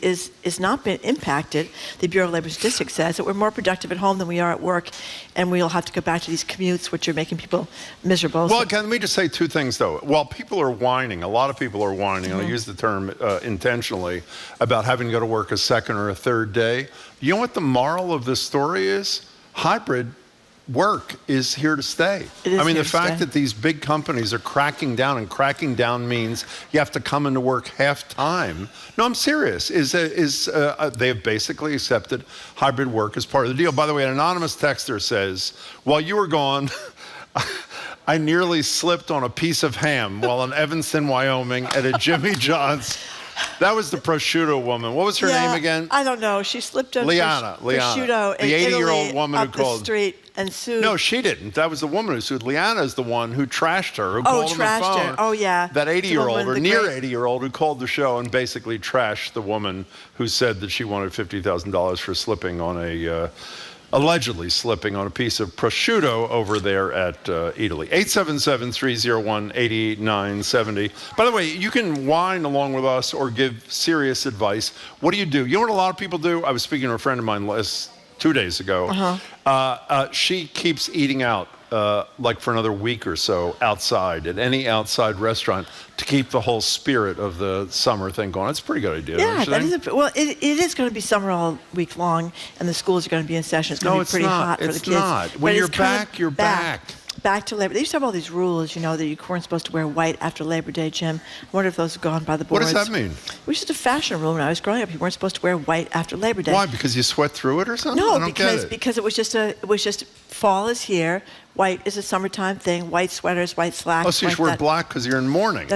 is not been impacted. The Bureau of Labor Statistics says that we're more productive at home than we are at work, and we'll have to go back to these commutes, which are making people miserable. Well, let me just say two things, though. While people are whining, a lot of people are whining, and I use the term intentionally, about having to go to work a second or a third day. You know what the moral of this story is? Hybrid work is here to stay. I mean, the fact that these big companies are cracking down, and cracking down means you have to come into work half time. No, I'm serious. They have basically accepted hybrid work as part of the deal. By the way, an anonymous texter says, while you were gone, I nearly slipped on a piece of ham while in Evanston, Wyoming at a Jimmy John's. That was the prosciutto woman. What was her name again? I don't know. She slipped on Liana. prosciutto the 80-year-old woman up who called the street and sued. No, she didn't. That was the woman who sued. Liana is the one who trashed her, who called on the phone. Her. Oh, yeah. That 80-year-old or near 80-year-old who called the show and basically trashed the woman who said that she wanted $50,000 for slipping on a allegedly slipping on a piece of prosciutto over there at Italy. 877-301-8970. By the way, you can whine along with us or give serious advice. What do? You know what a lot of people do? I was speaking to a friend of mine 2 days ago. She keeps eating out like for another week or so outside at any outside restaurant to keep the whole spirit of the summer thing going. That's a pretty good idea. Yeah, that is it is going to be summer all week long, and the schools are going to be in session. It's going to be pretty hot for the kids. It's not. When you're back, you're back. Back to Labor Day. They used to have all these rules, you know, that you weren't supposed to wear white after Labor Day, Jim. I wonder if those are gone by the boards. What does that mean? It was just a fashion rule when I was growing up. You weren't supposed to wear white after Labor Day. Why? Because you sweat through it or something? No, because it was just fall is here. White is a summertime thing. White sweaters, white slacks. Oh, so you should wear black because you're in mourning.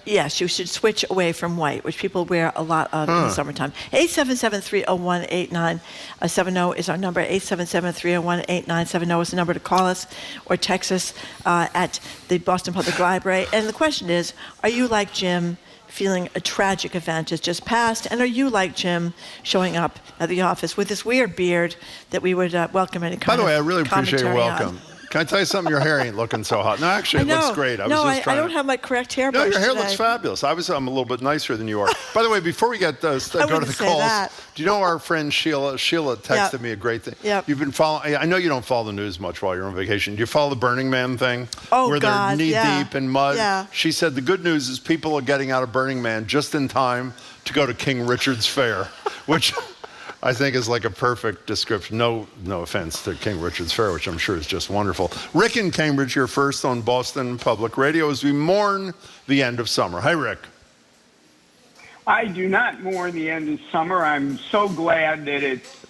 Yes, you should switch away from white, which people wear a lot of in the summertime. 877-301-8970 is our number. 877-301-8970 is the number to call us or text us at the Boston Public Library. And the question is, are you like Jim, feeling a tragic event has just passed, and are you like Jim showing up at the office with this weird beard that we would welcome any kind of By the way, I really appreciate your welcome. On. Can I tell you something? Your hair ain't looking so hot. No, actually, it looks great. I don't have my correct hair brush No, your hair today. looks fabulous. I'm a little bit nicer than you are. By the way, before we get go to the calls, do you know our friend Sheila? Sheila texted me a great thing. Yep. You've been following. I know you don't follow the news much while you're on vacation. Do you follow the Burning Man thing? Oh, where God, they're knee-deep in mud? Yeah. She said the good news is people are getting out of Burning Man just in time to go to King Richard's Fair, which I think is like a perfect description. No offense to King Richard's Fair, which I'm sure is just wonderful. Rick in Cambridge, you're first on Boston Public Radio as we mourn the end of summer. Hi, Rick. I do not mourn the end of summer. I'm so glad that it's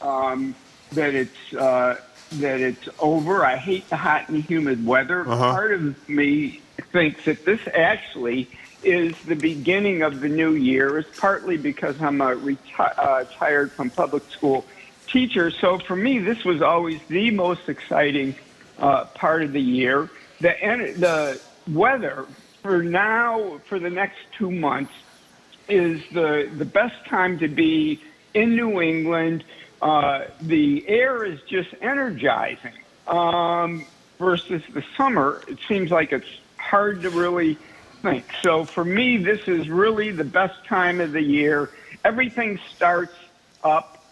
over. I hate the hot and humid weather. Part of me thinks that this actually is the beginning of the new year. It's partly because I'm a retired from public school teacher. So for me, this was always the most exciting part of the year. The weather for the next 2 months, is the best time to be in New England. The air is just energizing. Versus the summer, it seems like it's hard to really think. So for me, this is really the best time of the year. Everything starts up.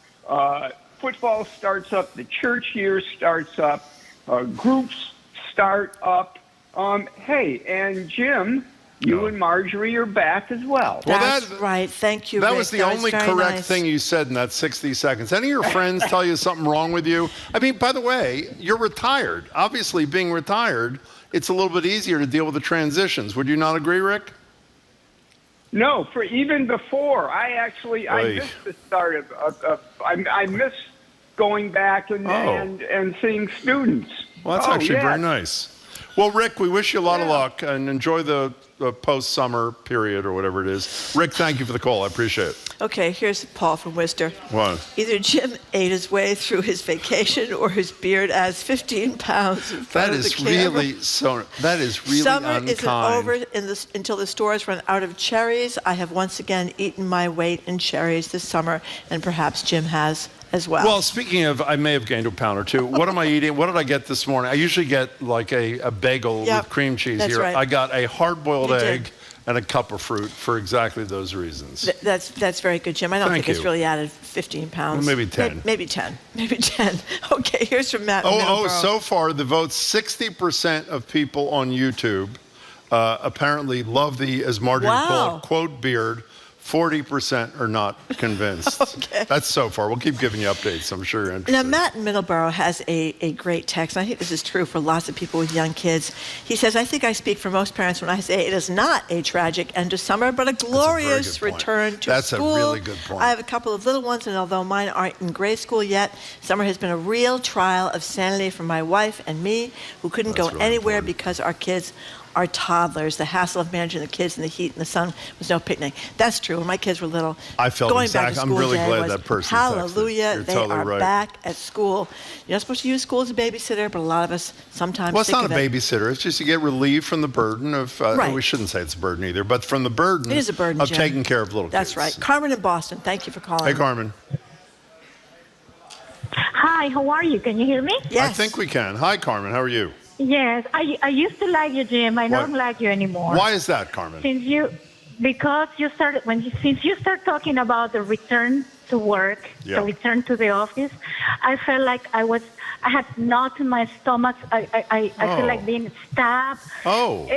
Football starts up. The church year starts up. Groups start up. Hey, and Jim, you and Marjorie are back as well. That's right. Thank you, That Rick. was the only correct thing you said in that 60 seconds. Any of your friends tell you something wrong with you? I mean, by the way, you're retired. Obviously, being retired, it's a little bit easier to deal with the transitions. Would you not agree, Rick? No, for even before. I missed the start of I miss going back and seeing students. Well, that's actually very nice. Well, Rick, we wish you a lot of luck and enjoy the post-summer period or whatever it is. Rick, thank you for the call. I appreciate it. Okay, here's Paul from Worcester. What? Either Jim ate his way through his vacation or his beard adds 15 pounds in front of the camera. That is really Summer unkind. isn't over until the stores run out of cherries. I have once again eaten my weight in cherries this summer, and perhaps Jim has as well. Well, speaking of, I may have gained a pound or two. What am I eating? What did I get this morning? I usually get like a bagel with cream cheese here. Right. I got a hard-boiled egg, and a cup of fruit for exactly those reasons. That's very good, Jim. I don't Thank think it's you. really added 15 pounds. Well, maybe 10. Maybe 10. Maybe 10. Okay, here's from Matt. in Oh, Middleborough. so far the votes, 60% of people on YouTube apparently love the, as Marjorie Wow. called, quote, beard. 40% are not convinced. Okay. That's so far. We'll keep giving you updates. I'm sure you're interested. Now, Matt in Middleborough has a great text, and I think this is true for lots of people with young kids. He says, I think I speak for most parents when I say it is not a tragic end to summer, but a glorious good point. return to That's school. a really good point. I have a couple of little ones, and although mine aren't in grade school yet, summer has been a real trial of sanity for my wife and me, who couldn't That's go really anywhere important. because our kids are toddlers. The hassle of managing the kids in the heat and the sun was no picnic. That's true. When my kids were little, I felt going back to exact- I'm school really day glad was that person texted. hallelujah. You're They totally are right. back at school. You're not supposed to use school as a babysitter, but a lot of us sometimes Well, it's think not a of it. babysitter. It's just you get relieved from the burden of, Right. we shouldn't say it's a burden either, but from the burden, It is a burden, of Jim. taking care of little That's kids. right. Carmen in Boston, thank you for calling. Hey, Carmen. Hi, how are you? Can you hear me? Yes. I think we can. Hi, Carmen. How are you? Yes, I used to like you, Jim. I don't like you anymore. Why is that, Carmen? Because you started since you start talking about the return to work, Yeah. the return to the office, I felt like I had knots in my stomach. I Oh. feel like being stabbed. Oh.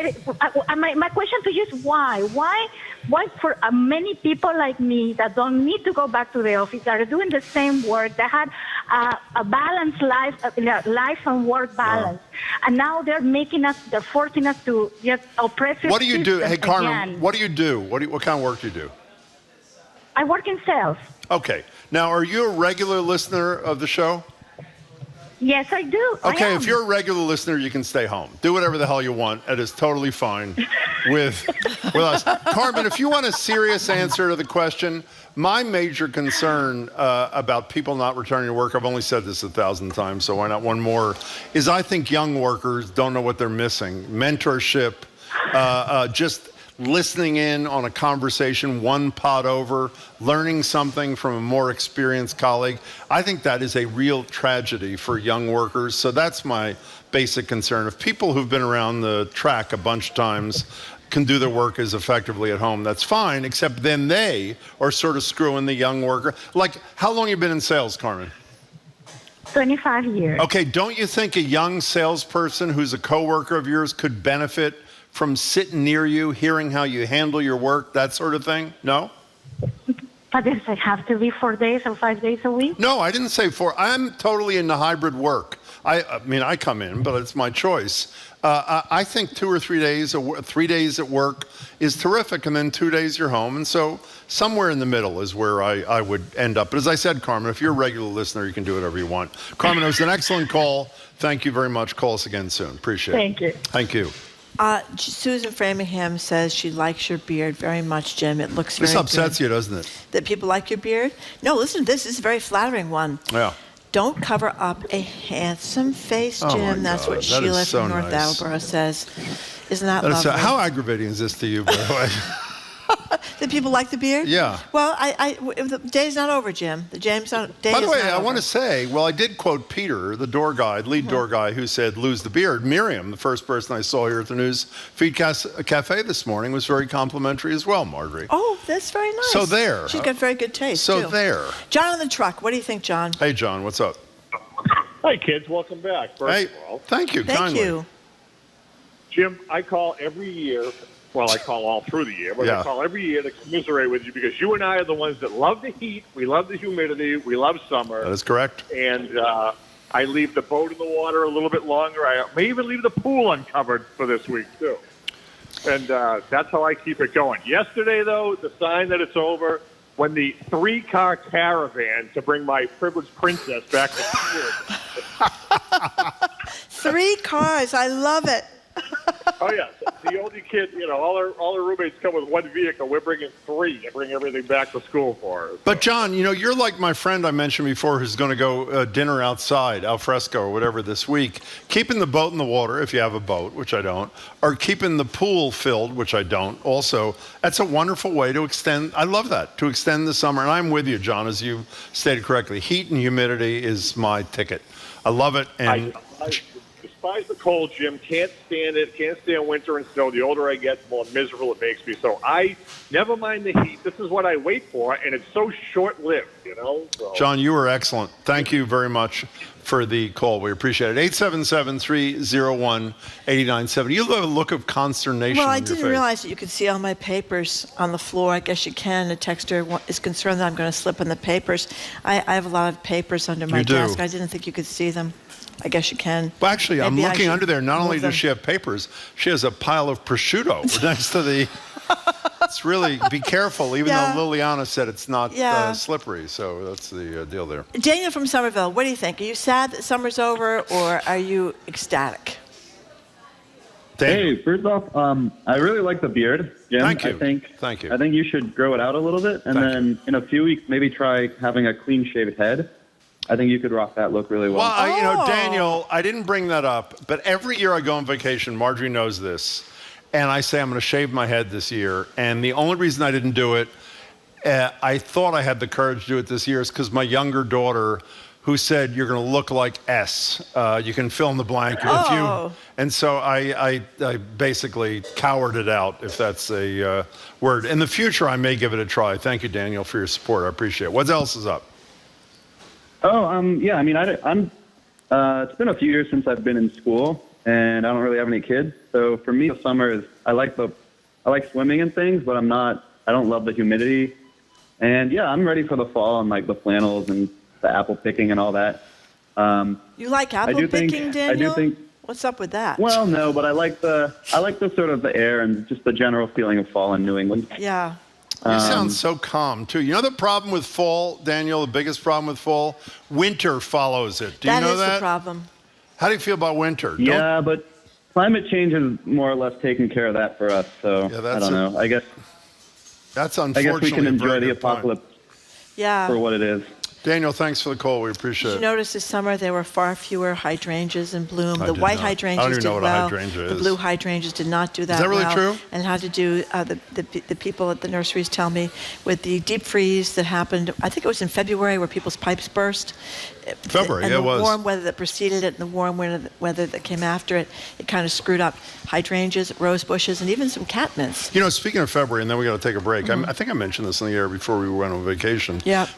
My question to you is why? Why for many people like me that don't need to go back to the office, that are doing the same work, that had a balanced life, life and work balance, and now they're forcing us to just oppressive. What do you do? system Hey, Carmen, again. what do you do? What kind of work do you do? I work in sales. Okay. Now, are you a regular listener of the show? Yes, I do. I Okay, am. if you're a regular listener, you can stay home. Do whatever the hell you want. It is totally fine with us. Carmen, if you want a serious answer to the question, my major concern about people not returning to work, I've only said this 1,000 times, so why not one more, is I think young workers don't know what they're missing. Mentorship, just listening in on a conversation one pot over, learning something from a more experienced colleague. I think that is a real tragedy for young workers. So that's my basic concern. If people who've been around the track a bunch of times can do their work as effectively at home, that's fine, except then they are sort of screwing the young worker. Like, how long have you been in sales, Carmen? 25 years. Okay, don't you think a young salesperson who's a coworker of yours could benefit from sitting near you, hearing how you handle your work, that sort of thing? No? But does it have to be 4 days or 5 days a week? No, I didn't say four. I'm totally into hybrid work. I mean, I come in, but it's my choice. I think 2 or 3 days, 3 days at work is terrific, and then 2 days you're home. And so somewhere in the middle is where I would end up. But as I said, Carmen, if you're a regular listener, you can do whatever you want. Carmen, it was an excellent call. Thank you very much. Call us again soon. Appreciate it. Thank you. Thank you. Susan Framingham says she likes your beard very much, Jim. It looks very This upsets good. you, doesn't it? That people like your beard? No, listen, this is a very flattering one. Yeah. Don't cover up a handsome face, Oh, my Jim. That's what God. That Sheila is so from North nice. Attleboro says. Isn't that That is, lovely? how aggravating is this to you, by the way? That people like the beard? Yeah. Well, the day's not over, Jim. The day is not By the way, not I over. want to say, well, I did quote Peter, the door guy, lead door guy, who said, lose the beard. Miriam, the first person I saw here at the News Feed Cafe this morning, was very complimentary as well, Marjorie. Oh, that's very nice. So there. She's got very good taste, So too. there. John on the truck. What do you think, John? Hey, John, what's up? Hi, kids. Welcome back. First Hey, of all, thank you Thank kindly. you. Jim, I call every year. Well, I call all through the year, but Yeah. I call every year to commiserate with you because you and I are the ones that love the heat, we love the humidity, we love summer, That is correct. and I leave the boat in the water a little bit longer. I may even leave the pool uncovered for this week, too. And that's how I keep it going. Yesterday, though, the sign that it's over, when the 3-car caravan to bring my privileged princess back to school. 3 cars. I love it. Oh yeah, the only kid, all our roommates come with one vehicle. We're bringing 3 to bring everything back to school for her. But, John, you're like my friend I mentioned before who's going to go dinner outside, al fresco or whatever this week. Keeping the boat in the water, if you have a boat, which I don't, or keeping the pool filled, which I don't, also, that's a wonderful way to extend, I love that, to extend the summer. And I'm with you, John, as you stated correctly. Heat and humidity is my ticket. I love it. And despise the cold, Jim. Can't stand it. Can't stand winter and snow. The older I get, the more miserable it makes me. So I never mind the heat. This is what I wait for, and it's so short-lived, you know? So. John, you were excellent. Thank you very much for the call. We appreciate it. 877-301-8970. You have a look of consternation Well, on I your didn't face. realize that you could see all my papers on the floor. I guess you can. A texter is concerned that I'm going to slip in the papers. I have a lot of papers under my You do. desk. I didn't think you could see them. I guess you can. Well, actually, I'm Maybe I looking should under there. Not only move does them. she have papers, she has a pile of prosciutto next to the... It's really, be careful, even Yeah. though Liliana said it's not Yeah. slippery. So that's the deal there. Daniel from Somerville, what do you think? Are you sad that summer's over, or are you ecstatic? Daniel. Hey, first off, I really like the beard, Jim. Thank you. Thank you. I think you should grow it out a little bit, and Thank then in a few weeks, maybe try having a clean-shaved head. I think you could rock that look really well. Well, you know, Oh. Daniel, I didn't bring that up, but every year I go on vacation, Marjorie knows this, and I say I'm going to shave my head this year. And the only reason I didn't do it, I thought I had the courage to do it this year, is because my younger daughter, who said you're going to look like S, you can fill in the blank. Oh. And so I basically cowered it out, if that's a word. In the future, I may give it a try. Thank you, Daniel, for your support. I appreciate it. What else is up? Oh, yeah. I mean, it's been a few years since I've been in school, and I don't really have any kids. So for me, the summer is I like swimming and things, but I don't love the humidity. And yeah, I'm ready for the fall and like the flannels and the apple picking and all that. You like apple do think- picking, I do Daniel? think- What's up with that? Well, no, but I like the sort of the air and just the general feeling of fall in New England. Yeah. You sound so calm, too. You know the problem with fall, Daniel, the biggest problem with fall? Winter follows it. Do you know That is that? the problem. How do you feel about winter? Yeah, but climate change has more or less taken care of that for us. So Yeah, I that's don't know. I guess unfortunately we can a enjoy very the good point. apocalypse Yeah. for what it is. Daniel, thanks for the call. We appreciate Did it. you notice this summer there were far fewer hydrangeas in bloom? I The did white not. I don't hydrangeas even did know what a well. hydrangea The is. blue hydrangeas did not do that that really well. true? And had to do, the people at the nurseries tell me, with the deep freeze that happened, I think it was in February, where people's pipes burst. February, and yeah, the it was. warm weather that preceded it and the warm weather that came after it, it kind of screwed up hydrangeas, rose bushes, and even some catmints. You know, speaking of February, and then we got to take a break. I think I mentioned this in the air before we went on vacation. Yeah.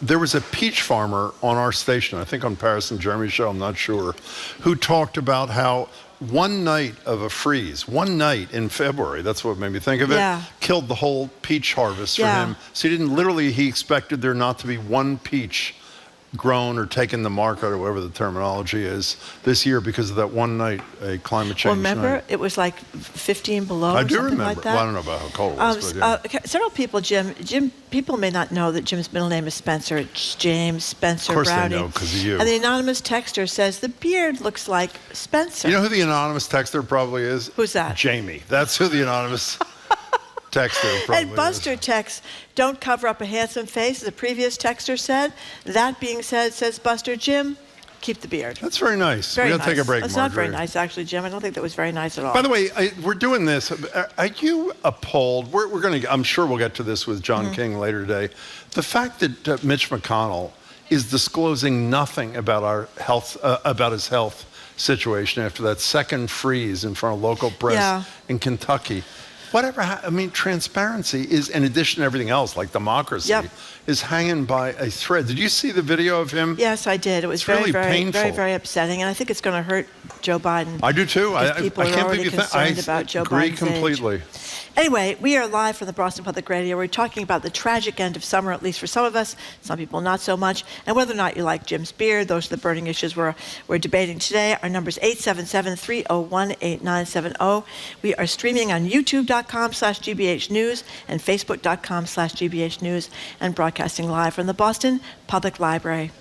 There was a peach farmer on our station, I think on Paris and Jeremy's show, I'm not sure, who talked about how one night of a freeze, one night in February, that's what made me think of it, Yeah. killed the whole peach harvest for Yeah. him. So he expected there not to be one peach grown or taken to market, or whatever the terminology is, this year because of that one night, a climate change Well, remember, night. it was like 15 below I or do something remember. like that? Well, I don't know about how cold it was, but yeah. Several people, Jim, people may not know that Jim's middle name is Spencer. It's James Spencer Of course Browning. they know, 'cause of you. And the anonymous texter says the beard looks like Spencer. You know who the anonymous texter probably is? Who's that? Jamie. That's who the anonymous texter probably And Buster texts, don't cover up a handsome face, as the previous texter said. That being said, says Buster, Jim, keep the beard. That's very nice. Very we nice. got to take a break, It's not very Marjorie. nice, actually, Jim. I don't think that was very nice at all. By the way, we're doing this. Are you appalled? We're going to. I'm sure we'll get to this with John Mm-hmm. King later today. The fact that Mitch McConnell is disclosing nothing about our health, about his health situation after that second freeze in front of local press Yeah. in Kentucky. Whatever. I mean, transparency is, in addition to everything else, like democracy, Yep. is hanging by a thread. Did you see the video of him? Yes, I did. It was It's very, really very, painful. very, very upsetting, and I think it's going to hurt Joe Biden. I do too. Because people I are can't already think you think. concerned about Joe agree Biden's age. completely. Anyway, we are live from the Boston Public Radio. We're talking about the tragic end of summer, at least for some of us, some people not so much, and whether or not you like Jim's beard. Those are the burning issues we're debating today. Our number is 877-301-8970. We are streaming on youtube.com/GBH News and facebook.com/GBH News and broadcasting live from the Boston Public Library.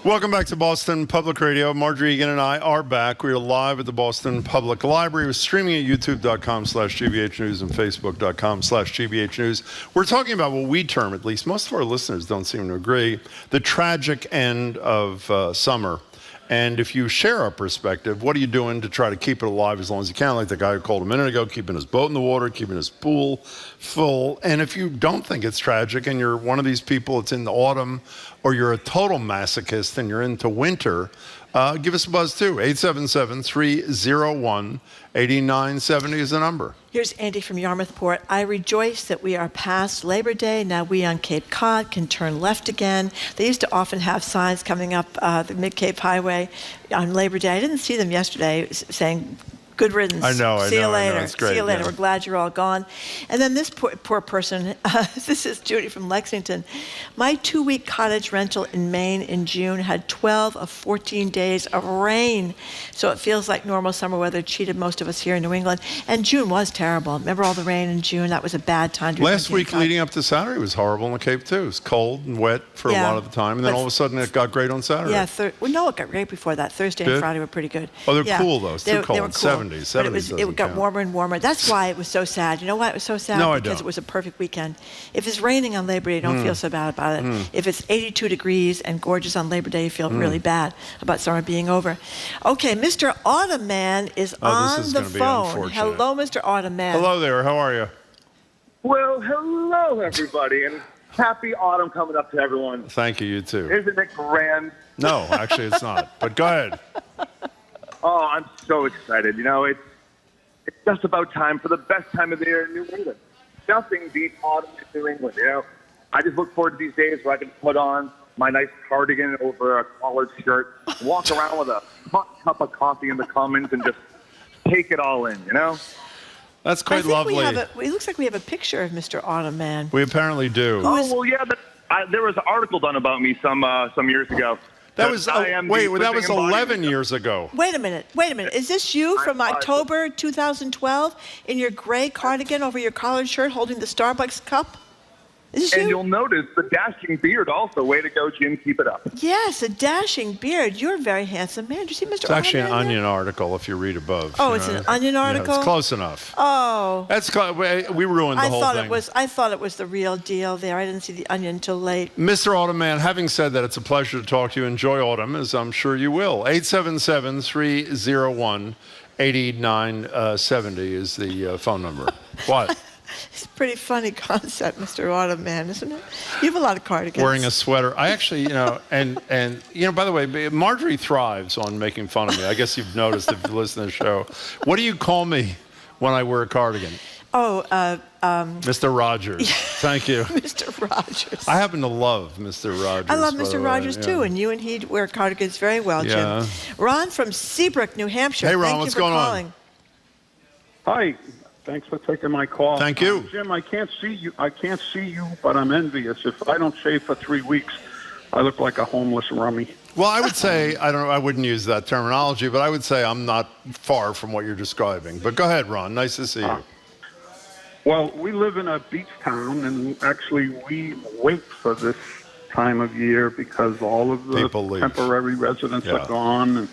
Welcome back to Boston Public Radio. Marjorie Egan and I are back. We are live at the Boston Public Library. We're streaming at youtube.com/GBH News and facebook.com/GBH News. We're talking about what we term, at least most of our listeners don't seem to agree, the tragic end of summer. And if you share our perspective, what are you doing to try to keep it alive as long as you can? Like the guy who called a minute ago, keeping his boat in the water, keeping his pool full. And if you don't think it's tragic and you're one of these people, it's in the autumn, or you're a total masochist and you're into winter, give us a buzz too. 877-301-8970 is the number. Here's Andy from Yarmouthport. I rejoice that we are past Labor Day. Now we on Cape Cod can turn left again. They used to often have signs coming up the Mid-Cape Highway on Labor Day. I didn't see them yesterday saying, good riddance. I know. See you later. It's great. See you later. Yeah. We're glad you're all gone. And then this poor person, this is Judy from Lexington. My 2-week cottage rental in Maine in June had 12 of 14 days of rain. So it feels like normal summer weather cheated most of us here in New England. And June was terrible. Remember all the rain in June? That was a bad time to Last week leading up to Saturday was horrible in the Cape too. It was cold and wet for a lot of the time. And then all of a sudden it got great on Saturday. Yeah, well, no, it got great before that. Thursday and Friday were pretty good. Oh, they're cool though. It's too cold. They were cool. 70s. But it got warmer and warmer. That's why it was so sad. You know why it was so sad? No, because it was a perfect weekend. If it's raining on Labor Day, don't feel so bad about it. If it's 82 degrees and gorgeous on Labor Day, you feel really bad about summer being over. Okay, Mr. Autumn Man is on the phone. Hello, Mr. Autumn Man. Hello there. How are you? Well, hello, everybody, and happy autumn coming up to everyone. Thank you. You too. Isn't it grand? No, actually it's not. But go ahead. Oh, I'm so excited. You know, it's just about time for the best time of the year in New England. Nothing beats autumn in New England, you know. I just look forward to these days where I can put on my nice cardigan over a collared shirt, walk around with a hot cup of coffee in the Commons and just take it all in, you know? That's quite lovely. It looks like we have a picture of Mr. Autumn Man. We apparently do. Oh, well, yeah, there was an article done about me some years ago. That was that was 11 years ago. Wait a minute. Is this you from October 2012 in your gray cardigan over your collared shirt holding the Starbucks cup? Is this you? And you'll notice the dashing beard also. Way to go, Jim. Keep it up. Yes, a dashing beard. You're a very handsome man. Do you see Mr. It's actually an Onion article if you read above. Oh, it's an Onion article? Yeah, it's close enough. Oh. We ruined the whole thing. I thought it was the real deal there. I didn't see the Onion until late. Mr. Autumn Man, having said that, it's a pleasure to talk to you. Enjoy autumn, as I'm sure you will. 877-301-8970 is the phone number. What? It's a pretty funny concept, Mr. Autumn Man, isn't it? You have a lot of cardigans. Wearing a sweater. I actually, and by the way, Marjorie thrives on making fun of me. I guess you've noticed if you listen to the show. What do you call me when I wear a cardigan? Oh, Mr. Rogers. Thank you. Mr. Rogers. I happen to love Mr. Rogers. I love Mr. Rogers, too, and you and he wear cardigans very well, Jim. Ron from Seabrook, New Hampshire. Hey, Ron, what's going on? Hi. Thanks for taking my call. Thank you. Jim, I can't see you, but I'm envious. If I don't shave for 3 weeks, I look like a homeless rummy. Well, I would say, I wouldn't use that terminology, but I would say I'm not far from what you're describing. But go ahead, Ron. Nice to see you. Well, we live in a beach town, and actually we wait for this time of year because all of the temporary residents are gone. And,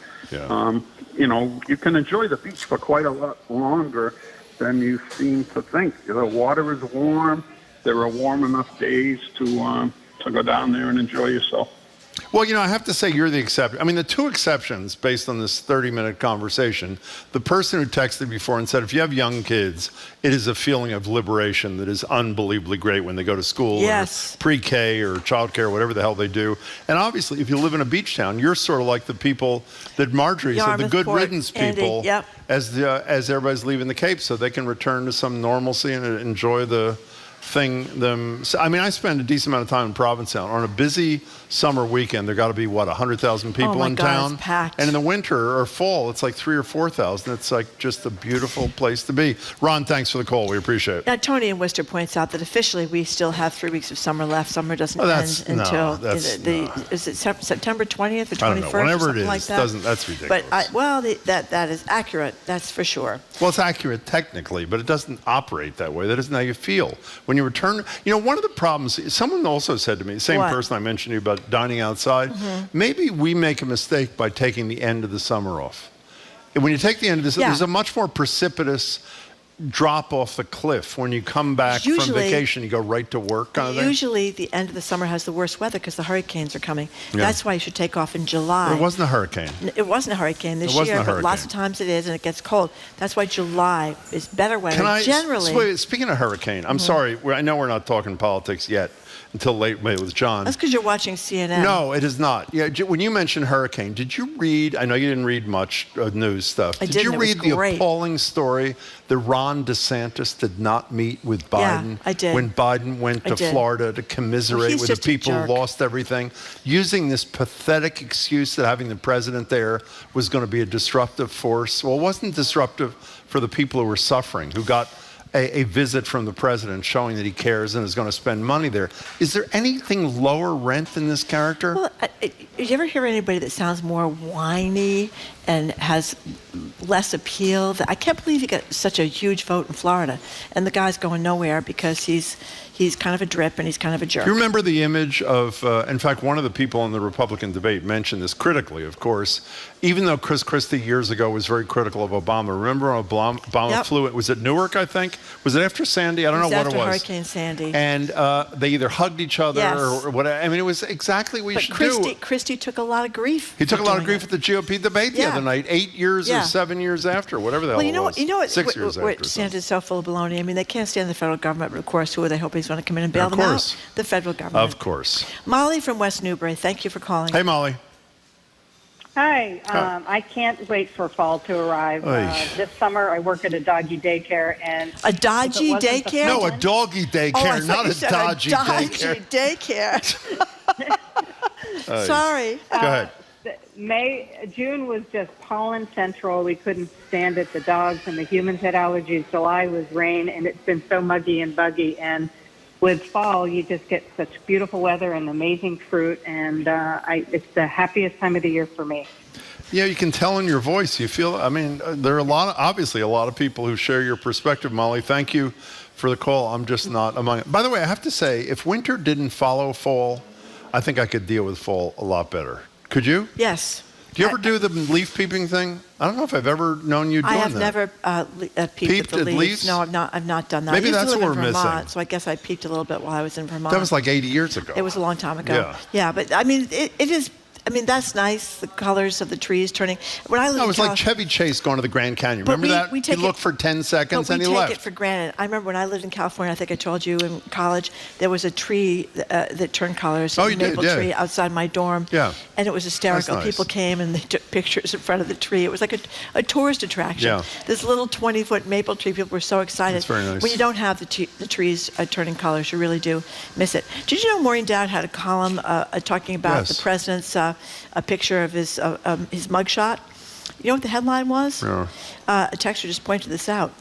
you can enjoy the beach for quite a lot longer than you seem to think. The water is warm. There are warm enough days to go down there and enjoy yourself. Well, I have to say you're the exception. I mean, the two exceptions based on this 30-minute conversation, the person who texted before and said, if you have young kids, it is a feeling of liberation that is unbelievably great when they go to school or pre-K or childcare, whatever the hell they do. And obviously, if you live in a beach town, you're sort of like the people that Marjorie said, the good riddance people, as everybody's leaving the Cape so they can return to some normalcy and enjoy the I spend a decent amount of time in Provincetown. On a busy summer weekend, there got to be 100,000 people in town. It's packed. And in the winter or fall, it's like 3,000 or 4,000. It's like just a beautiful place to be. Ron, thanks for the call. We appreciate it. Now, Tony in Worcester points out that officially we still have 3 weeks of summer left. Summer doesn't end until is it September 20th or 21st? I don't know. Whenever it is, like that? That's ridiculous. But that is accurate. That's for sure. Well, it's accurate technically, but it doesn't operate that way. That isn't how you feel. When when you return, one of the problems, someone also said to me, the same What? person I mentioned to you about dining outside, maybe we make a mistake by taking the end of the summer off. And when you take the end of this, there's a much more precipitous drop off the cliff. When you come back from vacation, you go right to work kind of thing. Usually the end of the summer has the worst weather because the hurricanes are coming. That's why you should take off in July. It wasn't a hurricane. It wasn't a hurricane this year, but lots of times it is, and it gets cold. That's why July is better weather. Generally. Speaking of hurricane, I'm sorry, I know we're not talking politics yet until late with John. That's because you're watching CNN. No, it is not. Yeah, when you mentioned hurricane, did you read, I know you didn't read much news stuff. I didn't. Did you read the appalling story that Ron DeSantis did not meet with Biden? Yeah, I did. When Biden went to Florida to commiserate with the people who lost everything, using this pathetic excuse that having the president there was going to be a disruptive force. Well, it wasn't disruptive for the people who were suffering, who got a visit from the president showing that he cares and is going to spend money there. Is there anything lower rent than this character? Well, you ever hear anybody that sounds more whiny and has less appeal? I can't believe he got such a huge vote in Florida, and the guy's going nowhere because he's kind of a drip and he's kind of a jerk. Do you remember the image of, in fact, one of the people in the Republican debate mentioned this critically, of course, even though Chris Christie years ago was very critical of Obama. Remember when Obama flew, was it Newark, I think? Was it after Sandy? I don't know what it was. After Hurricane Sandy. And they either hugged each other or whatever. I mean, it was exactly what you should do. But Christie took a lot of grief. He took a lot of grief at the GOP debate the other night, 8 years or 7 years after, whatever the hell it was. You know what? 6 years after. DeSantis is so full of baloney. I mean, they can't stand the federal government, but of course, who are they hoping is going to come in and bail them out? The federal government. Of course. Molly from West Newbury, thank you for calling. Hey, Molly. Hi. I can't wait for fall to arrive. This summer, I work at a doggy daycare, and a dodgy daycare? No, a doggy daycare, not a dodgy daycare. Sorry. Go ahead. June was just pollen central. We couldn't stand it. The dogs and the humans had allergies. July was rain, and it's been so muggy and buggy. And with fall, you just get such beautiful weather and amazing fruit, and it's the happiest time of the year for me. Yeah, you can tell in your voice. You feel, I mean, there are obviously a lot of people who share your perspective, Molly. Thank you for the call. I'm just not among it. By the way, I have to say, if winter didn't follow fall, I think I could deal with fall a lot better. Could you? Yes. Do you ever do the leaf peeping thing? I don't know if I've ever known you doing that. I have never peeped at the leaves. No, I've not done that. Maybe that's what we're Vermont, missing. So I guess I peeped a little bit while I was in Vermont. That was like 80 years ago. It was a long time ago. Yeah, but I mean, it is. I mean, that's nice, the colors of the trees turning. When I lived it was like Chevy Chase going to the Grand Canyon. Remember that? He looked for 10 seconds and he left. We take it for granted. I remember when I lived in California, I think I told you in college, there was a tree that turned colors, a maple tree outside my dorm. Yeah. And it was hysterical. That's nice. People came and they took pictures in front of the tree. It was like a tourist attraction. Yeah. This little 20-foot maple tree, people were so excited. That's very nice. When you don't have the trees turning colors, you really do miss it. Did you know Maureen Dowd had a column talking about the president's a picture of his mugshot? You know what the headline was? No. A texter just pointed this out.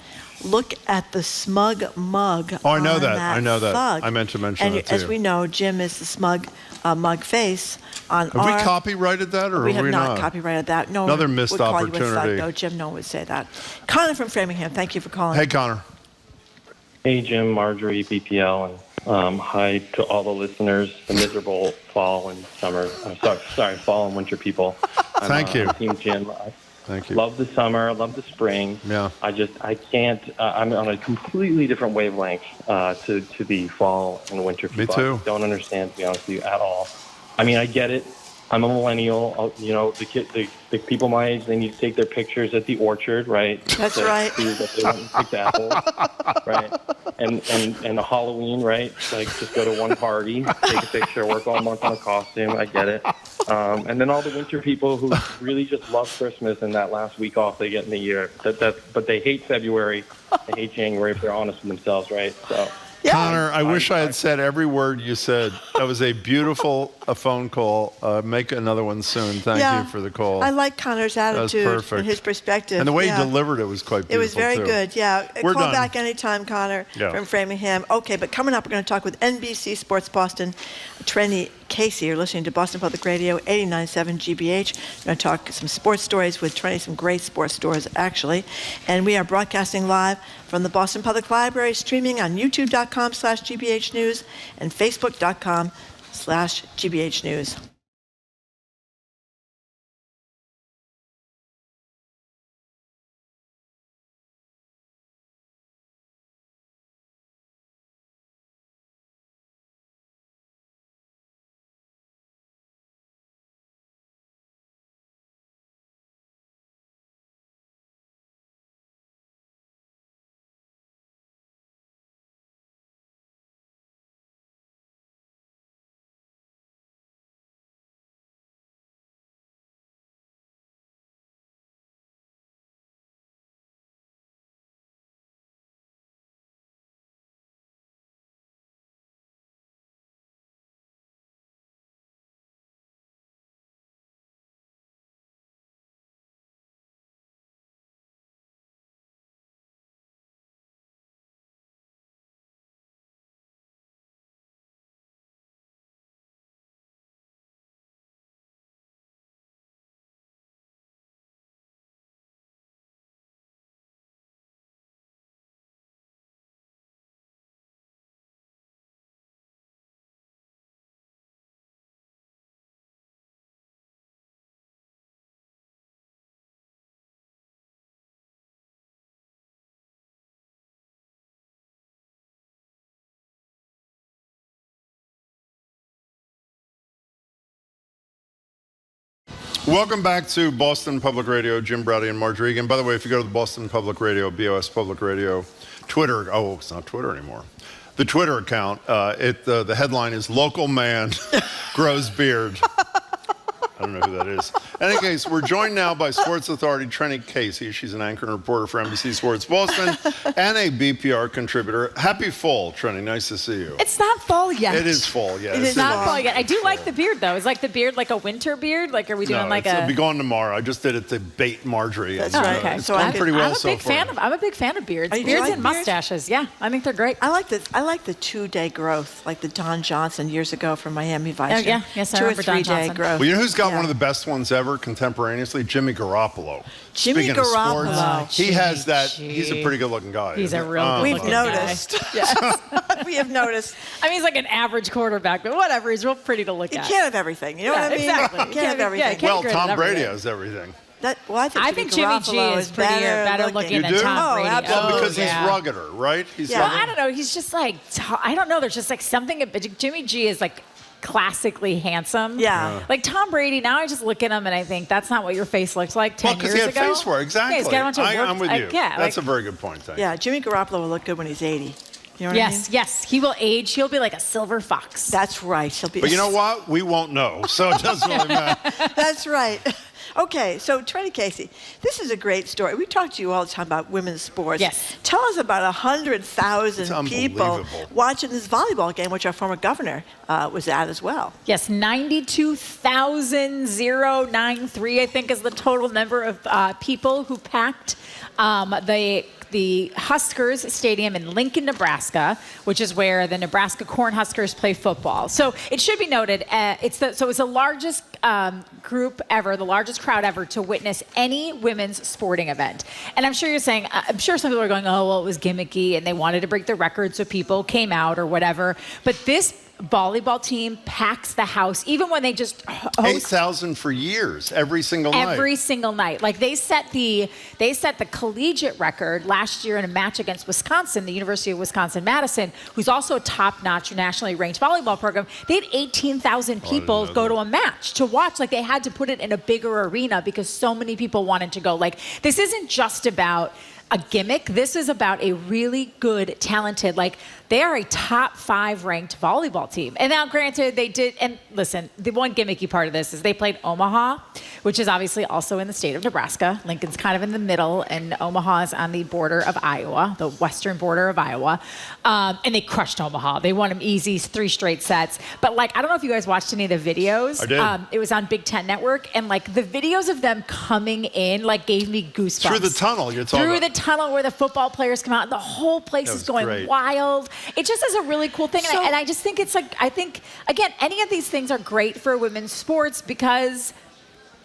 Look at the smug mug. Oh, I know that. I know that. Thug. I meant to mention that too. As we know, Jim is the smug mug face on Have we copyrighted that, or we have have we not copyrighted that. No, another missed would call opportunity. You a thug, though. Jim, no one would say that. Connor from Framingham, thank you for calling. Hey, Connor. Hey, Jim, Marjorie, BPL, and hi to all the listeners, the miserable fall and summer. Sorry, fall and winter people. Thank you. Team Jim. Thank you. Love the summer, love the spring. Yeah. I can't, I'm on a completely different wavelength to the fall and winter people. Me too. I don't understand, to be honest with you, at all. I mean, I get it. I'm a millennial. The people my age, they need to take their pictures at the orchard, right? That's right. Prove that they went and picked apples, right? And a Halloween, right? Like, just go to one party, take a picture, work all month on a costume. I get it. And then all the winter people who really just love Christmas and that last week off they get in the year. But they hate February. They hate January if they're honest with themselves, right? So. Yeah. Connor, I wish I had said every word you said. That was a beautiful phone call. Make another one soon. Thank you for the call. I like Connor's attitude perfect. and his perspective. And the way he delivered it was quite beautiful, It was very good, yeah. We're Call done. back anytime, Connor, from Framingham. Okay, but coming up, we're going to talk with NBC Sports Boston, Trendy Casey. You're listening to Boston Public Radio 89.7 GBH. We're going to talk some sports stories with Trenni, some great sports stories, actually. And we are broadcasting live from the Boston Public Library, streaming on youtube.com/GBH News and facebook.com/GBH News. Welcome back to Boston Public Radio. Jim Browdy and Marge Regan. By the way, if you go to the Boston Public Radio, BOS Public Radio, Twitter, it's not Twitter anymore. The Twitter account, the headline is Local Man Grows Beard. I don't know who that is. In any case, we're joined now by Sports Authority Trendy Casey. She's an anchor and reporter for NBC Sports Boston and a BPR contributor. Happy fall, Trenni. Nice to see you. It's not fall yet. It is fall, yes. It is not fall yet. I do like the beard, though. Is like the beard like a winter beard? Like, are we doing it'll be gone tomorrow. I just did it to bait Marjorie. That's right. Okay. It's gone pretty well so far. I'm a big fan of beards. Beards Beards like and mustaches. Yeah, I think they're great. I like the 2-day growth, like the Don Johnson years ago from Miami Vice. Oh, yeah. Yes, I 2 or remember Don 3 day Johnson. growth. Well, you know who's got Yeah. one of the best ones ever contemporaneously? Jimmy Garoppolo. Jimmy Speaking Garoppolo. of sports, he has that. He's a pretty good-looking guy. He's a isn't he? real We've good-looking noticed. Yes. We have noticed. I mean, he's like an average quarterback, but whatever. He's real pretty to look You at. can't have everything. You know what I mean? Exactly. You can't have everything. can't Well, agree Tom with Brady everything. has everything. I think Jimmy G Garoppolo is prettier, better looking You than do? Tom Brady. absolutely. Well, because yeah. he's ruggeder, right? He's Yeah. Well, rugged. I don't know. He's just like, I don't know. There's just like something. Jimmy G is like classically handsome. Yeah. Like Tom Brady, now I just look at him and I think that's not what your face looks like 10 Well, because years he ago. had face for it. Exactly. Yeah, he's got a bunch of work. I'm with you. Yeah, That's a very good point. Thank you. Yeah, Jimmy Garoppolo will look good when he's 80. You know what I mean? Yes. He will age. He'll be like a silver fox. That's right. He'll be. But you know what? We won't know, so it doesn't really matter. That's right. Okay, so Trendy Casey, this is a great story. We talk to you all the time about women's sports. Yes. Tell us about 100,000 people unbelievable. watching this volleyball game, which our former governor was at as well. Yes, 92,093, I think, is the total number of people who packed the Huskers Stadium in Lincoln, Nebraska, which is where the Nebraska Cornhuskers play football. So it should be noted, it's the largest group ever, the largest crowd ever to witness any women's sporting event. And I'm sure you're saying, I'm sure some people are going, oh, well, it was gimmicky and they wanted to break the record so people came out or whatever. But this volleyball team packs the house, even when they just host 8,000 for years, every single night. Every single night. Like they set the collegiate record last year in a match against Wisconsin, the University of Wisconsin-Madison, who's also a top-notch nationally ranked volleyball program. They had 18,000 people go to a match to watch. Like they had to put it in a bigger arena because so many people wanted to go. Like this isn't just about a gimmick. This is about a really good, talented, like they are a top 5 ranked volleyball team. And now granted they did, and listen, the one gimmicky part of this is they played Omaha, which is obviously also in the state of Nebraska. Lincoln's kind of in the middle and Omaha is on the border of Iowa, the western border of Iowa. And they crushed Omaha. They won them easy, 3 straight sets. But like, I don't know if you guys watched any of the videos. I did. It was on Big Ten Network and like the videos of them coming in like gave me goosebumps. Through the tunnel, you're talking Through about. the tunnel where the football players come out, and the whole place is going great. wild. It just is a really cool thing. And I just think it's like, I think, again, any of these things are great for women's sports because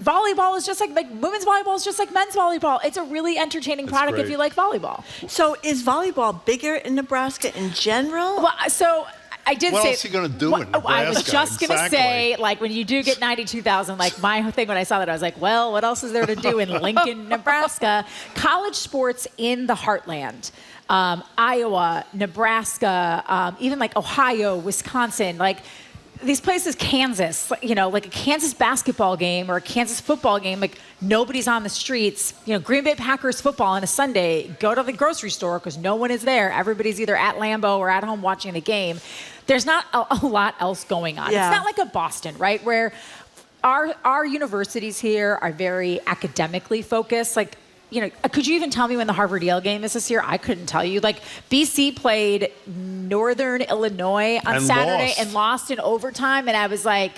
volleyball is just like women's volleyball is just like men's volleyball. It's a really entertaining product if you like volleyball. So is volleyball bigger in Nebraska in general? Well, so I did What say. else are you going to do in Nebraska? I was just going to Exactly. say, like, when you do get 92,000, like, my thing when I saw that, I was like, well, what else is there to do in Lincoln, Nebraska? College sports in the heartland. Iowa, Nebraska, even like Ohio, Wisconsin, like these places, Kansas, you know, like a Kansas basketball game or a Kansas football game, like nobody's on the streets. You know, Green Bay Packers football on a Sunday, go to the grocery store because no one is there. Everybody's either at Lambeau or at home watching the game. There's not a lot else going on. Yeah. It's not like a Boston, right, where our universities here are very academically focused. Like, you know, could you even tell me when the Harvard Yale game is this year? I couldn't tell you. Like, BC played Northern Illinois on And Saturday lost. and lost in overtime. And I was like,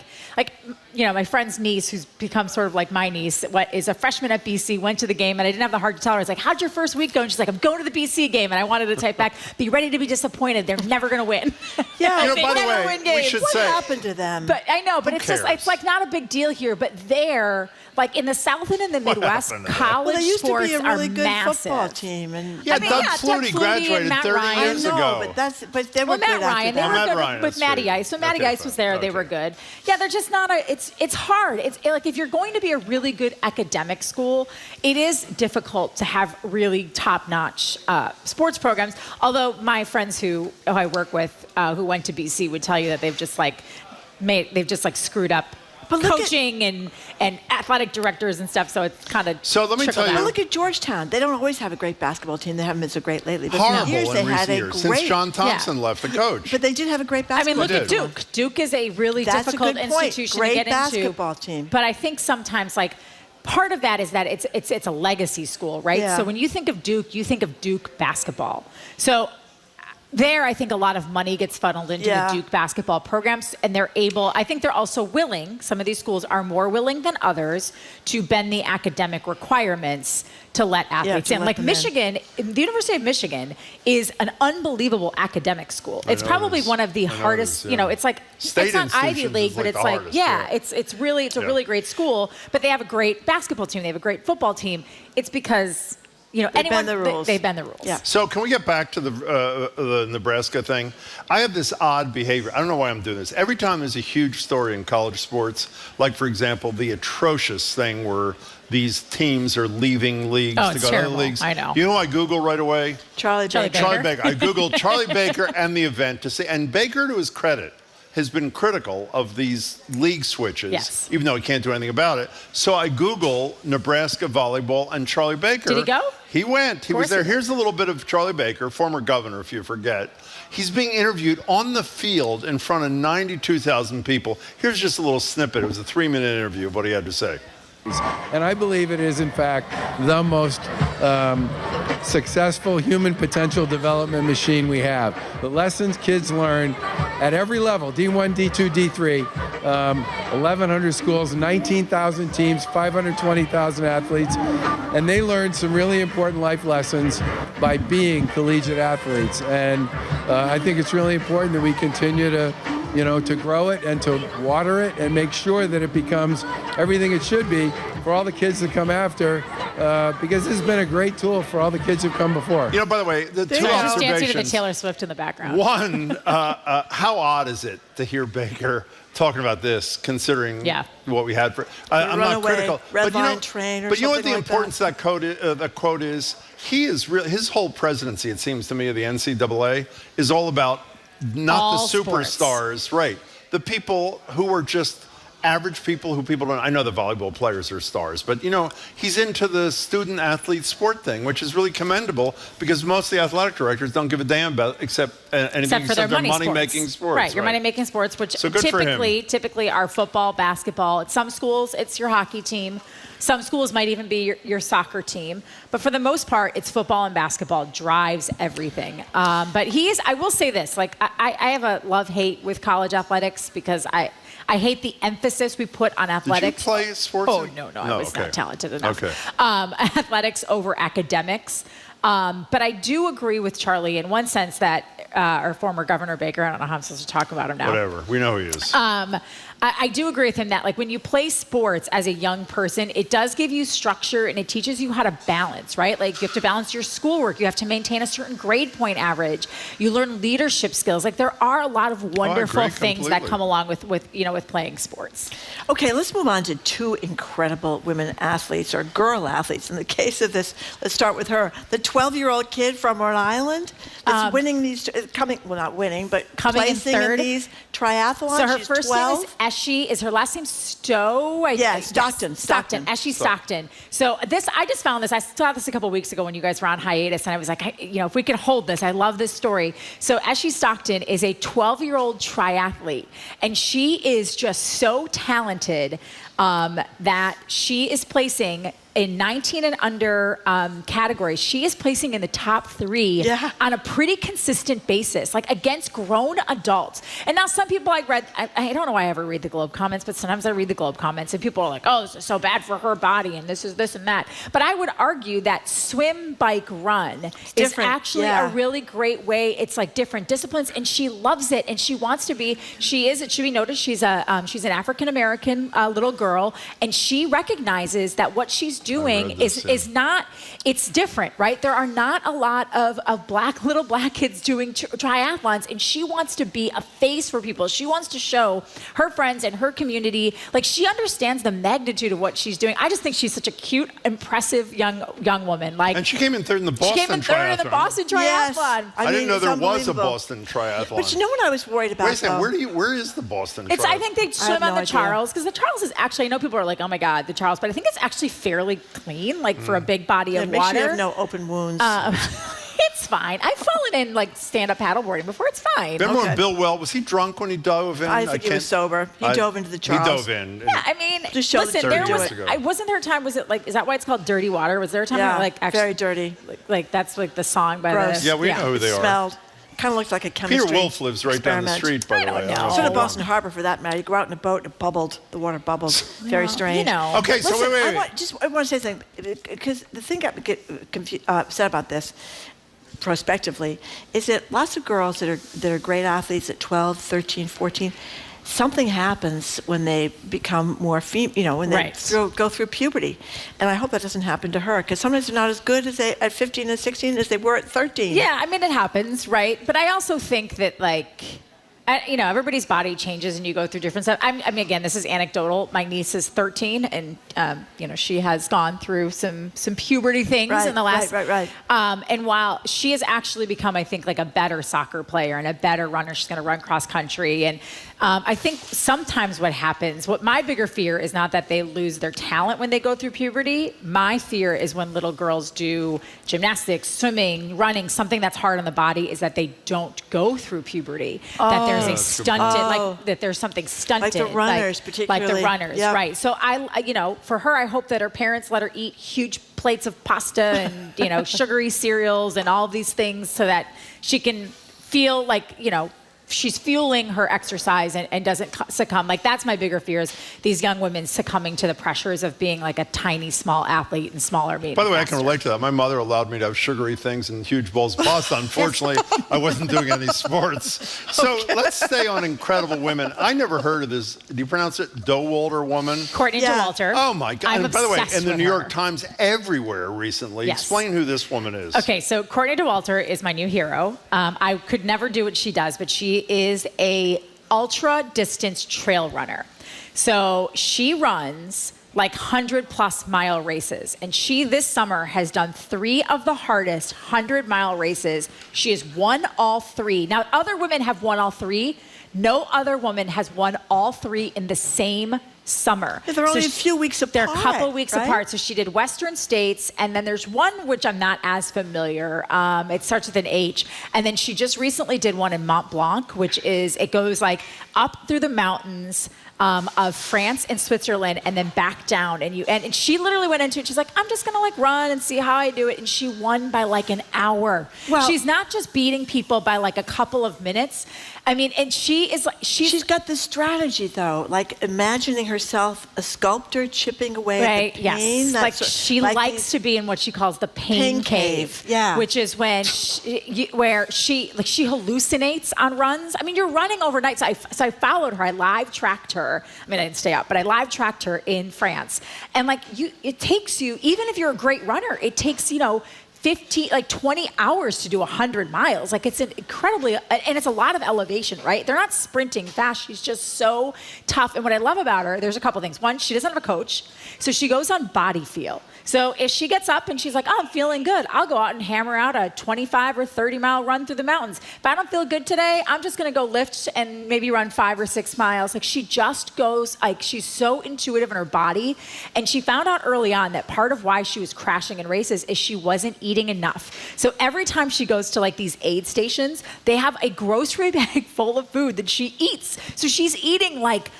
you know, my friend's niece, who's become sort of like my niece, is a freshman at BC, went to the game, and I didn't have the heart to tell her. I was like, how'd your first week go? And she's like, I'm going to the BC game. And I wanted to type back, be ready to be disappointed. They're never going to win. Yeah, You know, They by the never way, win games. we should what say, happened to them? But I know, but Who it's just, cares? it's like not a big deal here. But there, like in the South and in the Midwest, happened to them? college well, they used to sports be a are really good massive. football team, and yeah, I mean, Doug yeah, Flutie and graduated Matt 30 Ryan. years I know, ago. but they were Well, good Matt Ryan, after they that. were Matt good Ryan, with that's Matty true. Ice. When Matty Okay, Ice was there, they fine. were good. Yeah, they're just not it's hard. It's like if you're going to be a really good academic school, it is difficult to have really top-notch sports programs. Although my friends who I work with who went to BC would tell you that they've just screwed up But look at- coaching and athletic directors and stuff. So it's kind of So let me tell you- But look at Georgetown. They don't always have a great basketball team. They haven't been so great lately. But for Horrible years, they in had recent a years, great. since John Thompson left, the coach. But they did have a great I mean, basketball look They at did. Duke. Duke is a really That's a difficult good point. institution Great to get into. basketball team. But I think sometimes, like, part of that is that it's a legacy school, right? Yeah. So when you think of Duke, you think of Duke basketball. So there, I think a lot of money gets funneled into Yeah. the Duke basketball programs, and I think they're also willing, some of these schools are more willing than others to bend the academic requirements to let athletes to in. let Like them in. Michigan, the University of Michigan is an unbelievable academic school. It's know it probably is. one of the I know it hardest, is, you know, yeah. it's like, State it's not Ivy institutions League, is but like it's the like, hardest, yeah, yeah. it's a really great school, but they have a great basketball team. They have a great football team. It's because, you know, They bend the rules. They bend the rules. Yeah. So can we get back to the Nebraska thing? I have this odd behavior. I don't know why I'm doing this. Every time there's a huge story in college sports, like, for example, the atrocious thing where these teams are leaving leagues Oh, to it's go to terrible. other leagues. I know. You know who I Google right away? Charlie Baker. Baker. Charlie Baker. I Googled Charlie Baker and the event to see. And Baker, to his credit, has been critical of these league switches, Yes. even though he can't do anything about it. So I Google Nebraska volleyball and Charlie Baker. Did he go? He went. He Of was course there. he did. Here's a little bit of Charlie Baker, former governor, if you forget. He's being interviewed on the field in front of 92,000 people. Here's just a little snippet. It was a 3-minute interview of what he had to say. And I believe it is, in fact, the most successful human potential development machine we have. The lessons kids learn at every level, D1, D2, D3, 1,100 schools, 19,000 teams, 520,000 athletes, and they learn some really important life lessons by being collegiate athletes. And I think it's really important that we continue to grow it and to water it and make sure that it becomes everything it should be for all the kids that come after, because this has been a great tool for all the kids who've come before. You know, by the way, the two Dancing to the observations. Taylor Swift in the background. One, how odd is it to hear Baker talking about this, considering what we had for? I'm not runaway critical, red but you know, line train or but you know what something the like importance of that quote is? He is really, his whole presidency, it seems to me, of the NCAA is all about not All the superstars, right? The people who are just average people who people don't. I know the volleyball players are stars, but you know, he's into the student athlete sport thing, which is really commendable because most of the athletic directors don't give a damn about anything Except for their money-making sports. Right, your money-making sports, which So good for him. typically are football, basketball. At some schools, it's your hockey team. Some schools might even be your soccer team. But for the most part, it's football and basketball drives everything. But I will say this, like I have a love-hate with college athletics because I hate the emphasis we put on athletics. Did you play sports? Oh, no, I was not talented enough. Okay. Athletics over academics. But I do agree with Charlie in one sense that our former Governor Baker, I don't know how I'm supposed to talk about him now. Whatever. We know he is. I do agree with him that, like, when you play sports as a young person, it does give you structure and it teaches you how to balance, right? Like, you have to balance your schoolwork. You have to maintain a certain grade point average. You learn leadership skills. Like, there are a lot of wonderful things that come along with playing sports. Okay, let's move on to two incredible women athletes, or girl athletes. In the case of this, let's start with her. The 12-year-old kid from Rhode Island that's winning these, not winning, but coming placing in third. In these triathlons. So her She's first 12. name is Eshy. Is her last name Stowe? Stockton. Eshy Stockton. So I just found this. I saw this a couple weeks ago when you guys were on hiatus, and I was like, if we can hold this, I love this story. So Eshy Stockton is a 12-year-old triathlete, and she is just so talented that she is placing in 19 and under categories. She is placing in the top 3 on a pretty consistent basis, like against grown adults. And now some people I don't know why I ever read the Globe comments, but sometimes I read the Globe comments and people are like, oh, this is so bad for her body and this is this and that. But I would argue that swim, bike, run is actually a really great way. It's like different disciplines, and she loves it and she wants to be. It should be noted, she's an African-American little girl, and she recognizes that what she's doing is not, it's different, right? There are not a lot of little black kids doing triathlons, and she wants to be a face for people. She wants to show her friends and her community, like, she understands the magnitude of what she's doing. I just think she's such a cute, impressive young woman. Like, and she came in third in the Boston triathlon. She came in third in the Boston triathlon. Yes. I didn't know there was a Boston triathlon. But you know what I was worried about? Wait a second, where is the Boston triathlon? I think they swim on the Charles, because the Charles is actually, I know people are like, oh my God, the Charles, but I think it's actually fairly clean, like for a big body of make water. sure you have no open wounds. It's fine. I've fallen in like stand-up paddleboarding before. It's fine. Remember when Bill Well, was he drunk when he dove in? I think he was sober. He dove into the Charles. He dove in. Yeah, I mean, listen, wasn't there a time, was it like, is that why it's called Dirty Water? Was there a time where like actually, very dirty. Like that's like the song by Gross. the... Yeah, we know who they are. Smelled. Kind of looks like a chemistry Peter Wolf lives right down the street, by the way. So did Boston Harbor, for that matter. You go out in a boat and it bubbled. The water bubbled. Very strange. Okay, so listen, wait. I want to say something, because the thing got upset about this prospectively is that lots of girls that are great athletes at 12, 13, 14, something happens when they become more when they go through puberty. And I hope that doesn't happen to her, because sometimes they're not as good as they at 15 and 16 as they were at 13. Yeah, I mean, it happens, right? But I also think that, like, everybody's body changes and you go through different stuff. I mean, again, this is anecdotal. My niece is 13, and she has gone through some puberty things in the last. Right. And while she has actually become, I think, like a better soccer player and a better runner, she's going to run cross country. And I think sometimes what my bigger fear is not that they lose their talent when they go through puberty. My fear is when little girls do gymnastics, swimming, running, something that's hard on the body, is that they don't go through puberty. That there's a stunted, that there's something stunted. Like the runners, particularly. Like the runners, right. So for her, I hope that her parents let her eat huge plates of pasta and, sugary cereals and all these things so that she can feel like, she's fueling her exercise and doesn't succumb. Like, that's my bigger fear, is these young women succumbing to the pressures of being like a tiny, small athlete in smaller meetings. By the way, I can relate to that. My mother allowed me to have sugary things and huge bowls of pasta. Unfortunately, I wasn't doing any sports. So let's stay on incredible women. I never heard of this. Do you pronounce it Dowalter woman? Courtney Dowalter. Oh my God. I'm and by the way, in the New York her. Times everywhere recently. Yes. Explain who this woman is. Okay, so Courtney Dowalter is my new hero. I could never do what she does, but she is a ultra distance trail runner. So she runs like 100+ mile races, and she this summer has done 3 of the hardest 100-mile races. She has won all 3. Now, other women have won all 3. No other woman has won all 3 in the same summer. They're only a few weeks apart. They're a couple of weeks apart. So she did Western States, and then there's one which I'm not as familiar. It starts with an H. And then she just recently did one in Mont Blanc, which is, it goes like up through the mountains, of France and Switzerland, and then back down. And she literally went into it. She's like, I'm just gonna like run and see how I do it. And she won by like an hour. Well, she's not just beating people by like a couple of minutes. I mean, and she is like, she's got this strategy though, like imagining herself a sculptor chipping away at the pain. Yes. Like she likes to be in what she calls the pain cave. Yeah. Which is when she hallucinates on runs. I mean, you're running overnight. So I followed her. I live tracked her. I mean, I didn't stay up, but I live tracked her in France. And like it takes you, even if you're a great runner, it takes, 20 hours to do 100 miles. Like it's an incredibly, and it's a lot of elevation, right? They're not sprinting fast. She's just so tough. And what I love about her, there's a couple things. One, she doesn't have a coach. So she goes on body feel. So if she gets up and she's like, oh, I'm feeling good, I'll go out and hammer out a 25 or 30 mile run through the mountains. If I don't feel good today, I'm just gonna go lift and maybe run 5 or 6 miles. Like she just goes, like she's so intuitive in her body. And she found out early on that part of why she was crashing in races is she wasn't eating enough. So every time she goes to like these aid stations, they have a grocery bag full of food that she eats. So she's eating like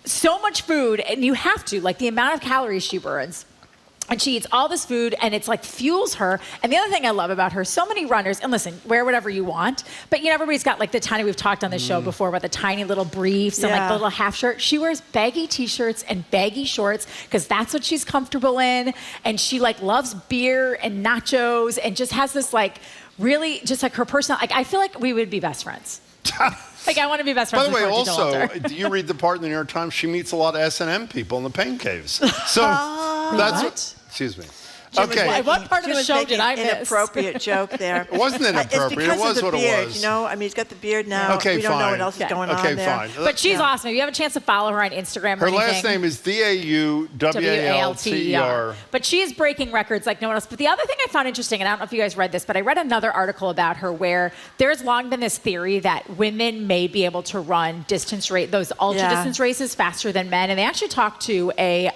so much food, and you have to, like the amount of calories she burns. And she eats all this food, and it's like fuels her. And the other thing I love about her, so many runners, and listen, wear whatever you want, but everybody's got like the tiny, we've talked on this show before about the tiny little briefs and like the little half shirt. She wears baggy t-shirts and baggy shorts because that's what she's comfortable in. And she like loves beer and nachos and just has this like really just like her personal, like I feel like we would be best friends. Like I want to be best friends. By the way, with also, do you read the part in the New York Times? She meets a lot of S&M people in the pain caves. So that's what. Excuse me. Okay. What part of the show did I miss? Inappropriate joke there. It wasn't inappropriate. It was what it was. I mean, he's got the beard now. Okay, we don't know what else is going on there. Okay, fine. But she's awesome. If you have a chance to follow her on Instagram or Her last name is Daulter. But she is breaking records like no one else. But the other thing I found interesting, and I don't know if you guys read this, but I read another article about her where there's long been this theory that women may be able to run those ultra distance races faster than men. And they actually talked to a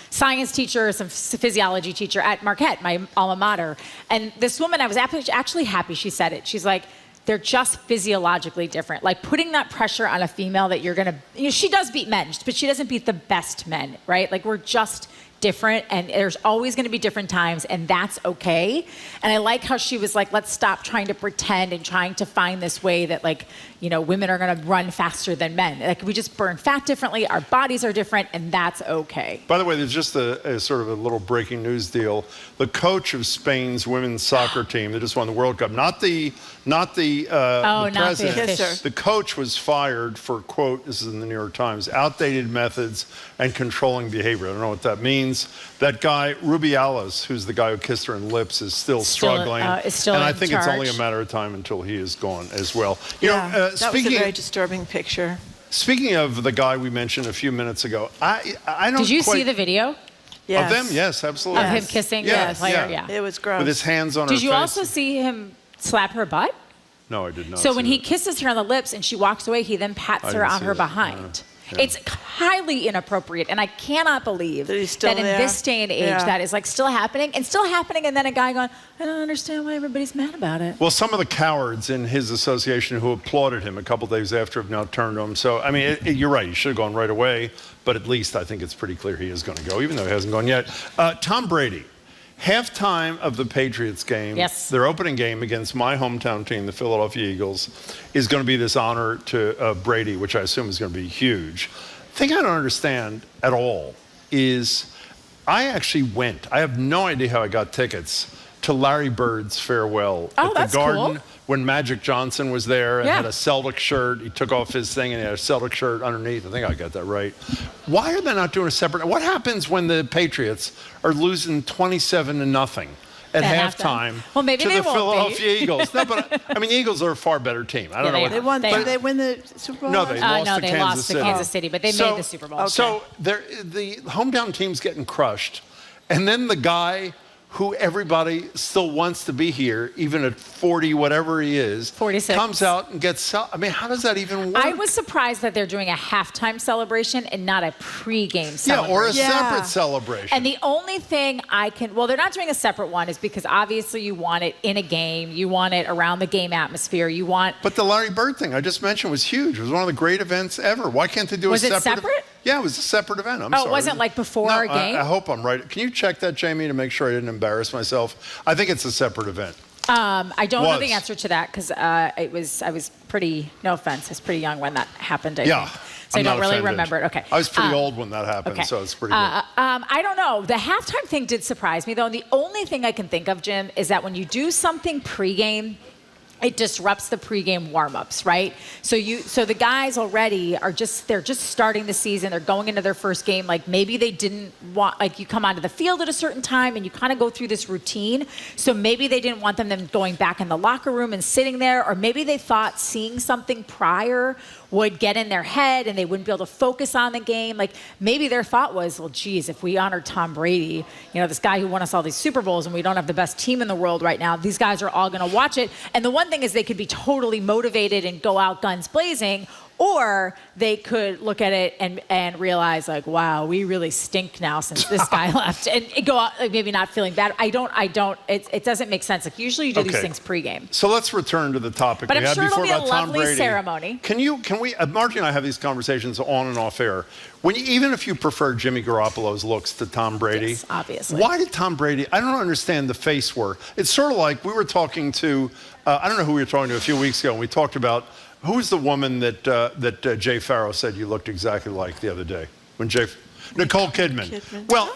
science teacher, some physiology teacher at Marquette, my alma mater. And this woman, I was actually happy she said it. She's like, they're just physiologically different. Like putting that pressure on a female that you're gonna, she does beat men, but she doesn't beat the best men, right? Like we're just different, and there's always going to be different times, and that's okay. And I like how she was like, let's stop trying to pretend and trying to find this way that like, women are going to run faster than men. Like we just burn fat differently, our bodies are different, and that's okay. By the way, there's just a sort of a little breaking news deal. The coach of Spain's women's soccer team that just won the World Cup, not the president, the coach was fired for, quote, this is in the New York Times, outdated methods and controlling behavior. I don't know what that means. That guy, Rubiales, who's the guy who kissed her in lips, is still struggling. And I think it's only a matter of time until he is gone as well. That was a very disturbing picture. Speaking of the guy we mentioned a few minutes ago, I don't Did you see the video? Yes. Of them? Yes, absolutely. Of him kissing the player? Yeah. It was gross. With his hands on her face. Did you also see him slap her butt? No, I did not. So when he kisses her on the lips and she walks away, he then pats her on her behind. Yeah. It's highly inappropriate, and I cannot believe that in this day and age that is like still happening, and then a guy going, I don't understand why everybody's mad about it. Well, some of the cowards in his association who applauded him a couple days after have now turned on him. So, I mean, you're right, he should have gone right away, but at least I think it's pretty clear he is going to go, even though he hasn't gone yet. Tom Brady. Halftime of the Patriots game, their opening game against my hometown team, the Philadelphia Eagles, is going to be this honor to Brady, which I assume is going to be huge. The thing I don't understand at all is I actually went. I have no idea how I got tickets to Larry Bird's farewell at the Garden. Cool. When Magic Johnson was there and had a Celtic shirt. He took off his thing and he had a Celtic shirt underneath. I think I got that right. Why are they not doing a separate? What happens when the Patriots are losing 27-0 at halftime to the Philadelphia Eagles? No, but I mean, the Eagles are a far better team. I don't know. They won. Did they win the Super Bowl? No, they lost to Kansas City, but they made the Super Bowl. So the hometown team's getting crushed, and then the guy who everybody still wants to be here, even at 40, whatever he is, 46, comes out and gets, I mean, how does that even work? I was surprised that they're doing a halftime celebration and not a pregame celebration. Yeah, or a separate celebration. And the only thing they're not doing a separate one is because obviously you want it in a game, you want it around the game atmosphere, But the Larry Bird thing I just mentioned was huge. It was one of the great events ever. Why can't they do Was a it separate? separate? Yeah, it was a separate event. I'm sorry. It wasn't like before a game? I hope I'm right. Can you check that, Jamie, to make sure I didn't embarrass myself? I think it's a separate event. I don't know the answer to that because I was pretty, no offense, I was pretty young when that happened, I think. So I don't really remember it. Okay. I was pretty old when that happened, so it's pretty good. I don't know. The halftime thing did surprise me, though. And the only thing I can think of, Jim, is that when you do something pregame, it disrupts the pregame warm-ups, right? So the guys already they're just starting the season. They're going into their first game. Like maybe they didn't want, like you come onto the field at a certain time and you kind of go through this routine. So maybe they didn't want them going back in the locker room and sitting there, or maybe they thought seeing something prior would get in their head and they wouldn't be able to focus on the game. Like maybe their thought was, well, geez, if we honor Tom Brady, this guy who won us all these Super Bowls, and we don't have the best team in the world right now, these guys are all going to watch it. And the one thing is they could be totally motivated and go out guns blazing, or they could look at it and realize, like, wow, we really stink now since this guy left, and go out like maybe not feeling bad. It doesn't make sense. Like usually you do these things pregame. So let's return to the topic but we I'm had sure before it'll be about a Tom lovely Brady. ceremony. Can we? Margie and I have these conversations on and off air. Even if you prefer Jimmy Garoppolo's looks to Tom Brady, yes, obviously. Why did Tom Brady? I don't understand the face work. It's sort of like we were talking to. I don't know who we were talking to a few weeks ago, and we talked about. Who's the woman that Jay Farrow said you looked exactly like the other day? Nicole Kidman. Well,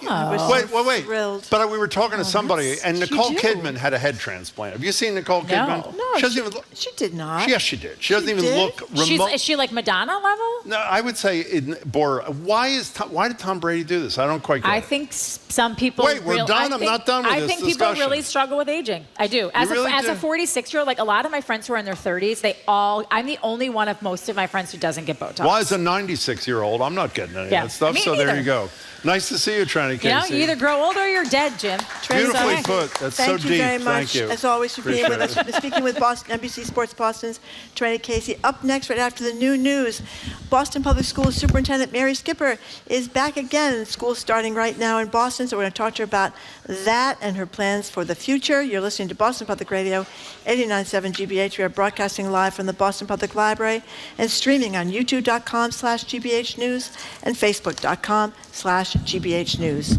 wait. Thrilled. But we were talking to somebody, and Nicole Kidman had a head transplant. Have you seen Nicole Kidman? No, she doesn't even look. She did not. Yes, she did. She doesn't even look remote. Is she like Madonna level? No, I would say, why did Tom Brady do this? I don't quite get it. I think some people. Wait, we're done? I'm not done with this I think discussion. people really struggle with aging. I do. As a 46-year-old, like a lot of my friends who are in their 30s, I'm the only one of most of my friends who doesn't get Botox. Why is a 96-year-old? I'm not getting any of that stuff. Me So neither. there you go. Nice to see you, Trendy Casey. You either grow old or you're dead, Jim. Beautifully put. That's so deep. Thank you very much, Thank you. as always, for being with us. Speaking with NBC Sports Boston's Trendy Casey. Up next, right after the new news, Boston Public Schools Superintendent Mary Skipper is back again. School's starting right now in Boston, so we're going to talk to her about that and her plans for the future. You're listening to Boston Public Radio, 89.7 GBH. We are broadcasting live from the Boston Public Library and streaming on youtube.com/GBH News and facebook.com/GBH News.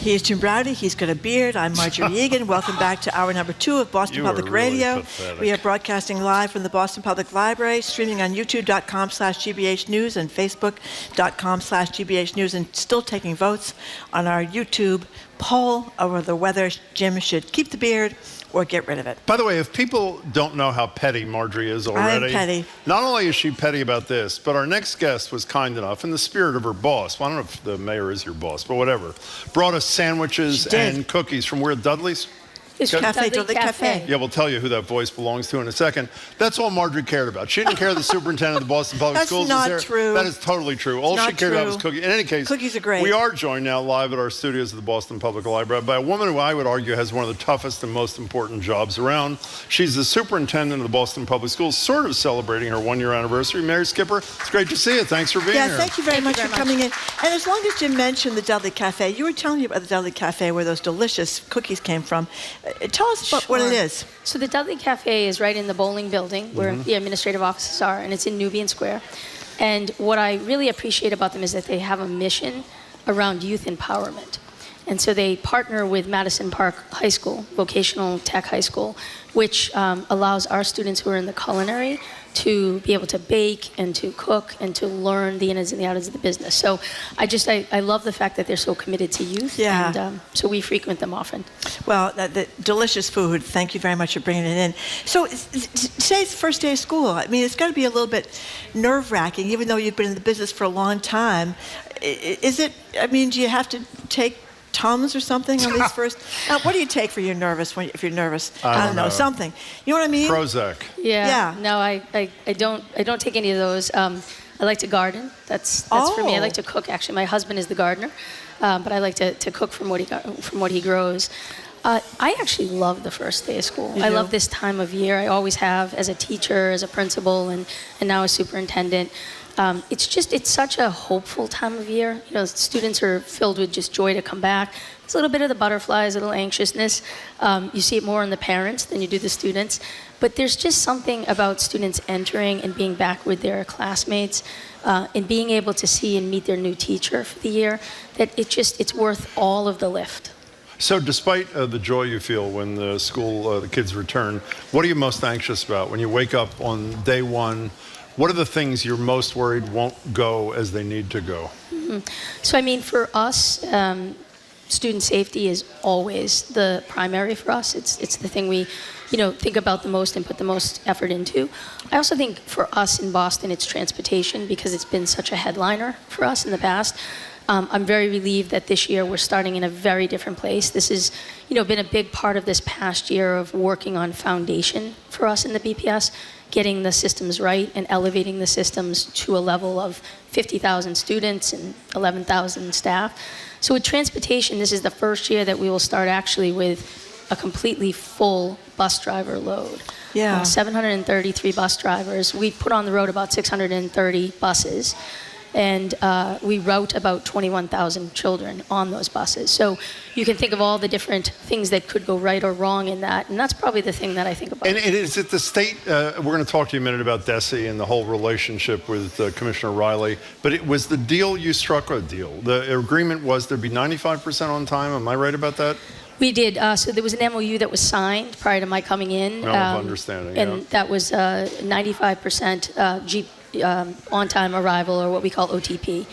He is Jim Browdy. He's got a beard. I'm Marjorie Egan. Welcome back to hour number 2 of Boston You Public are really Radio. pathetic. We are broadcasting live from the Boston Public Library, streaming on youtube.com/GBH News and facebook.com/GBH News, and still taking votes on our YouTube poll over the whether Jim should keep the beard or get rid of it. By the way, if people don't know how petty Marjorie is already, I'm petty. Not only is she petty about this, but our next guest was kind enough, in the spirit of her boss, well, I don't know if the mayor is your boss, but whatever, brought us sandwiches and cookies from where, Dudley's? It's Cafe Dudley Cafe. Yeah, we'll tell you who that voice belongs to in a second. That's all Marjorie cared about. She didn't care the superintendent of the Boston Public Schools That's is there. not true. That is totally true. All she cared about was cookies. In any case, cookies are great. We are joined now live at our studios of the Boston Public Library by a woman who I would argue has one of the toughest and most important jobs around. She's the superintendent of the Boston Public Schools, sort of celebrating her one-year anniversary. Mary Skipper, it's great to see you. Thanks for being here. Yeah, thank you very much for coming in. And as long as Jim mentioned the Dudley Cafe, you were telling me about the Dudley Cafe where those delicious cookies came from. Tell us about what it is. So the Dudley Cafe is right in the bowling building where the administrative offices are, and it's in Nubian Square. And what I really appreciate about them is that they have a mission around youth empowerment. And so they partner with Madison Park High School, vocational tech high school, which allows our students who are in the culinary to be able to bake and to cook and to learn the ins and the outs of the business. So I love the fact that they're so committed to youth. Yeah. And so we frequent them often. Well, the delicious food. Thank you very much for bringing it in. So say it's the first day of school. I mean, it's got to be a little bit nerve-wracking, even though you've been in the business for a long time. Is it, I mean, do you have to take Tums or something on these first? What do you take for you're nervous if you're nervous? I don't know, something. You know what I mean? Prozac. Yeah. No, I don't take any of those. I like to garden. That's for me. I like to cook. Actually, my husband is the gardener, but I like to cook from what he grows. I actually love the first day of school. I love this time of year. I always have, as a teacher, as a principal, and now as superintendent. It's such a hopeful time of year. You know, students are filled with just joy to come back. There's a little bit of the butterflies, a little anxiousness. You see it more in the parents than you do the students. But there's just something about students entering and being back with their classmates and being able to see and meet their new teacher for the year that it's worth all of the lift. So despite the joy you feel when the kids return, what are you most anxious about when you wake up on day one? What are the things you're most worried won't go as they need to go? Mm-hmm. So, I mean, for us, student safety is always the primary for us. It's the thing we, think about the most and put the most effort into. I also think for us in Boston, it's transportation because it's been such a headliner for us in the past. I'm very relieved that this year we're starting in a very different place. This has, been a big part of this past year of working on foundation for us in the BPS, getting the systems right and elevating the systems to a level of 50,000 students and 11,000 staff. So with transportation, this is the first year that we will start actually with a completely full bus driver load. Yeah. 733 bus drivers. We put on the road about 630 buses. And we route about 21,000 children on those buses. So you can think of all the different things that could go right or wrong in that, and that's probably the thing that I think about. And is it the state, we're going to talk to you a minute about DESE and the whole relationship with Commissioner Riley, but it was the deal you struck, the agreement was there'd be 95% on time, am I right about that? We did. So there was an MOU that was signed prior to my coming in. Understanding, and that was 95% on-time arrival, or what we call OTP.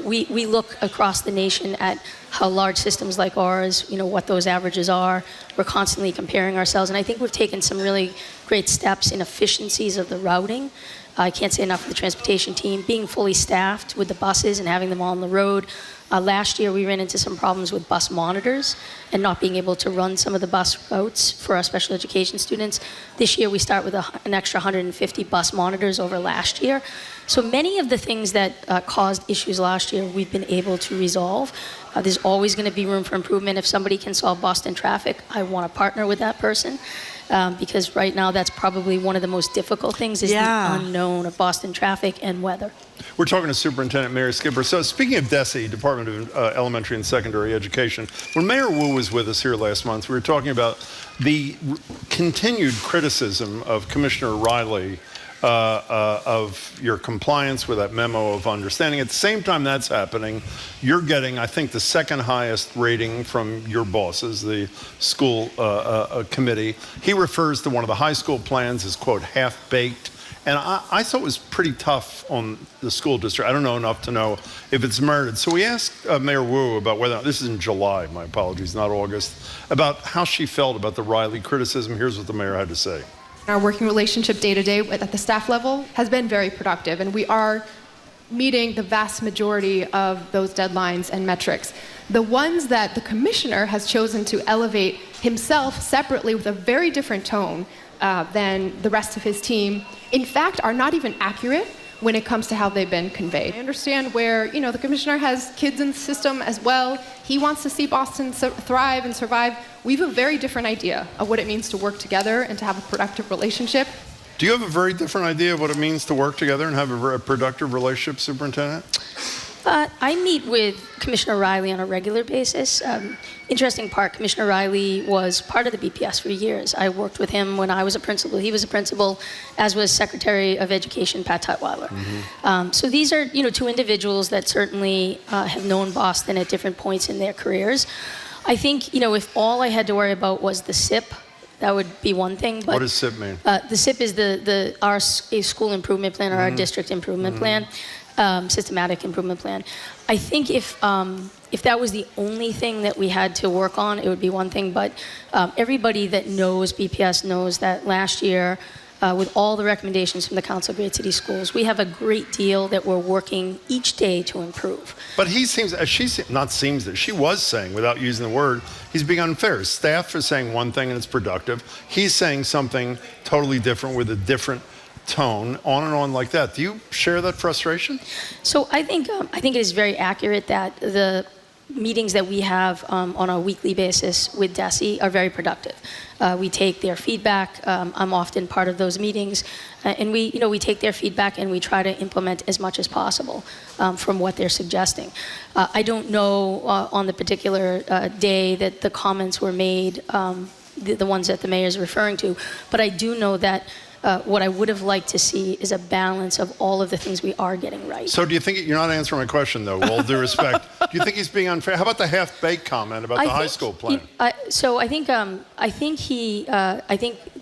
We look across the nation at how large systems like ours, what those averages are. We're constantly comparing ourselves, and I think we've taken some really great steps in efficiencies of the routing. I can't say enough for the transportation team, being fully staffed with the buses and having them all on the road. Last year, we ran into some problems with bus monitors and not being able to run some of the bus routes for our special education students. This year, we start with an extra 150 bus monitors over last year. So many of the things that caused issues last year, we've been able to resolve. There's always going to be room for improvement. If somebody can solve Boston traffic, I want to partner with that person. Because right now, that's probably one of the most difficult things is the unknown of Boston traffic and weather. We're talking to Superintendent Mary Skipper. So speaking of DESE, Department of Elementary and Secondary Education, when Mayor Wu was with us here last month, we were talking about the continued criticism of Commissioner Riley of your compliance with that memo of understanding. At the same time that's happening, you're getting, I think, the second highest rating from your bosses, the school committee. He refers to one of the high school plans as, quote, half-baked. And I thought it was pretty tough on the school district. I don't know enough to know if it's merited. So we asked Mayor Wu about whether, this is in July, my apologies, not August, about how she felt about the Riley criticism. Here's what the mayor had to say. Our working relationship day to day at the staff level has been very productive, and we are meeting the vast majority of those deadlines and metrics. The ones that the commissioner has chosen to elevate himself separately with a very different tone than the rest of his team, in fact, are not even accurate when it comes to how they've been conveyed. I understand where, the commissioner has kids in the system as well. He wants to see Boston thrive and survive. We have a very different idea of what it means to work together and to have a productive relationship. Do you have a very different idea of what it means to work together and have a productive relationship, Superintendent? I meet with Commissioner Riley on a regular basis. Interesting part, Commissioner Riley was part of the BPS for years. I worked with him when I was a principal. He was a principal, as was Secretary of Education Pat Tutwiler. Mm-hmm. So these are, two individuals that certainly have known Boston at different points in their careers. I think, if all I had to worry about was the SIP, that would be one thing. But what does SIP mean? The SIP is our school improvement plan or our district improvement plan. Systematic improvement plan. I think if that was the only thing that we had to work on, it would be one thing. But everybody that knows BPS knows that last year, with all the recommendations from the Council of Great City Schools, we have a great deal that we're working each day to improve. But he seems, she was saying, without using the word, he's being unfair. Staff is saying one thing and it's productive. He's saying something totally different with a different tone, on and on like that. Do you share that frustration? So I think it is very accurate that the meetings that we have on a weekly basis with DESE are very productive. We take their feedback. I'm often part of those meetings, and we take their feedback and we try to implement as much as possible from what they're suggesting. I don't know on the particular day that the comments were made, the ones that the mayor is referring to, but I do know that what I would have liked to see is a balance of all of the things we are getting right. So do you think, you're not answering my question though, with all due respect, do you think he's being unfair? How about the half-baked comment about the high school plan? I think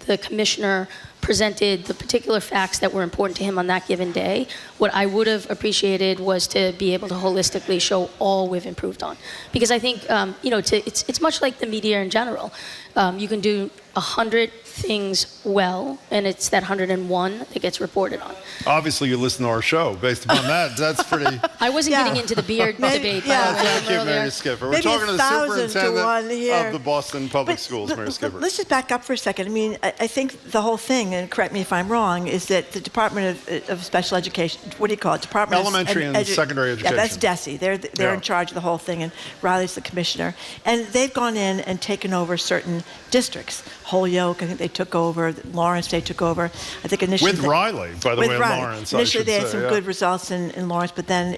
the commissioner presented the particular facts that were important to him on that given day. What I would have appreciated was to be able to holistically show all we've improved on. Because I think, it's much like the media in general. You can do 100 things well, and it's that 101 that gets reported on. Obviously, you listen to our show. Based upon that, that's pretty... I wasn't getting into the beard debate. Thank you, Mary Skipper. We're talking to the superintendent of the Boston Public Schools, Mary Skipper. Let's just back up for a second. I mean, I think the whole thing, and correct me if I'm wrong, is that the Department of Special Education, what do you call it? Department Elementary and Secondary Education. Yeah, that's DESE. They're in charge of the whole thing, and Riley's the commissioner. And they've gone in and taken over certain districts. Holyoke, I think they took over. Lawrence, they took over. I think initially... With Riley, by the way, Lawrence, initially they had some good results in Lawrence, but then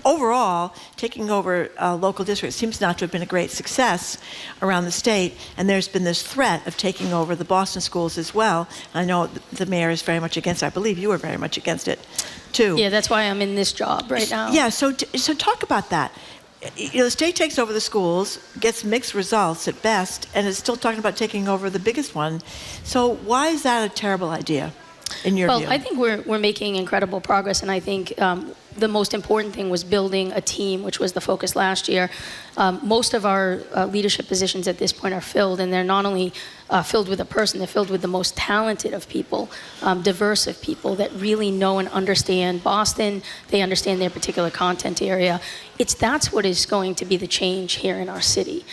overall, taking over local districts seems not to have been a great success around the state, and there's been this threat of taking over the Boston schools as well. I know the mayor is very much against it. I believe you were very much against it, too. Yeah, that's why I'm in this job right now. Yeah, so talk about that. The state takes over the schools, gets mixed results at best, and is still talking about taking over the biggest one. So why is that a terrible idea, in your view? Well, I think we're making incredible progress, and I think the most important thing was building a team, which was the focus last year. Most of our leadership positions at this point are filled, and they're not only filled with a person, they're filled with the most talented of people, diverse of people that really know and understand Boston. They understand their particular content area. That's what is going to be the change here in our city.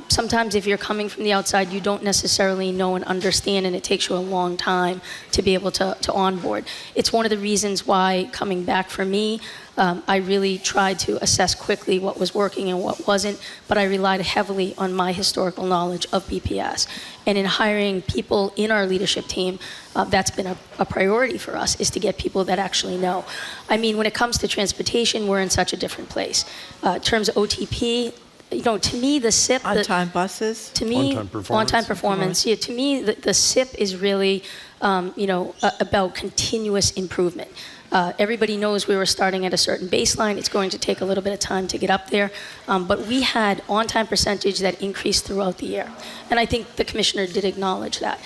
Sometimes if you're coming from the outside, you don't necessarily know and understand, and it takes you a long time to be able to onboard. It's one of the reasons why coming back for me, I really tried to assess quickly what was working and what wasn't, but I relied heavily on my historical knowledge of BPS. And in hiring people in our leadership team, that's been a priority for us, is to get people that actually know. I mean, when it comes to transportation, we're in such a different place. In terms of OTP, to me, the SIP... On-time buses? To me, on-time performance. Yeah, to me, the SIP is really, about continuous improvement. Everybody knows we were starting at a certain baseline. It's going to take a little bit of time to get up there. But we had on-time percentage that increased throughout the year. And I think the commissioner did acknowledge that.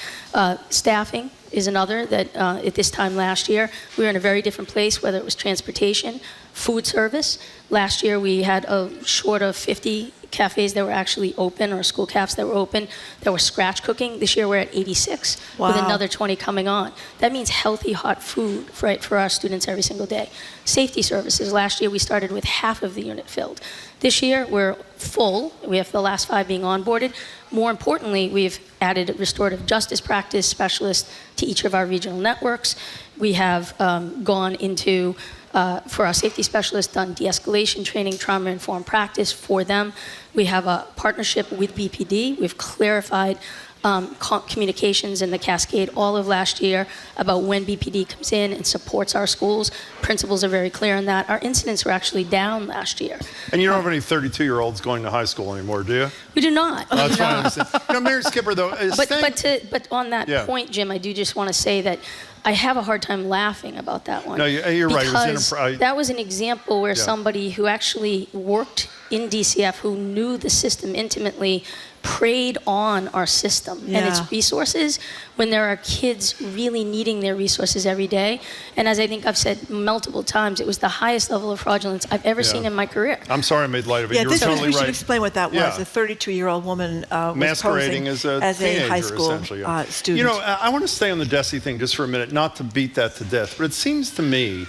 Staffing is another that at this time last year, we were in a very different place, whether it was transportation, food service. Last year, we had a short of 50 cafes that were actually open, or school cafes that were open, that were scratch cooking. This year we're at 86, with another 20 coming on. That means healthy, hot food, right, for our students every single day. Safety services, last year we started with half of the unit filled. This year we're full. We have the last 5 being onboarded. More importantly, we've added restorative justice practice specialists to each of our regional networks. We have gone into for our safety specialists, done de-escalation training, trauma-informed practice for them. We have a partnership with BPD. We've clarified communications in the cascade all of last year about when BPD comes in and supports our schools. Principals are very clear on that. Our incidents were actually down last year. And you don't have any 32-year-olds going to high school anymore, do you? We do not. Oh, that's fine. I understand. Mayor Skipper, though, but on that point, Jim, I do just want to say that I have a hard time laughing about that one. No, you're right. Because that was an example where somebody who actually worked in DCF, who knew the system intimately, preyed on our system and its resources when there are kids really needing their resources every day. And as I think I've said multiple times, it was the highest level of fraudulence I've ever seen in my career. I'm sorry I made light of it. You're totally we right. should explain what that was. A 32-year-old woman was masquerading posing as a high school student. You know, I want to stay on the DESE thing just for a minute, not to beat that to death, but it seems to me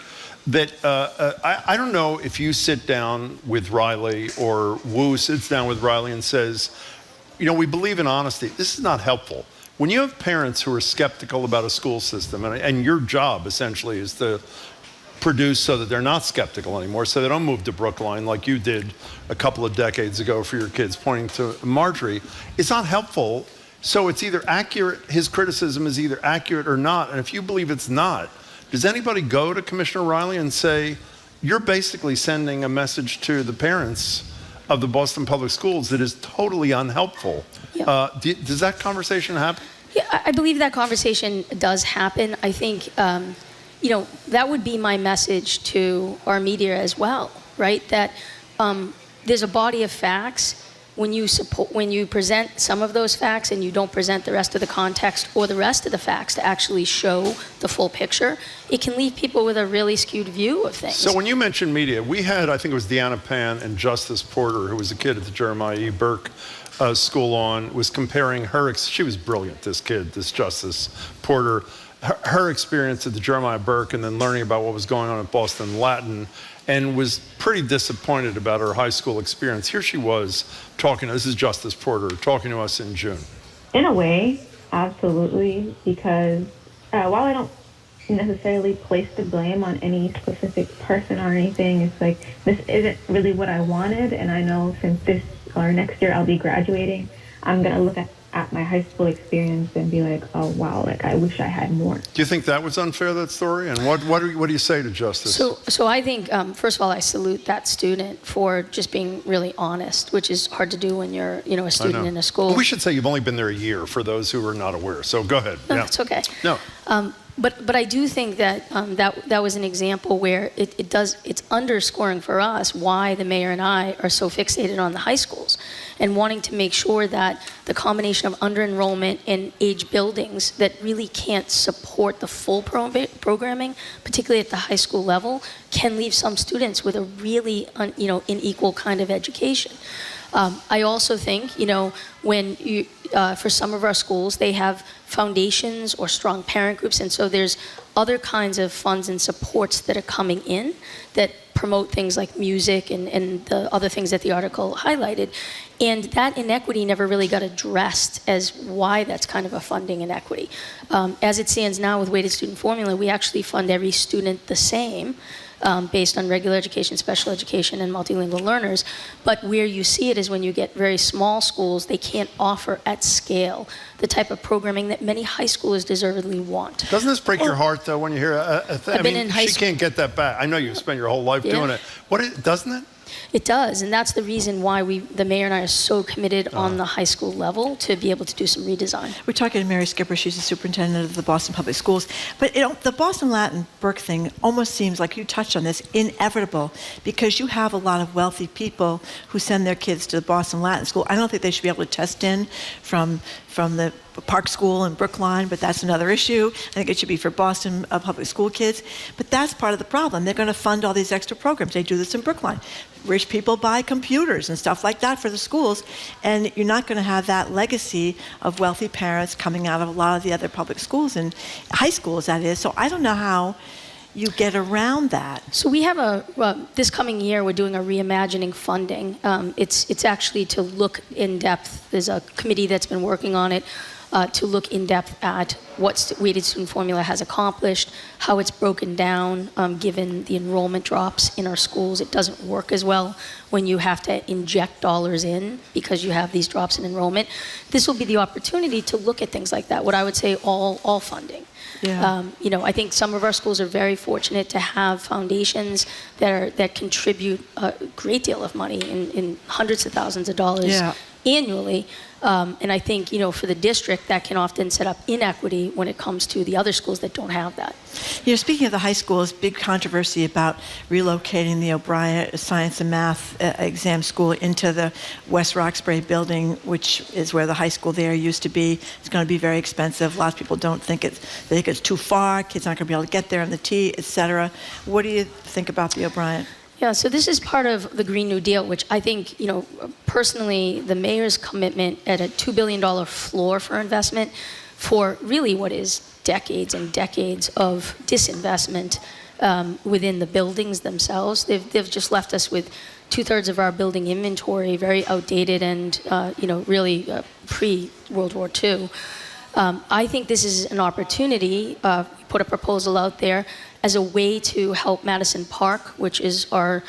that I don't know if you sit down with Riley or Wu sits down with Riley and says, you know, we believe in honesty. This is not helpful. When you have parents who are skeptical about a school system, and your job essentially is to produce so that they're not skeptical anymore, so they don't move to Brookline like you did a couple of decades ago for your kids, pointing to Marjorie, it's not helpful. So it's either accurate, his criticism is either accurate or not. And if you believe it's not, does anybody go to Commissioner Riley and say, you're basically sending a message to the parents of the Boston Public Schools that is totally unhelpful? Does that conversation happen? Yeah, I believe that conversation does happen. I think, that would be my message to our media as well, right? That there's a body of facts. When you present some of those facts and you don't present the rest of the context or the rest of the facts to actually show the full picture, it can leave people with a really skewed view of things. So when you mentioned media, we had, I think it was Deanna Pan and Justice Porter, who was a kid at the Jeremiah E. Burke School was comparing she was brilliant, this kid, this Justice Porter, her experience at the Jeremiah Burke and then learning about what was going on at Boston Latin, and was pretty disappointed about her high school experience. Here she was this is Justice Porter, talking to us in June. In a way, absolutely, because while I don't necessarily place the blame on any specific person or anything, it's like, this isn't really what I wanted, and I know since this or next year I'll be graduating, I'm going to look at my high school experience and be like, oh wow, like I wish I had more. Do you think that was unfair, that story? And what do you say to Justice? So I think, first of all, I salute that student for just being really honest, which is hard to do when you're, a student in a school. Well, we should say you've only been there a year for those who are not aware. So go ahead. No, it's okay. No. But I do think that that was an example where it's underscoring for us why the mayor and I are so fixated on the high schools and wanting to make sure that the combination of under-enrollment and age buildings that really can't support the full programming, particularly at the high school level, can leave some students with a really unequal kind of education. I also think, when you, for some of our schools, they have foundations or strong parent groups, and so there's other kinds of funds and supports that are coming in that promote things like music and the other things that the article highlighted. And that inequity never really got addressed as why that's kind of a funding inequity. As it stands now with weighted student formula, we actually fund every student the same, based on regular education, special education, and multilingual learners. But where you see it is when you get very small schools, they can't offer at scale the type of programming that many high schoolers deservedly want. Doesn't this break your heart, though, when you hear I've been in high she can't get that back. I know you've spent your whole life doing it. Doesn't it? It does, and that's the reason why the mayor and I are so committed on the high school level to be able to do some redesign. We're talking to Mary Skipper. She's the superintendent of the Boston Public Schools. But the Boston Latin Burke thing almost seems like, you touched on this, inevitable, because you have a lot of wealthy people who send their kids to the Boston Latin School. I don't think they should be able to test in from the Park School in Brookline, but that's another issue. I think it should be for Boston public school kids. But that's part of the problem. They're going to fund all these extra programs. They do this in Brookline. Rich people buy computers and stuff like that for the schools, and you're not going to have that legacy of wealthy parents coming out of a lot of the other public schools and high schools, that is. So I don't know how you get around that. So we have this coming year, we're doing a reimagining funding. It's actually to look in depth. There's a committee that's been working on it to look in depth at what weighted student formula has accomplished, how it's broken down, given the enrollment drops in our schools. It doesn't work as well when you have to inject dollars in because you have these drops in enrollment. This will be the opportunity to look at things like that. What I would say, all funding. Yeah. I think some of our schools are very fortunate to have foundations that contribute a great deal of money in hundreds of thousands of dollars annually. And I think, for the district, that can often set up inequity when it comes to the other schools that don't have that. Speaking of the high schools, big controversy about relocating the O'Brien Science and Math exam school into the West Roxbury building, which is where the high school there used to be. It's going to be very expensive. Lots of people don't think they think it's too far. Kids aren't going to be able to get there on the T, etc. What do you think about the O'Brien? Yeah, so this is part of the Green New Deal, which I think, personally, the mayor's commitment at a $2 billion floor for investment for really what is decades and decades of disinvestment within the buildings themselves. They've just left us with 2/3 of our building inventory very outdated and, really pre-World War II. I think this is an opportunity, put a proposal out there, as a way to help Madison Park, which is our,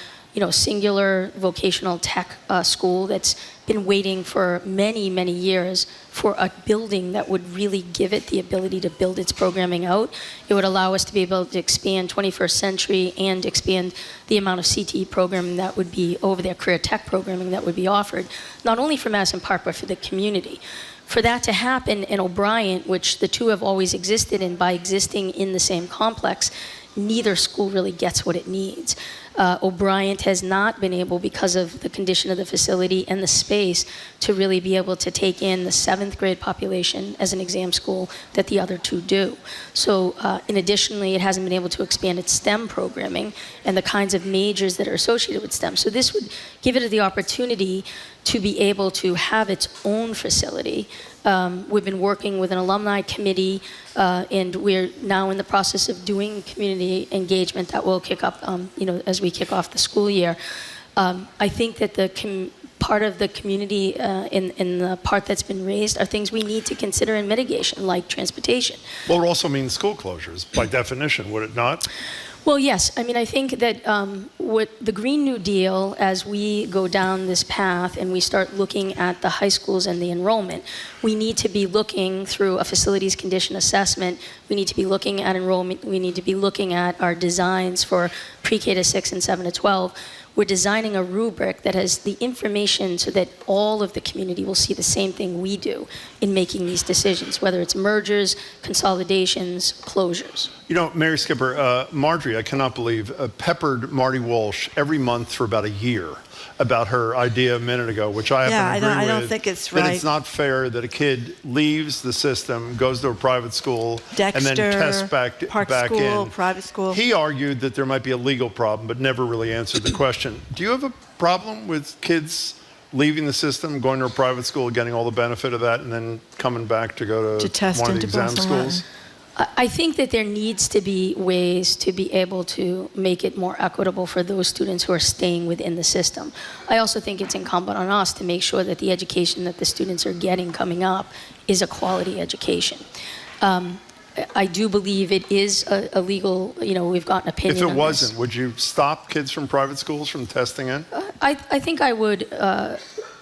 singular vocational tech school that's been waiting for many, many years for a building that would really give it the ability to build its programming out. It would allow us to be able to expand 21st century and expand the amount of CTE programming that would be over there, career tech programming that would be offered, not only for Madison Park, but for the community. For that to happen in O'Brien, which the two have always existed, and by existing in the same complex, neither school really gets what it needs. O'Brien has not been able, because of the condition of the facility and the space, to really be able to take in the 7th grade population as an exam school that the other two do. So, and additionally, it hasn't been able to expand its STEM programming and the kinds of majors that are associated with STEM. So this would give it the opportunity to be able to have its own facility. We've been working with an alumni committee, and we're now in the process of doing community engagement that will kick up, as we kick off the school year. I think that part of the community in the part that's been raised are things we need to consider in mitigation, like transportation. Well, it also means school closures, by definition, would it not? Well, yes. I mean, I think that what the Green New Deal, as we go down this path and we start looking at the high schools and the enrollment, we need to be looking through a facilities condition assessment. We need to be looking at enrollment. We need to be looking at our designs for pre-K to 6 and 7 to 12. We're designing a rubric that has the information so that all of the community will see the same thing we do in making these decisions, whether it's mergers, consolidations, closures. Mary Skipper, Marjorie, I cannot believe, peppered Marty Walsh every month for about a year about her idea a minute ago, which I happen to agree with. I don't think it's right. That it's not fair that a kid leaves the system, goes to a private school, Dexter, and then tests back school, in. Private school. He argued that there might be a legal problem, but never really answered the question. Do you have a problem with kids leaving the system, going to a private school, getting all the benefit of that, and then coming back to go to test one of the into exam Boston schools? Latin. I think that there needs to be ways to be able to make it more equitable for those students who are staying within the system. I also think it's incumbent on us to make sure that the education that the students are getting coming up is a quality education. I do believe it is a legal, we've got an opinion If it on wasn't, this. would you stop kids from private schools from testing in? I think I would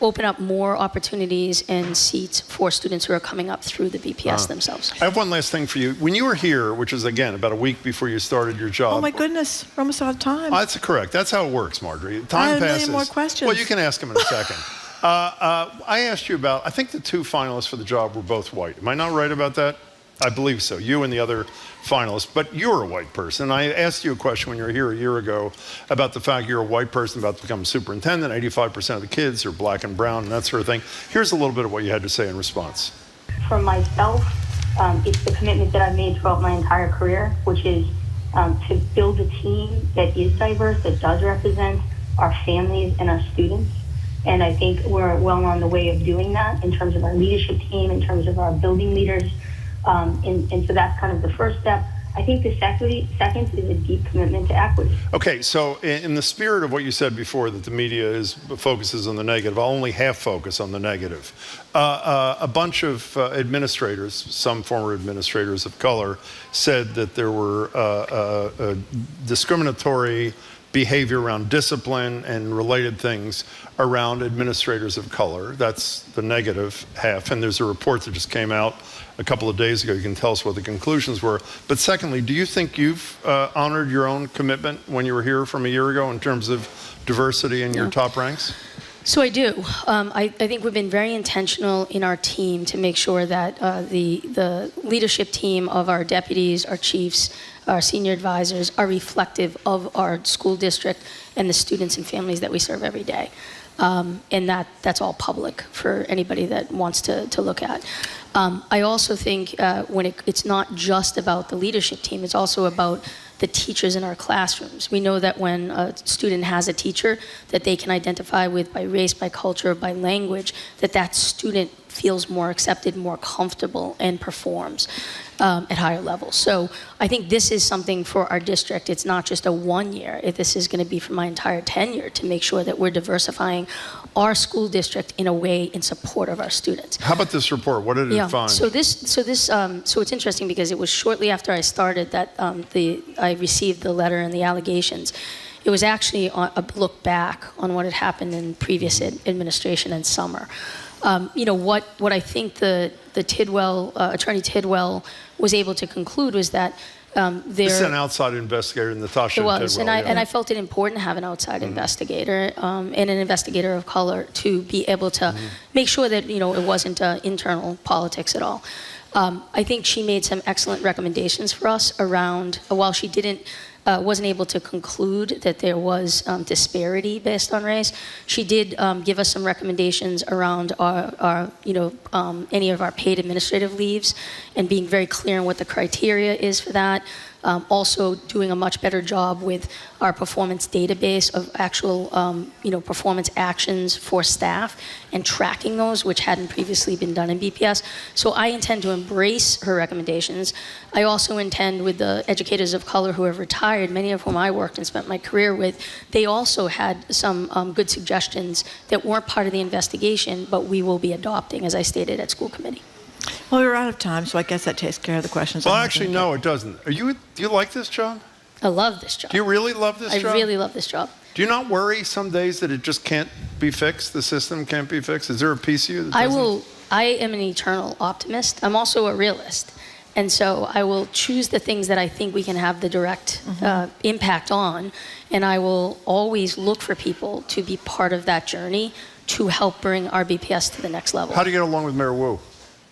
open up more opportunities and seats for students who are coming up through the BPS themselves. I have one last thing for you. When you were here, which is, again, about a week before you started your job. Oh, my goodness. We're almost out of time. That's correct. That's how it works, Marjorie. Time I have passes. a million more questions. Well, you can ask them in a second. I asked you about, I think the two finalists for the job were both white. Am I not right about that? I believe so. You and the other finalists, but you're a white person. I asked you a question when you were here a year ago about the fact you're a white person about to become superintendent. 85% of the kids are black and brown and that sort of thing. Here's a little bit of what you had to say in response. For myself, it's the commitment that I've made throughout my entire career, which is to build a team that is diverse, that does represent our families and our students. And I think we're well on the way of doing that in terms of our leadership team, in terms of our building leaders. And so that's kind of the first step. I think the second is a deep commitment to equity. Okay, so in the spirit of what you said before, that the media focuses on the negative, I'll only half focus on the negative. A bunch of administrators, some former administrators of color, said that there were discriminatory behavior around discipline and related things around administrators of color. That's the negative half. And there's a report that just came out a couple of days ago. You can tell us what the conclusions were. But secondly, do you think you've honored your own commitment when you were here from a year ago in terms of diversity in your top ranks? So I do. I think we've been very intentional in our team to make sure that the leadership team of our deputies, our chiefs, our senior advisors are reflective of our school district and the students and families that we serve every day. And that's all public for anybody that wants to look at. I also think when it's not just about the leadership team, it's also about the teachers in our classrooms. We know that when a student has a teacher that they can identify with by race, by culture, by language, that student feels more accepted, more comfortable, and performs at higher levels. So I think this is something for our district. It's not just a 1 year. This is going to be for my entire tenure to make sure that we're diversifying our school district in a way in support of our students. How about this report? What did it find? So it's interesting because it was shortly after I started that I received the letter and the allegations. It was actually a look back on what had happened in previous administration and summer. What I think the Tidwell, Attorney Tidwell was able to conclude was that this is an outside investigator, Natasha Tidwell. It was, and I felt it important to have an outside investigator and an investigator of color to be able to make sure that it wasn't internal politics at all. I think she made some excellent recommendations for us around, while she wasn't able to conclude that there was disparity based on race, she did give us some recommendations around our any of our paid administrative leaves and being very clear on what the criteria is for that. Also doing a much better job with our performance database of actual performance actions for staff and tracking those, which hadn't previously been done in BPS. So I intend to embrace her recommendations. I also intend, with the educators of color who have retired, many of whom I worked and spent my career with, they also had some good suggestions that weren't part of the investigation, but we will be adopting, as I stated, at school committee. Well, we're out of time, so I guess that takes care of the questions. Well, actually, no, it doesn't. Do you like this job? I love this job. Do you really love this job? I really love this job. Do you not worry some days that it just can't be fixed? The system can't be fixed? Is there a piece of you that doesn't? I am an eternal optimist. I'm also a realist. And so I will choose the things that I think we can have the direct impact on. And I will always look for people to be part of that journey to help bring our BPS to the next level. How do you get along with Mayor Wu?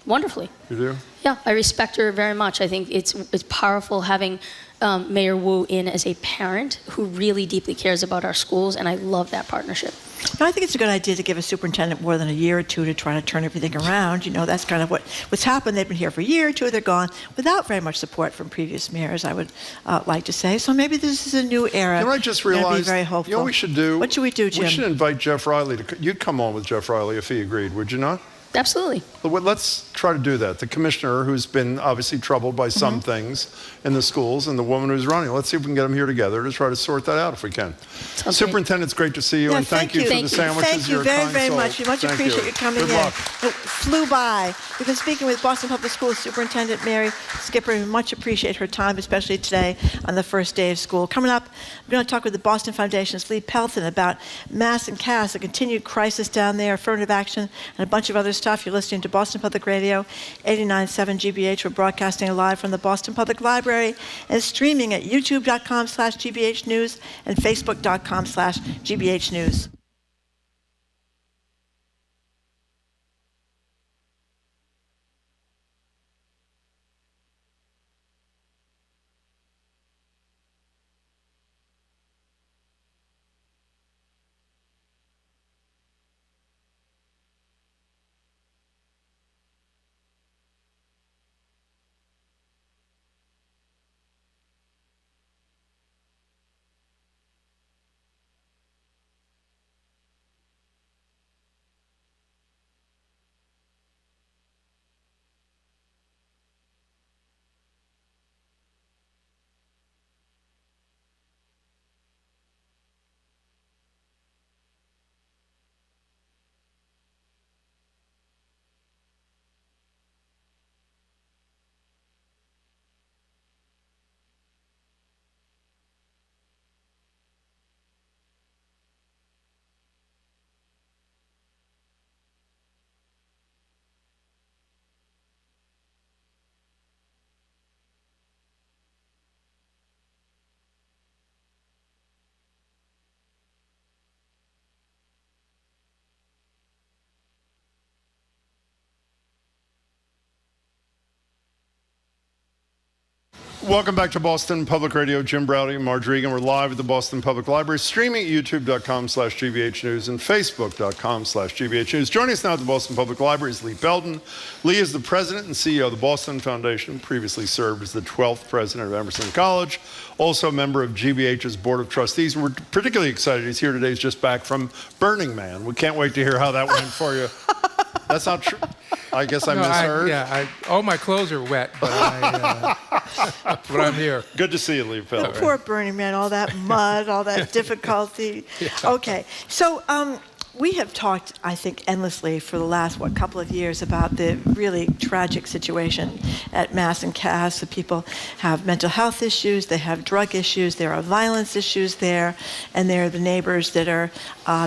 Wonderfully. You do? Yeah, I respect her very much. I think it's powerful having Mayor Wu in as a parent who really deeply cares about our schools, and I love that partnership. No, I think it's a good idea to give a superintendent more than a year or two to try to turn everything around. That's kind of what's happened. They've been here for a year or two, they're gone, without very much support from previous mayors, I would like to say. So maybe this is a new era. You know, I just realized, be very hopeful. what we should do? What should we do, Jim? We should invite Jeff Riley. You'd come on with Jeff Riley if he agreed, would you not? Absolutely. Well, let's try to do that. The commissioner, who's been obviously troubled by some things in the schools, and the woman who's running. Let's see if we can get them here together to try to sort that out if we can. Superintendent, it's great to see you, and thank you for the sandwiches. Thank you You're a very, kind very soul. much. We much Thank appreciate you coming Good in. luck. It flew by. We've been speaking with Boston Public Schools Superintendent Mary Skipper. We much appreciate her time, especially today on the first day of school. Coming up, we're going to talk with the Boston Foundation's Lee Pelton about Mass and Cass, a continued crisis down there, affirmative action, and a bunch of other stuff. You're listening to Boston Public Radio, 89.7 GBH. We're broadcasting live from the Boston Public Library and streaming at youtube.com/GBH News and facebook.com/GBH News. Welcome back to Boston Public Radio. Jim Browdy and Marge Regan. We're live at the Boston Public Library, streaming at youtube.com/GBH News and facebook.com/GBH News. Joining us now at the Boston Public Library is Lee Pelton. Lee is the president and CEO of the Boston Foundation, previously served as the 12th president of Emerson College, also a member of GBH's Board of Trustees. We're particularly excited he's here today. He's just back from Burning Man. We can't wait to hear how that went for you. That's not true. I guess I misheard. All my clothes are wet, but, but I'm here. Good to see you, Lee Pelton. Poor Burning Man, all that mud, all that difficulty. Okay, so we have talked, I think, endlessly for the last, couple of years about the really tragic situation at Mass and Cass. The people have mental health issues, they have drug issues, there are violence issues there, and there are the neighbors that are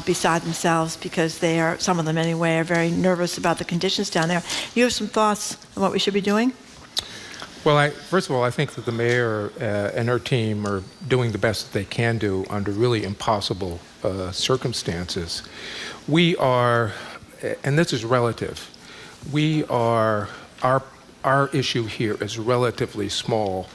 beside themselves because they are, some of them anyway, are very nervous about the conditions down there. You have some thoughts on what we should be doing? Well, first of all, I think that the mayor and her team are doing the best that they can do under really impossible circumstances. We are, and this is relative, we are, our issue here is relatively small,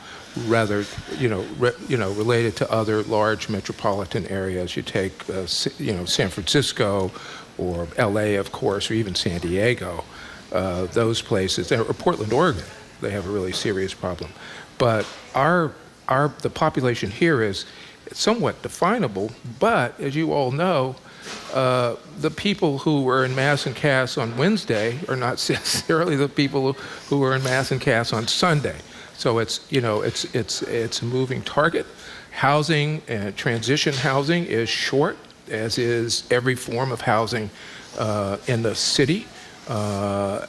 rather, related to other large metropolitan areas. You take, San Francisco or LA, of course, or even San Diego, those places, or Portland, Oregon. They have a really serious problem. But the population here is somewhat definable, but as you all know, the people who were in Mass and Cass on Wednesday are not necessarily the people who were in Mass and Cass on Sunday. So it's a moving target. Housing and transition housing is short, as is every form of housing in the city. So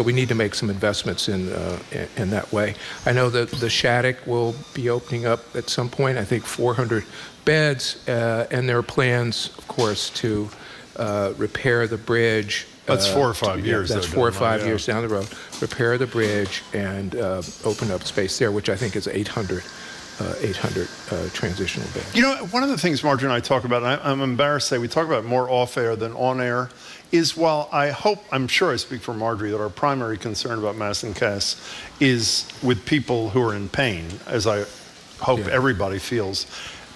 we need to make some investments in that way. I know that the Shattuck will be opening up at some point, I think 400 beds, and there are plans, of course, to repair the bridge. That's 4 or 5 years. That's 4 or 5 years down the road. Repair the bridge and open up space there, which I think is 800 transitional beds. You know, one of the things Marjorie and I talk about, and I'm embarrassed to say we talk about it more off air than on air, is while I'm sure I speak for Marjorie, that our primary concern about Mass and Cass is with people who are in pain, as I hope everybody feels.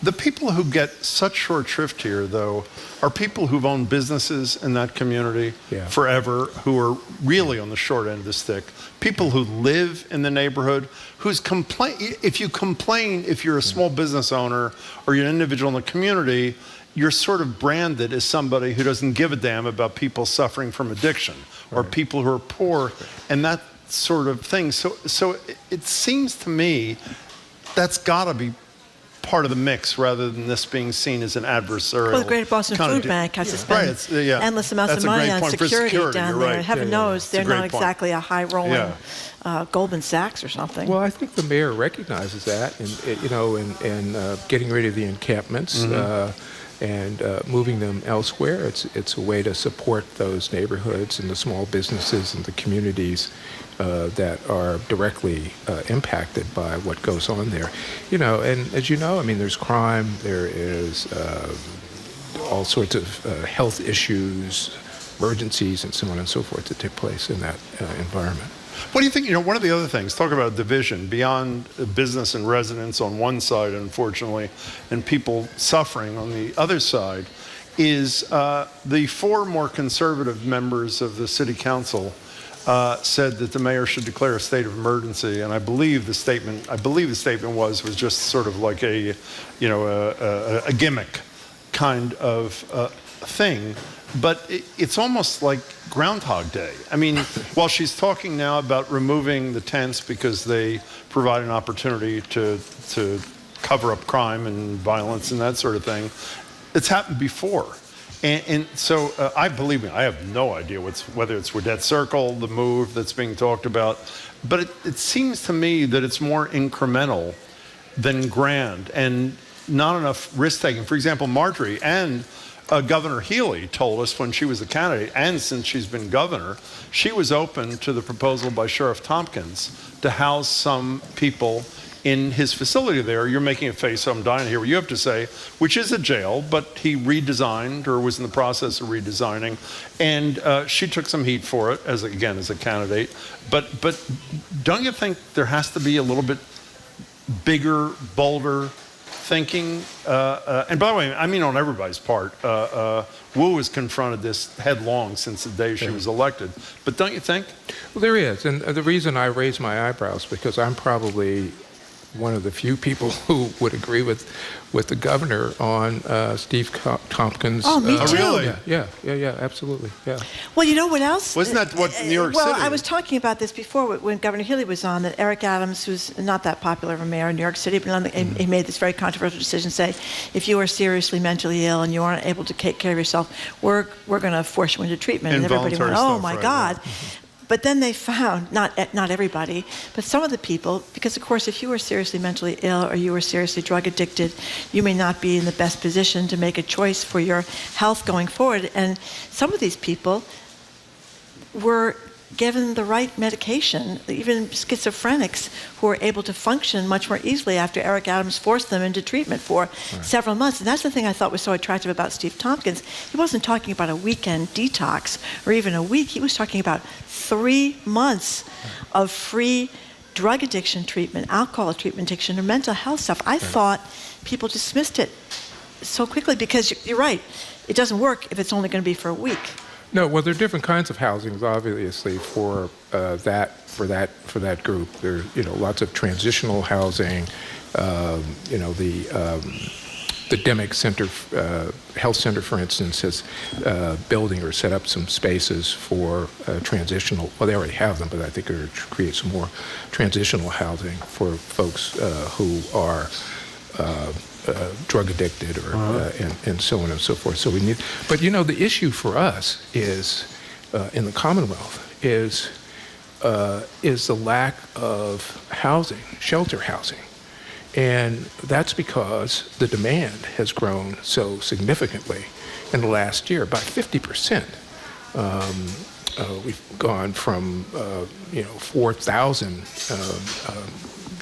The people who get such short shrift here, though, are people who've owned businesses in that community forever, who are really on the short end of the stick. People who live in the neighborhood, if you're a small business owner or you're an individual in the community, you're sort of branded as somebody who doesn't give a damn about people suffering from addiction or people who are poor and that sort of thing. So it seems to me that's got to be part of the mix rather than this being seen as an adversarial. Well, the Great Boston kind of Food Bank has to spend endless amounts That's of a money great on point for security down there. right. Heaven knows they're not point. exactly a high-rolling Goldman Sachs or something. Well, I think the mayor recognizes that, in getting rid of the encampments and moving them elsewhere. It's a way to support those neighborhoods and the small businesses and the communities that are directly impacted by what goes on there. And as you know, I mean, there's crime, there is all sorts of health issues, emergencies, and so on and so forth that take place in that environment. What do you think? One of the other things, talk about division beyond business and residents on one side, unfortunately, and people suffering on the other side, is the 4 more conservative members of the city council said that the mayor should declare a state of emergency, and I believe the statement was just sort of like a gimmick kind of thing. But it's almost like Groundhog Day. I mean, while she's talking now about removing the tents because they provide an opportunity to cover up crime and violence and that sort of thing, it's happened before. And so I have no idea whether it's Wedette Circle, the move that's being talked about, but it seems to me that it's more incremental than grand and not enough risk-taking. For example, Marjorie and Governor Healy told us when she was a candidate, and since she's been governor, she was open to the proposal by Sheriff Tompkins to house some people in his facility there. You're making a face, so I'm dying to hear what you have to say, which is a jail, but he redesigned or was in the process of redesigning, and she took some heat for it as a candidate. But don't you think there has to be a little bit bigger, bolder thinking? And by the way, I mean on everybody's part. Wu has confronted this headlong since the day she was elected. But don't you think? Well, there is. And the reason I raise my eyebrows, because I'm probably one of the few people who would agree with the governor on Steve Tompkins. Oh, me too. Really? Yeah, absolutely, yeah. Well, you know what else? Wasn't that what New York City? Well, I was talking about this before when Governor Healy was on, that Eric Adams, who's not that popular of a mayor in New York City, but he made this very controversial decision, say, if you are seriously mentally ill and you aren't able to take care of yourself, we're going to force you into treatment. And everybody went, oh my God. But then they found, not everybody, but some of the people, because of course if you were seriously mentally ill or you were seriously drug addicted, you may not be in the best position to make a choice for your health going forward. And some of these people were given the right medication, even schizophrenics who were able to function much more easily after Eric Adams forced them into treatment for several months. And that's the thing I thought was so attractive about Steve Tompkins. He wasn't talking about a weekend detox or even a week. He was talking about 3 months of free drug addiction treatment, alcohol treatment addiction, or mental health stuff. I thought people dismissed it so quickly because you're right. It doesn't work if it's only going to be for a week. No, well, there are different kinds of housings, obviously, for that group. There are, lots of transitional housing. The Demick Center, Health Center, for instance, has building or set up some spaces for transitional. Well, they already have them, but I think they're going to create some more transitional housing for folks who are drug addicted or and so on and so forth. So we need, but the issue for us is in the Commonwealth is the lack of housing, shelter housing, and that's because the demand has grown so significantly in the last year, by 50%. We've gone from 4,000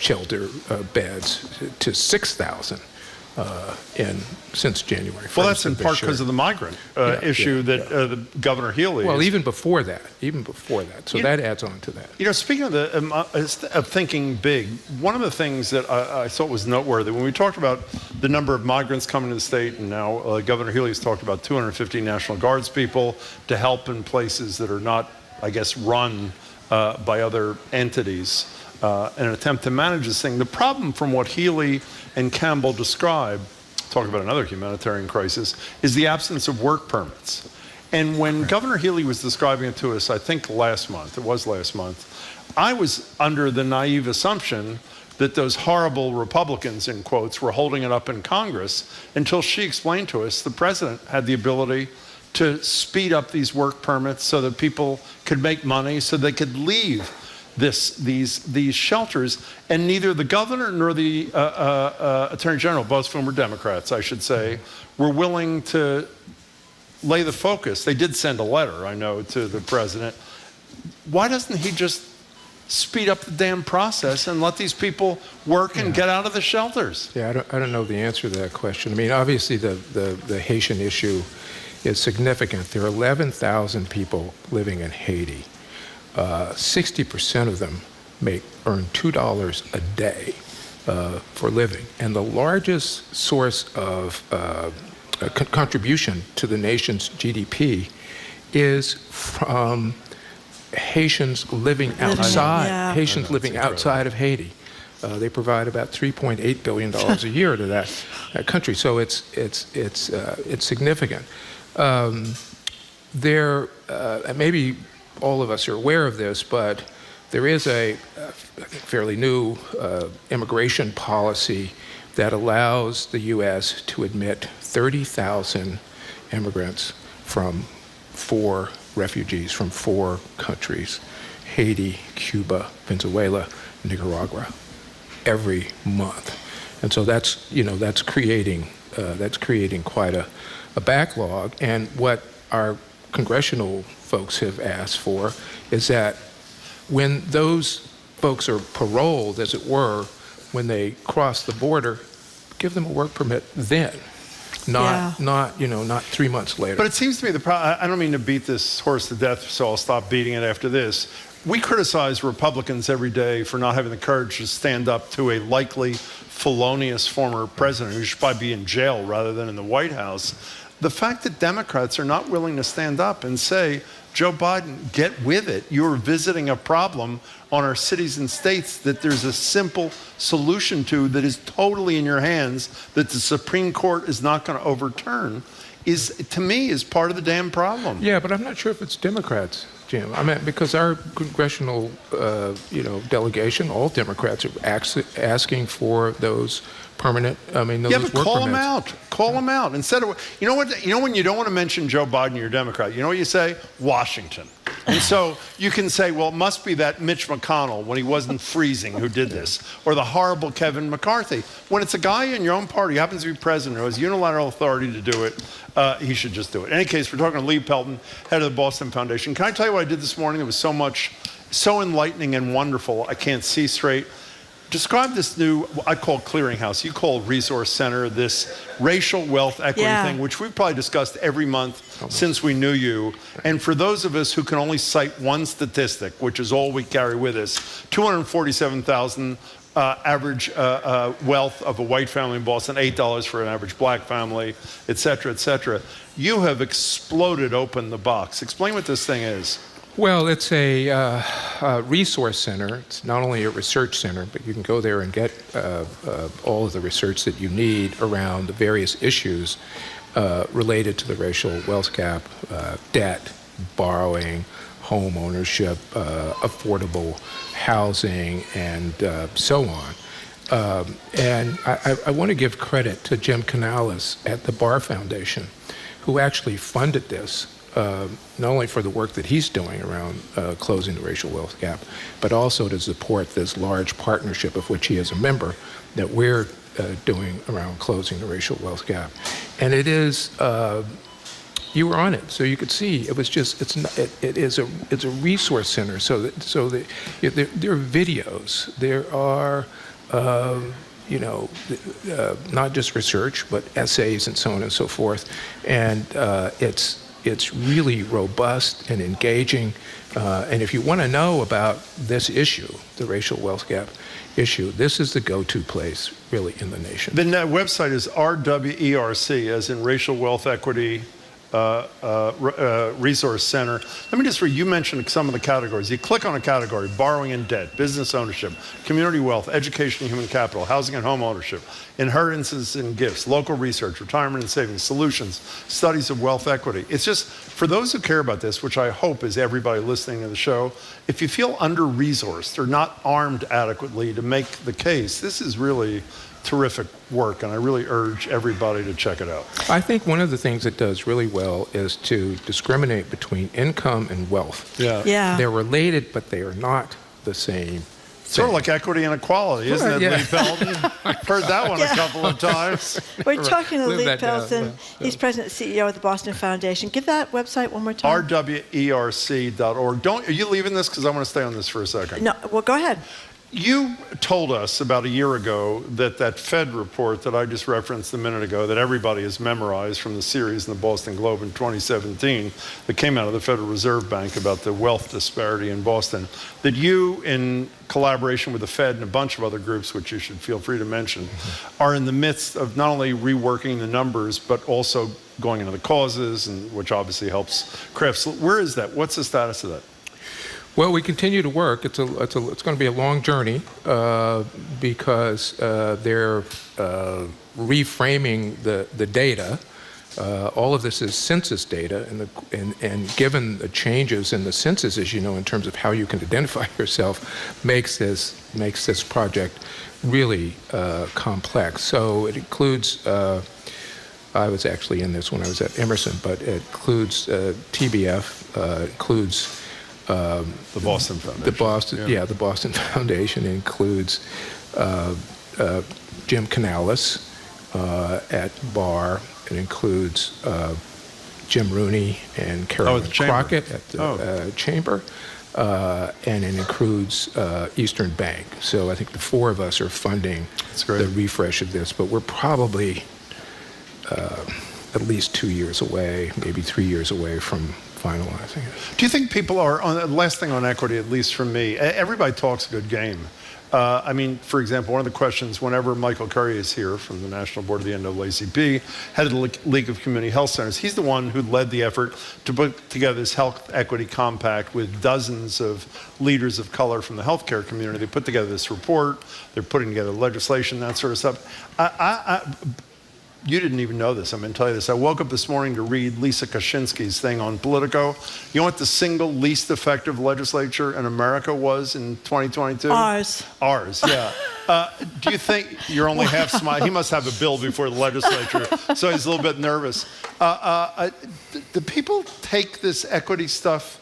shelter beds to 6,000. Since January 1st. Well, that's in part because of the migrant issue that the Governor Healy. Well, even before that. So that adds on to that. Speaking of thinking big, one of the things that I thought was noteworthy when we talked about the number of migrants coming to the state, and now Governor Healy has talked about 250 National Guards people to help in places that are not, I guess, run by other entities. In an attempt to manage this thing. The problem from what Healy and Campbell describe talk about another humanitarian crisis, is the absence of work permits. And when Governor Healy was describing it to us, I think last month, I was under the naive assumption that those horrible Republicans, in quotes, were holding it up in Congress until she explained to us the president had the ability to speed up these work permits so that people could make money, so they could leave these shelters. And neither the governor nor the attorney general, both of whom were Democrats, I should say, were willing to lay the focus. They did send a letter, I know, to the president. Why doesn't he just speed up the damn process and let these people work and get out of the shelters? Yeah, I don't know the answer to that question. I mean, obviously the Haitian issue is significant. There are 11,000 people living in Haiti. 60% of them earn $2 a day for living. And the largest source of contribution to the nation's GDP is from Haitians living outside. Haitians living outside of Haiti. They provide about $3.8 billion a year to that country. So it's significant. Maybe all of us are aware of this, but there is a fairly new immigration policy that allows the U.S. to admit 30,000 immigrants refugees from 4 countries, Haiti, Cuba, Venezuela, Nicaragua, every month. And so that's creating quite a backlog. And what our congressional folks have asked for is that when those folks are paroled, as it were, when they cross the border, give them a work permit then. Not 3 months later. But it seems to me I don't mean to beat this horse to death, so I'll stop beating it after this. We criticize Republicans every day for not having the courage to stand up to a likely felonious former president who should probably be in jail rather than in the White House. The fact that Democrats are not willing to stand up and say, Joe Biden, get with it. You're visiting a problem on our cities and states that there's a simple solution to that is totally in your hands, that the Supreme Court is not going to overturn, to me, is part of the damn problem. Yeah, but I'm not sure if it's Democrats, Jim. I mean, because our congressional, delegation, all Democrats are asking for those permanent, those work permits. Call them out. Call them out. Instead of, when you don't want to mention Joe Biden, you're a Democrat, you know what you say? Washington. And so you can say, well, it must be that Mitch McConnell when he wasn't freezing who did this, or the horrible Kevin McCarthy. When it's a guy in your own party who happens to be president who has unilateral authority to do it, he should just do it. In any case, we're talking to Lee Pelton, head of the Boston Foundation. Can I tell you what I did this morning? It was so enlightening and wonderful, I can't see straight. Describe this new, I call clearinghouse, you call resource center, this racial wealth equity thing, which we've probably discussed every month since we knew you. And for those of us who can only cite one statistic, which is all we carry with us, 247,000 average wealth of a white family in Boston, $8 for an average black family, et cetera, et cetera. You have exploded open the box. Explain what this thing is. Well, it's a resource center. It's not only a research center, but you can go there and get all of the research that you need around the various issues related to the racial wealth gap, debt, borrowing, home ownership, affordable housing, and so on. And I want to give credit to Jim Canales at the Barr Foundation, who actually funded this. Not only for the work that he's doing around closing the racial wealth gap, but also to support this large partnership of which he is a member that we're doing around closing the racial wealth gap. And it is, you were on it, so you could see it was just, it's a resource center. So there are videos, there are, not just research, but essays and so on and so forth. And it's really robust and engaging. And if you want to know about this issue, the racial wealth gap issue, this is the go-to place, really, in the nation. The website is RWERC, as in Racial Wealth Equity Resource Center. Let me just read, you mentioned some of the categories. You click on a category, borrowing and debt, business ownership, community wealth, education and human capital, housing and home ownership, inheritances and gifts, local research, retirement and savings, solutions, studies of wealth equity. It's just, for those who care about this, which I hope is everybody listening to the show, if you feel under-resourced or not armed adequately to make the case, this is really terrific work, and I really urge everybody to check it out. I think one of the things it does really well is to discriminate between income and wealth. Yeah. They're related, but they are not the same. Sort of like equity and equality, isn't it, Yeah. Lee Pelton? Heard that one a couple of times. We're talking to Live Lee that down, Pelton. He's president and CEO of the Boston Foundation. Give that website one more time. rwerc.org. Are you leaving this? Because I want to stay on this for a second. No, well, go ahead. You told us about a year ago that Fed report that I just referenced a minute ago that everybody has memorized from the series in the Boston Globe in 2017 that came out of the Federal Reserve Bank about the wealth disparity in Boston, that you, in collaboration with the Fed and a bunch of other groups, which you should feel free to mention, are in the midst of not only reworking the numbers, but also going into the causes, and which obviously helps craft. Where is that? What's the status of that? Well, we continue to work. It's going to be a long journey because they're reframing the data. All of this is census data, and given the changes in the census, as you know, in terms of how you can identify yourself, makes this project really complex. So it includes. I was actually in this when I was at Emerson, but it includes TBF, includes. The Boston Foundation. The Boston Foundation includes Jim Canales at Barr. It includes Jim Rooney and Carolyn Crockett at the Chamber, and it includes Eastern Bank. So I think the four of us are funding the refresh of this, but we're probably at least 2 years away, maybe 3 years away from finalizing it. Do you think people are, last thing on equity, at least from me, everybody talks a good game. I mean, for example, one of the questions, whenever Michael Curry is here from the National Board of the NAACP, head of the League of Community Health Centers, he's the one who led the effort to put together this health equity compact with dozens of leaders of color from the healthcare community. They put together this report, they're putting together legislation, that sort of stuff. You didn't even know this. I'm going to tell you this. I woke up this morning to read Lisa Kaczynski's thing on Politico. You know what the single least effective legislature in America was in 2022? Ours, yeah. Do you think you're only half smiling? He must have a bill before the legislature, so he's a little bit nervous. Do people take this equity stuff?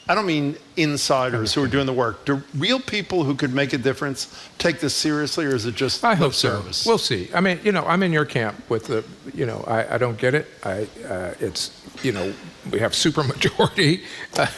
I don't mean insiders who are doing the work. Do real people who could make a difference take this seriously, or is it just I hope service? So. We'll see. I mean, I'm in your camp with the, I don't get it. It's, we have supermajority.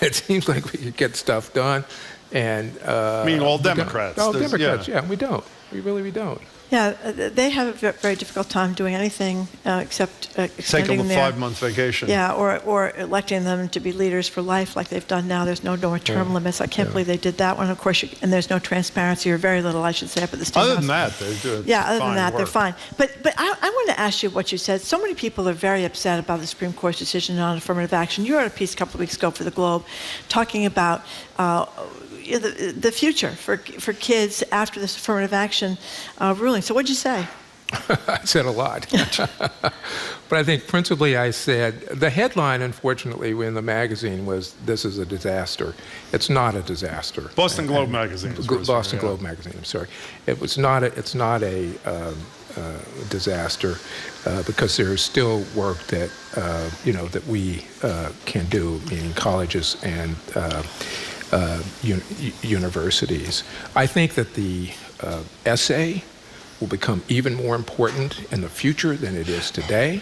It seems like we could get stuff done. And I mean, all Democrats. All Democrats, yeah. We don't. We don't. Yeah, they have a very difficult time doing anything except extending taking a 5-month vacation. Yeah, or electing them to be leaders for life like they've done now. There's no term limits. I can't believe they did that one. Of course, and there's no transparency, or very little, I should say, up at the State Other House. than that, they do. Yeah, other than that, work. they're fine. But I want to ask you what you said. So many people are very upset about the Supreme Court's decision on affirmative action. You wrote a piece a couple of weeks ago for the Globe talking about the future for kids after this affirmative action ruling. So what'd you say? I said a lot. But I think principally I said, the headline, unfortunately, in the magazine was, "This is a disaster." It's not a disaster. Boston Globe magazine. Boston Globe magazine, I'm sorry. It's not a disaster because there's still work that, that we can do, meaning colleges and universities. I think that the essay will become even more important in the future than it is today,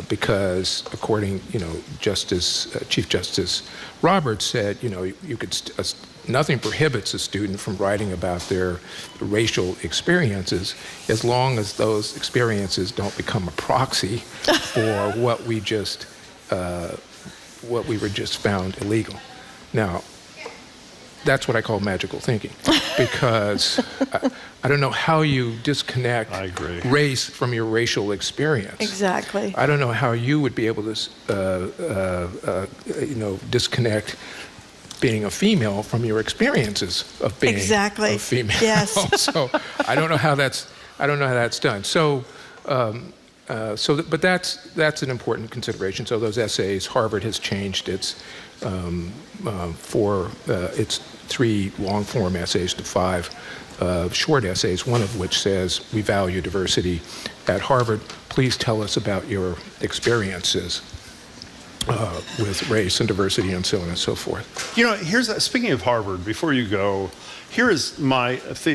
because according, Chief Justice Roberts said, you could nothing prohibits a student from writing about their racial experiences as long as those experiences don't become a proxy for what we were just found illegal. Now, that's what I call magical thinking, because I don't know how you disconnect race from your racial experience. Exactly. I don't know how you would be able to, disconnect being a female from your experiences of being a female. Yes. So I don't know how that's done. So. But that's an important consideration. So those essays, Harvard has changed its its 3 long-form essays to 5 short essays. One of which says, "We value diversity at Harvard. Please tell us about your experiences with race and diversity," and so on and so forth. Speaking of Harvard, before you go, here is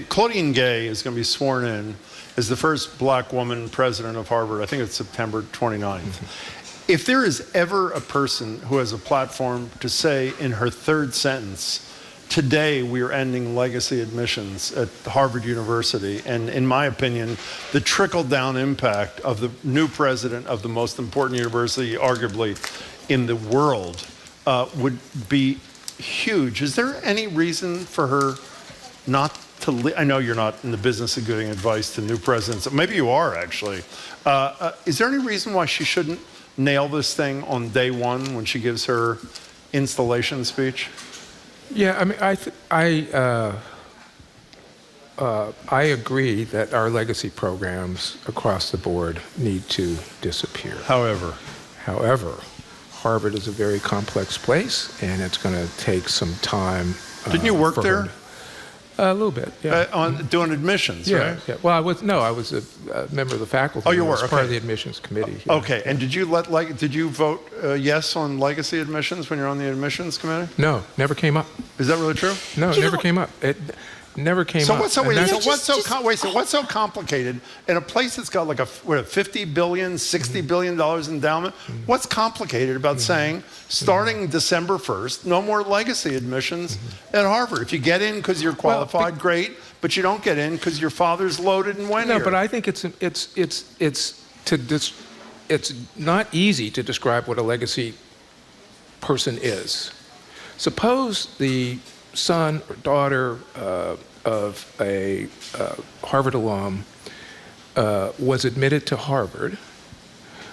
Claudine Gay is going to be sworn in as the first black woman president of Harvard. I think it's September 29th. If there is ever a person who has a platform to say in her 3rd sentence, today we are ending legacy admissions at Harvard University, and in my opinion, the trickle-down impact of the new president of the most important university, arguably, in the world, would be huge. Is there any reason for her not to I know you're not in the business of giving advice to new presidents. Maybe you are, actually. Is there any reason why she shouldn't nail this thing on day one when she gives her installation speech? Yeah, I mean, I agree that our legacy programs across the board need to disappear. However, Harvard is a very complex place, and it's going to take some time. Didn't you work there? A little bit, yeah. Doing admissions, yeah, right? Yeah. Well, I was a member of the faculty. Oh, you were? I was okay. part of the admissions committee. Yeah. Okay, and did you vote yes on legacy admissions when you're on the admissions committee? No, never came up. Is that really true? No, it never came up. It never came up. So what's so complicated in a place that's got like a $50 billion, $60 billion endowment? What's complicated about saying starting December 1st, no more legacy admissions at Harvard? If you get in because you're qualified, great, but you don't get in because your father's loaded and went here. No, but I think it's not easy to describe what a legacy person is. Suppose the son or daughter of a Harvard alum was admitted to Harvard,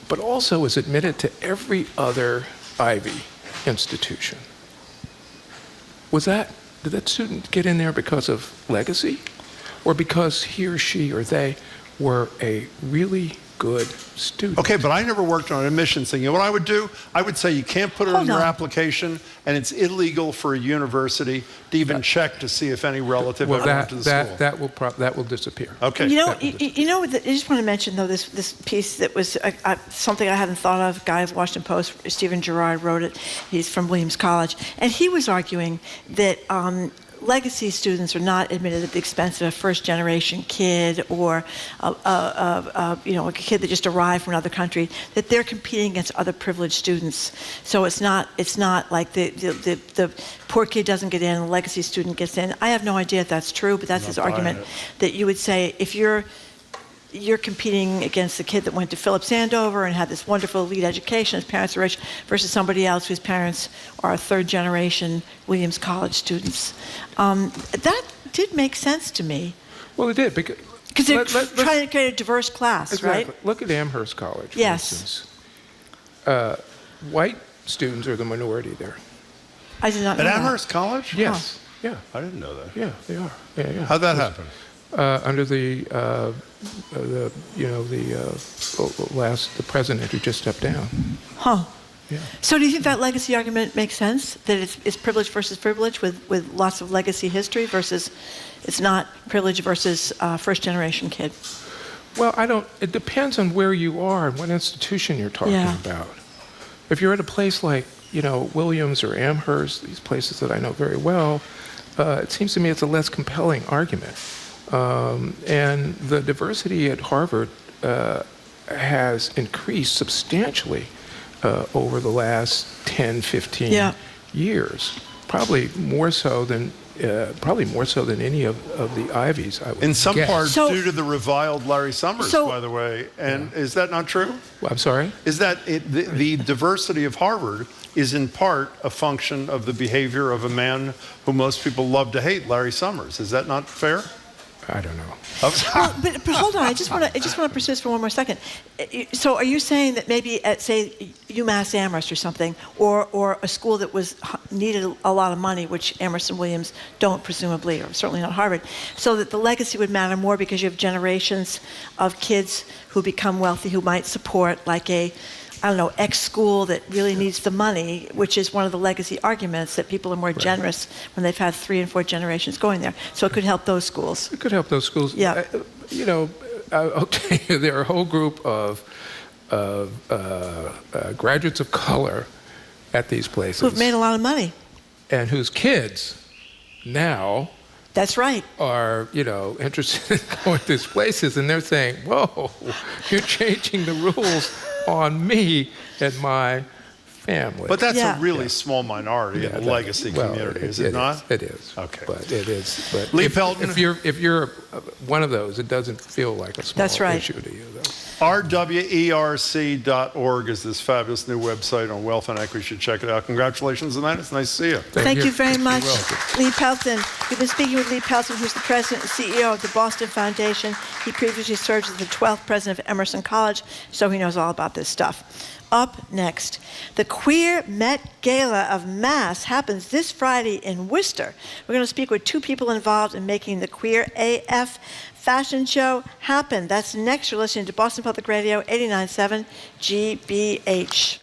but also was admitted to every other Ivy institution. Did that student get in there because of legacy, or because he or she or they were a really good student? Okay, but I never worked on an admissions thing. You know what I would do? I would say you can't put it in your application, and it's illegal for a university to even check to see if any relative ever went to the school. That will disappear. Okay. I just want to mention, though, this piece that was something I hadn't thought of. Guy of Washington Post, Stephen Girard, wrote it. He's from Williams College, and he was arguing that legacy students are not admitted at the expense of a first-generation kid or a kid that just arrived from another country. That they're competing against other privileged students. So it's not like the poor kid doesn't get in and the legacy student gets in. I have no idea if that's true, but that's his argument. That you would say if you're competing against the kid that went to Phillips Andover and had this wonderful elite education, his parents are rich, versus somebody else whose parents are third-generation Williams College students. That did make sense to me. Well, it did, because they're trying to create a diverse class, exactly. Right? Look at Amherst College, for yes. instance. White students are the minority there. I did not know At Amherst College? Yes. Huh. Yeah. I didn't know that. Yeah, they are. Yeah. How'd that happen? Under the president who just stepped down. Huh. Yeah. So do you think that legacy argument makes sense? That it's privilege versus privilege with lots of legacy history versus it's not privilege versus first generation kid? Well, it depends on where you are and what institution you're talking about. If you're at a place like, Williams or Amherst, these places that I know very well, it seems to me it's a less compelling argument. And the diversity at Harvard has increased substantially over the last 10, 15 years, probably more so than probably more so than any of the Ivies. I would In some guess. part due to the reviled Larry Summers, by the way. And is that not true? Well, I'm sorry? Is that the diversity of Harvard is in part a function of the behavior of a man who most people love to hate, Larry Summers. Is that not fair? I don't know. Well, but hold on, I just want to persist for one more second. So, are you saying that maybe at, say, UMass Amherst or something, or a school that needed a lot of money, which Amherst and Williams don't, presumably, or certainly not Harvard, so that the legacy would matter more because you have generations of kids who become wealthy who might support like X school that really needs the money, which is one of the legacy arguments that people are more generous when they've had 3 and 4 generations going there. So it could help those schools. It could help those schools. Yeah. I'll tell you, there are a whole group of graduates of color at these places. Who've made a lot of money. And whose kids now That's right. are, interested in going to these places, and they're saying, whoa, you're changing the rules on me and my family. But that's a really small minority in the legacy community, is it not? It is. Okay. But it is. But Lee Pelton. If you're one of those, it doesn't feel like a small issue to you, though. RWERC.org is this fabulous new website on wealth and equity. You should check it out. Congratulations on that. It's nice to see you. Thank you very much, Lee Pelton. We've been speaking with Lee Pelton, who's the president and CEO of the Boston Foundation. He previously served as the 12th president of Emerson College, so he knows all about this stuff. Up next, the Queer Met Gala of Mass happens this Friday in Worcester. We're going to speak with 2 people involved in making the Queer AF fashion show happen. That's next. You're listening to Boston Public Radio 89.7 GBH.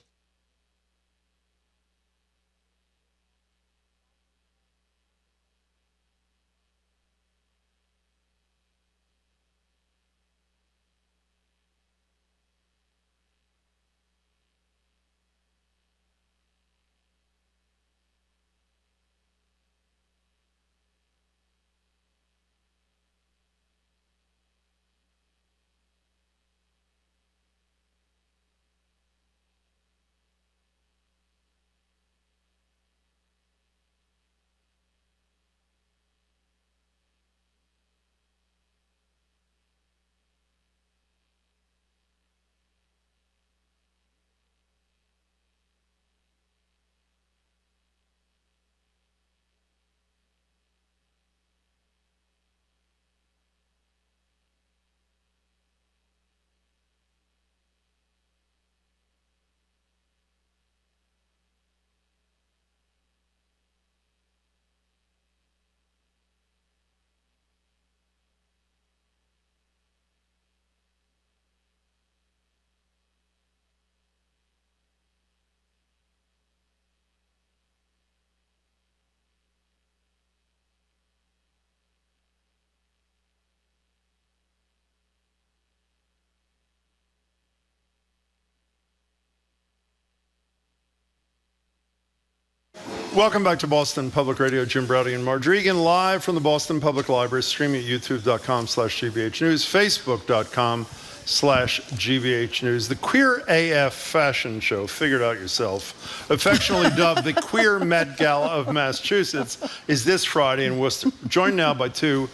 Welcome back to Boston Public Radio. Jim Browdy and Marge Regan, live from the Boston Public Library, streaming at youtube.com/GBH News, facebook.com/GBH News. The Queer AF fashion show, figure it out yourself, affectionately dubbed the Queer Met Gala of Massachusetts, is this Friday in Worcester. Joined now by 2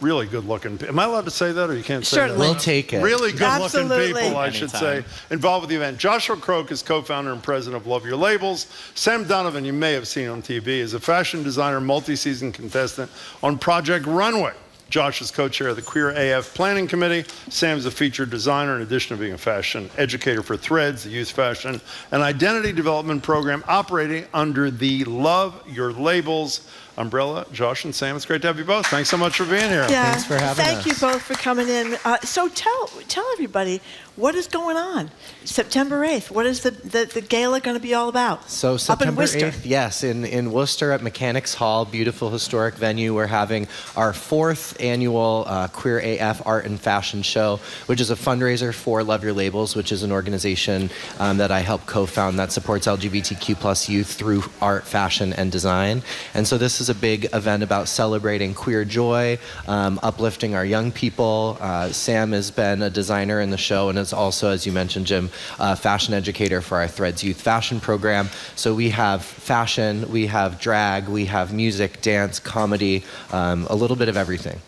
really good-looking people. Am I allowed to say that, or you can't say Certainly. that? We'll take it. Really good-looking Absolutely. people, I should say, involved with the event. Joshua Croak is co-founder and president of Love Your Labels. Sam Donovan, you may have seen on TV, is a fashion designer, multi-season contestant on Project Runway. Josh is co-chair of the Queer AF Planning Committee. Sam's a featured designer in addition to being a fashion educator for Threads, the youth fashion and identity development program operating under the Love Your Labels umbrella. Josh and Sam, it's great to have you both. Thanks so much for being here. Yeah, Thanks for having us. Thank you both for coming in. So tell everybody, what is going on? September 8th, what is the gala going to be all about? So September Up in Worcester. 8th, yes, in Worcester at Mechanics Hall, beautiful historic venue. We're having our 4th annual Queer AF Art and Fashion Show, which is a fundraiser for Love Your Labels, which is an organization that I help co-found that supports LGBTQ+ youth through art, fashion, and design. And so this is a big event about celebrating queer joy, uplifting our young people. Sam has been a designer in the show and is also, as you mentioned, Jim, fashion educator for our Threads Youth Fashion Program. So we have fashion, we have drag, we have music, dance, comedy, a little bit of everything.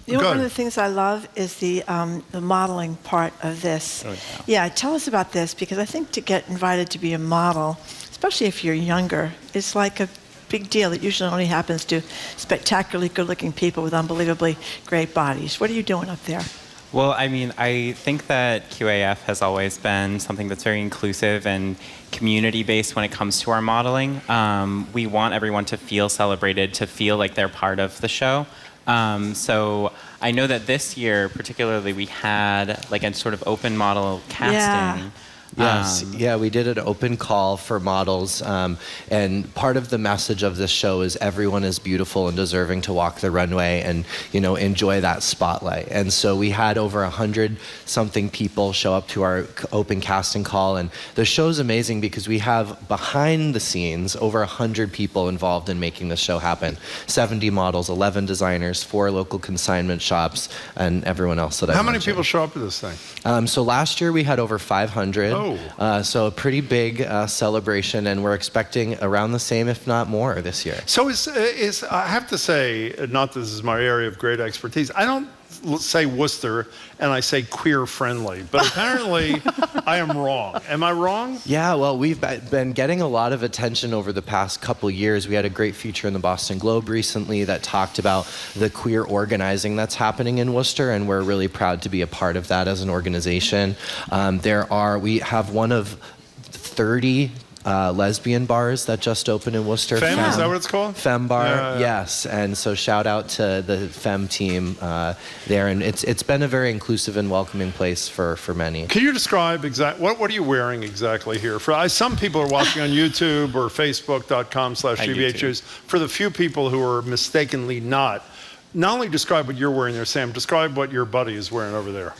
One of the things I love is the modeling part of this. Oh, yeah, tell us about this, because I think to get invited to be a model, especially if you're younger, is like a big deal. It usually only happens to spectacularly good-looking people with unbelievably great bodies. What are you doing up there? Well, I mean, I think that QAF has always been something that's very inclusive and community-based when it comes to our modeling. We want everyone to feel celebrated, to feel like they're part of the show. So I know that this year, particularly, we had like a sort of open model casting. Yeah. Yes, yeah, we did an open call for models, and part of the message of this show is everyone is beautiful and deserving to walk the runway and, you know, enjoy that spotlight. And so we had over 100-something people show up to our open casting call, and the show's amazing because we have behind the scenes over 100 people involved in making this show happen. 70 models, 11 designers, 4 local consignment shops, and everyone else that I mentioned. How many people show up to this thing? So last year we had over 500. Oh. So a pretty big celebration, and we're expecting around the same, if not more, this year. So is I have to say, not that this is my area of great expertise, I don't say Worcester and I say queer friendly, but apparently I am wrong. Am I wrong? Yeah, well, we've been getting a lot of attention over the past couple years. We had a great feature in the Boston Globe recently that talked about the queer organizing that's happening in Worcester, and we're really proud to be a part of that as an organization. We have one of 30 lesbian bars that just opened in Worcester. Femme, is that what it's called? Femme Bar, yes. And so shout out to the Femme team there. And it's been a very inclusive and welcoming place for many. Can you describe what are you wearing exactly here? Some people are watching on YouTube or Facebook.com/GBHUs. For the few people who are mistakenly not only describe what you're wearing there, Sam, describe what your buddy is wearing over there.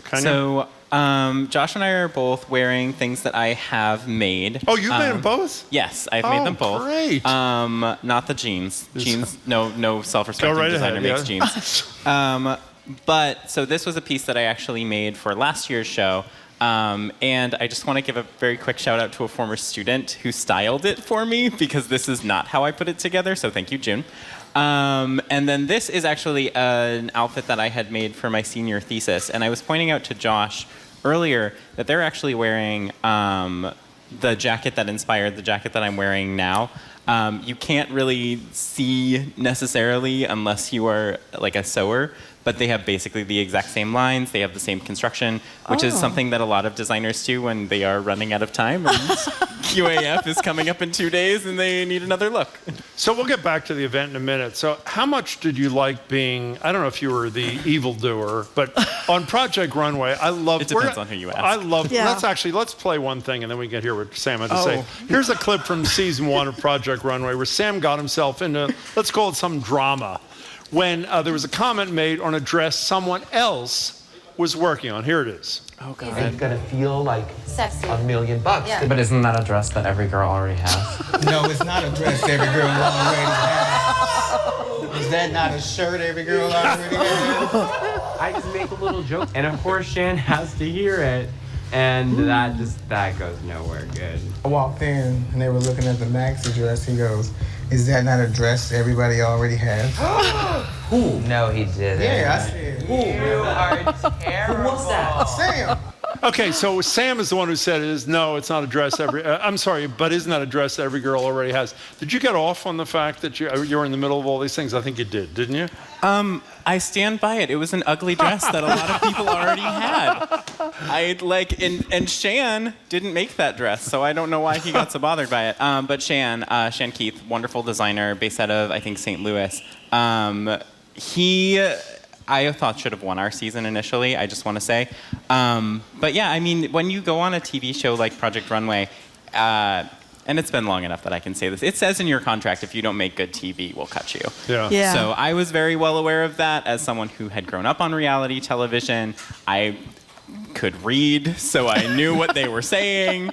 Josh and I are both wearing things that I have made. Oh, you've made them both? Yes, I've made them both. Great. Not the jeans. Jeans, no self-respecting designer makes jeans. But so this was a piece that I actually made for last year's show. And I just want to give a very quick shout out to a former student who styled it for me, because this is not how I put it together. So thank you, June. And then this is actually an outfit that I had made for my senior thesis. And I was pointing out to Josh earlier that they're actually wearing the jacket that inspired the jacket that I'm wearing now. You can't really see necessarily unless you are like a sewer, but they have basically the exact same lines. They have the same construction, which is something that a lot of designers do when they are running out of time. And QAF is coming up in 2 days and they need another look. So we'll get back to the event in a minute. So how much did you like being, I don't know if you were the evildoer, but on Project Runway, I love... It depends on who you ask. Let's play one thing and then we can hear what Sam had to say. Here's a clip from season 1 of Project Runway where Sam got himself into, let's call it some drama, when there was a comment made on a dress someone else was working on. Here it is. Oh, God. It's gonna feel like sexy. $1 million. Yeah. But isn't that a dress that every girl already has? No, it's not a dress every girl already has. Is that not a shirt every girl already has? I just make a little joke, and of course Shan has to hear it, and that goes nowhere good. I walked in and they were looking at the maxi dress. He goes, "Is that not a dress everybody already has?" Who? No, he didn't. Yeah, I said, "Who?" You are terrible. Who was that? Sam. Okay, so Sam is the one who said it's not a dress I'm sorry, but isn't that a dress that every girl already has? Did you get off on the fact that you were in the middle of all these things? I think you did, didn't you? I stand by it. It was an ugly dress that a lot of people already had. And Shan didn't make that dress, so I don't know why he got so bothered by it. But Shan Keith, wonderful designer, based out of, I think, St. Louis. I thought should have won our season initially, I just want to say. But yeah, I mean, when you go on a TV show like Project Runway, and it's been long enough that I can say this, it says in your contract, if you don't make good TV, we'll cut you. Yeah. So I was very well aware of that as someone who had grown up on reality television. I could read, so I knew what they were saying.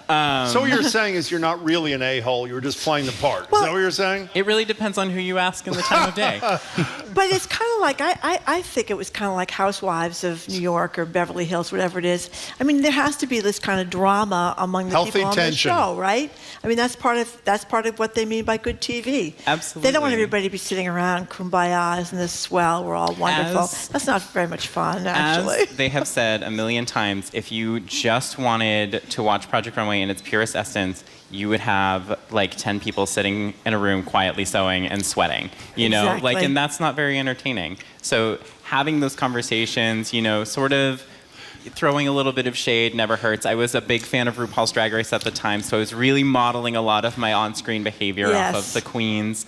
So what you're saying is you're not really an a-hole. You're just playing the part. Is that what you're saying? It really depends on who you ask and the time of day. But it's kind of like, I think it was kind of like Housewives of New York or Beverly Hills, whatever it is. I mean, there has to be this kind of drama among the Healthy people on tension. the show, right? I mean, that's part of what they mean by good TV. Absolutely. They don't want everybody to be sitting around kumbaya and this swell, we're all wonderful. That's not very much fun, actually. As they have said a million times, if you just wanted to watch Project Runway in its purest essence, you would have like 10 people sitting in a room quietly sewing and sweating, you know, Exactly. like, and that's not very entertaining. So having those conversations, you know, sort of throwing a little bit of shade never hurts. I was a big fan of RuPaul's Drag Race at the time, so I was really modeling a lot of my on-screen behavior off of the queens.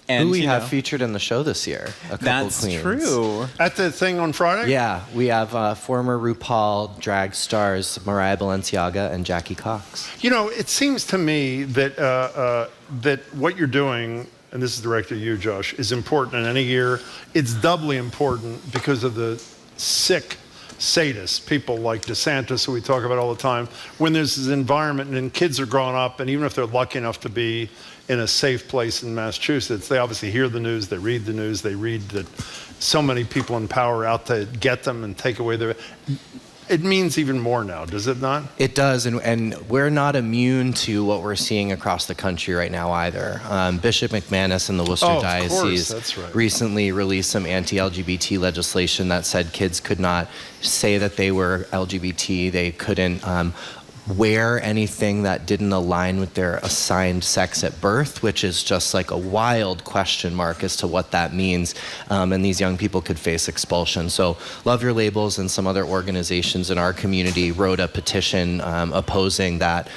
And who we have featured in the show this year. A couple That's queens. true. At the thing on Friday? Yeah, we have former RuPaul drag stars Mariah Balenciaga and Jackie Cox. You know, it seems to me that that what you're doing, and this is directed at you, Josh, is important in any year. It's doubly important because of the sick sadists, people like DeSantis, who we talk about all the time. When there's this environment and kids are growing up, and even if they're lucky enough to be in a safe place in Massachusetts, they obviously hear the news, they read the news, they read that so many people in power are out to get them and take away their... It means even more now, does it not? It does, and we're not immune to what we're seeing across the country right now either. Bishop McManus in the Worcester Diocese recently released some anti-LGBT legislation that said kids could not say that they were LGBT, they couldn't wear anything that didn't align with their assigned sex at birth, which is just like a wild question mark as to what that means. And these young people could face expulsion. So Love Your Labels and some other organizations in our community wrote a petition opposing that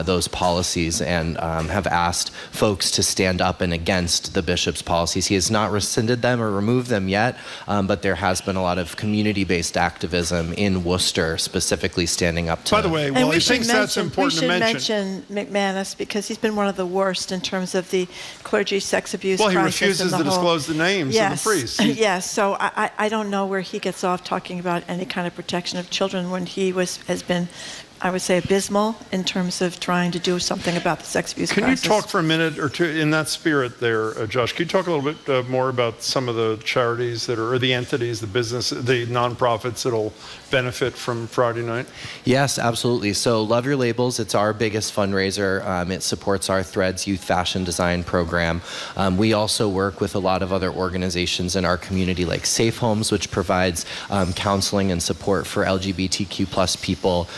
those policies and have asked folks to stand up and against the bishop's policies. He has not rescinded them or removed them yet, but there has been a lot of community-based activism in Worcester specifically standing up to... By the way, well, I think that's important to mention. We should mention McManus because he's been one of the worst in terms of the clergy sex abuse Well, he crisis refuses and to disclose the names of the priests. Yes, so I don't know where he gets off talking about any kind of protection of children when he has been, I would say, abysmal in terms of trying to do something about the sex abuse crisis. Can you talk for a minute or two in that spirit there, Josh? Can you talk a little bit more about some of the charities that are, or the entities, the business, the nonprofits that'll benefit from Friday night? Yes, absolutely. So Love Your Labels, it's our biggest fundraiser. It supports our Threads youth fashion design program. We also work with a lot of other organizations in our community like Safe Homes, which provides counseling and support for LGBTQ plus people.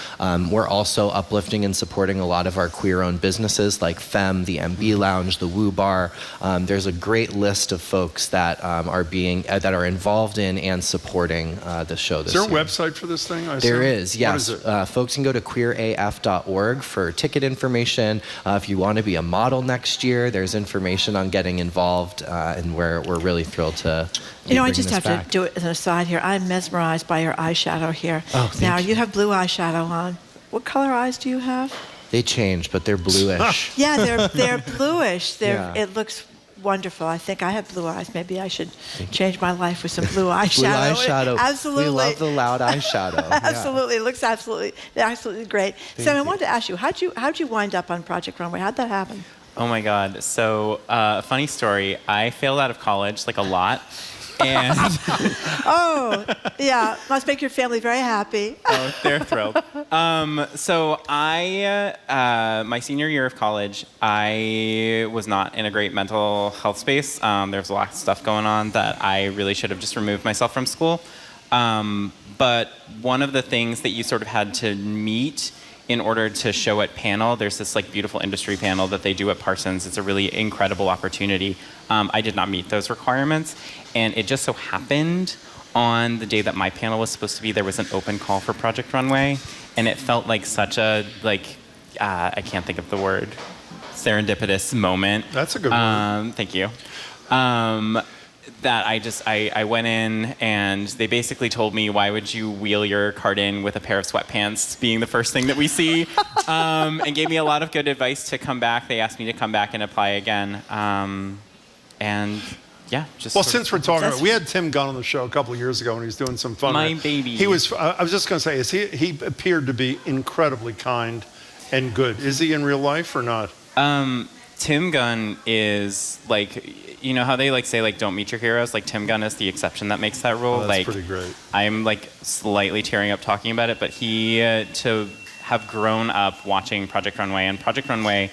We're also uplifting and supporting a lot of our queer-owned businesses like FEM, the MB Lounge, the Woo Bar. There's a great list of folks that are involved in and supporting the show this year. Is there a website for this thing? There is, yes. What is it? Folks can go to queeraf.org for ticket information. If you want to be a model next year, there's information on getting involved, and we're really thrilled to You know, I just have to do it as an aside here. I'm mesmerized by your eyeshadow here. Oh, now, thank you have blue eyeshadow on. What color eyes do you have? They change, but they're bluish. Yeah, they're bluish. Yeah. It looks wonderful. I think I have blue eyes. Maybe I should change my life with some blue eyeshadow. Blue eyeshadow. Absolutely. We love the loud eyeshadow. Absolutely. It looks absolutely great. Sam, I wanted to ask you, how'd you wind up on Project Runway? How'd that happen? Oh my God. So, funny story. I failed out of college, like a lot. And Oh, yeah. Must make your family very happy. oh, they're thrilled. So my senior year of college, I was not in a great mental health space. There was a lot of stuff going on that I really should have just removed myself from school. But one of the things that you sort of had to meet in order to show at panel, there's this like beautiful industry panel that they do at Parsons. It's a really incredible opportunity. I did not meet those requirements. And it just so happened on the day that my panel was supposed to be, there was an open call for Project Runway. And it felt like such a, I can't think of the word, serendipitous moment. That's a good word. Thank you. That I went in and they basically told me, why would you wheel your cart in with a pair of sweatpants being the first thing that we see, and gave me a lot of good advice to come back. They asked me to come back and apply again. And yeah, just well, sort since of- we're talking about, we had Tim Gunn on the show a couple of years ago, and he was doing some fun. My baby. He was. I was just going to say, he appeared to be incredibly kind and good. Is he in real life or not? Tim Gunn is like, you know how they like say like don't meet your heroes. Like Tim Gunn is the exception that makes that rule. Oh, that's like pretty great. I'm like slightly tearing up talking about it, but he to have grown up watching Project Runway, and Project Runway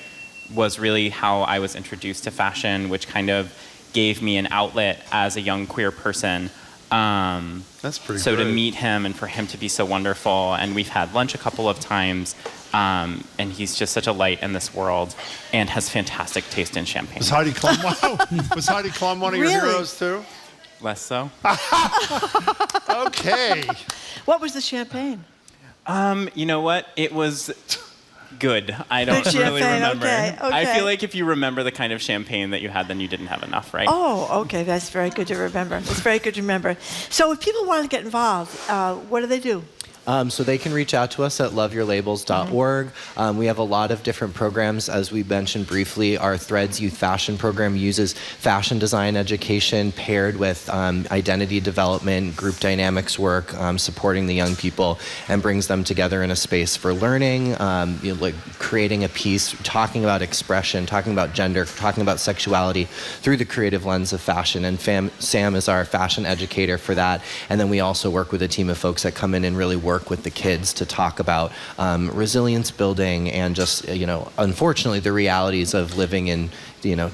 was really how I was introduced to fashion, which kind of gave me an outlet as a young queer person. That's pretty so great. to meet him and for him to be so wonderful, and we've had lunch a couple of times, and he's just such a light in this world and has fantastic taste in champagne. Was Heidi Klum one of your heroes too? Less so. Okay. What was the champagne? You know what? It was good. I don't Good really champagne, remember. okay, I okay. feel like if you remember the kind of champagne that you had, then you didn't have enough, right? Oh, okay. That's very good to remember. It's very good to remember. So if people want to get involved, what do they do? So they can reach out to us at loveyourlabels.org. We have a lot of different programs. As we mentioned briefly, our Threads Youth Fashion program uses fashion design education paired with identity development, group dynamics work, supporting the young people, and brings them together in a space for learning, like creating a piece, talking about expression, talking about gender, talking about sexuality through the creative lens of fashion. And Sam is our fashion educator for that. And then we also work with a team of folks that come in and really work with the kids to talk about resilience building and just, unfortunately, the realities of living in,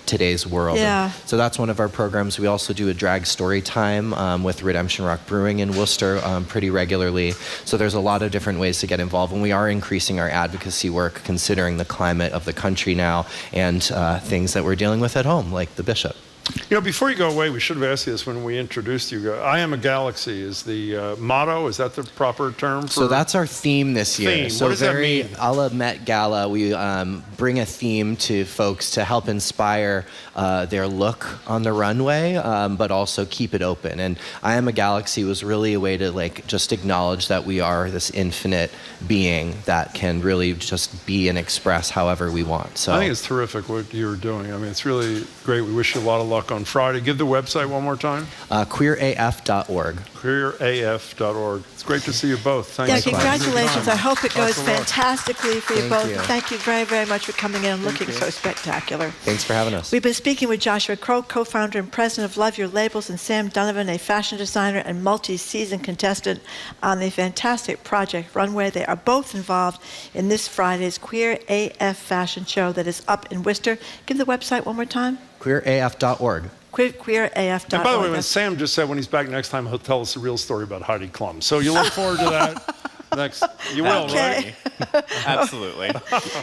today's world. Yeah. And so that's one of our programs. We also do a drag story time with Redemption Rock Brewing in Worcester pretty regularly. So there's a lot of different ways to get involved, and we are increasing our advocacy work considering the climate of the country now and things that we're dealing with at home, like the bishop. Before you go away, we should have asked you this when we introduced you. I am a galaxy is the motto. Is that the proper term? So that's our theme this year. Theme. So What does that mean? A la Met Gala, we bring a theme to folks to help inspire their look on the runway, but also keep it open. And I Am a Galaxy was really a way to just acknowledge that we are this infinite being that can really just be and express however we want. So I think it's terrific what you're doing. I mean, it's really great. We wish you a lot of luck on Friday. Give the website one more time. queeraf.org. Queeraf.org. It's great to see you both. Thanks. Congratulations. I hope it goes fantastically for you Thank both. you. Thank you very, very much for coming in and looking so spectacular. Thanks for having us. We've been speaking with Joshua Crow, co-founder and president of Love Your Labels, and Sam Donovan, a fashion designer and multi-season contestant on the fantastic Project Runway. They are both involved in this Friday's Queer AF fashion show that is up in Worcester. Give the website one more time. queeraf.org. Queeraf.org. And by the way, when Sam just said when he's back next time, he'll tell us the real story about Heidi Klum. So you look forward to that next. You will, Okay. right? Absolutely.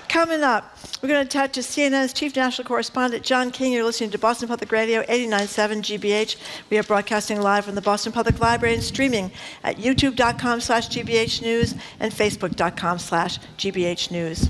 Coming up, we're going to talk to CNN's chief national correspondent, John King. You're listening to Boston Public Radio, 89.7 GBH. We are broadcasting live from the Boston Public Library and streaming at youtube.com/GBH News and facebook.com/GBH News.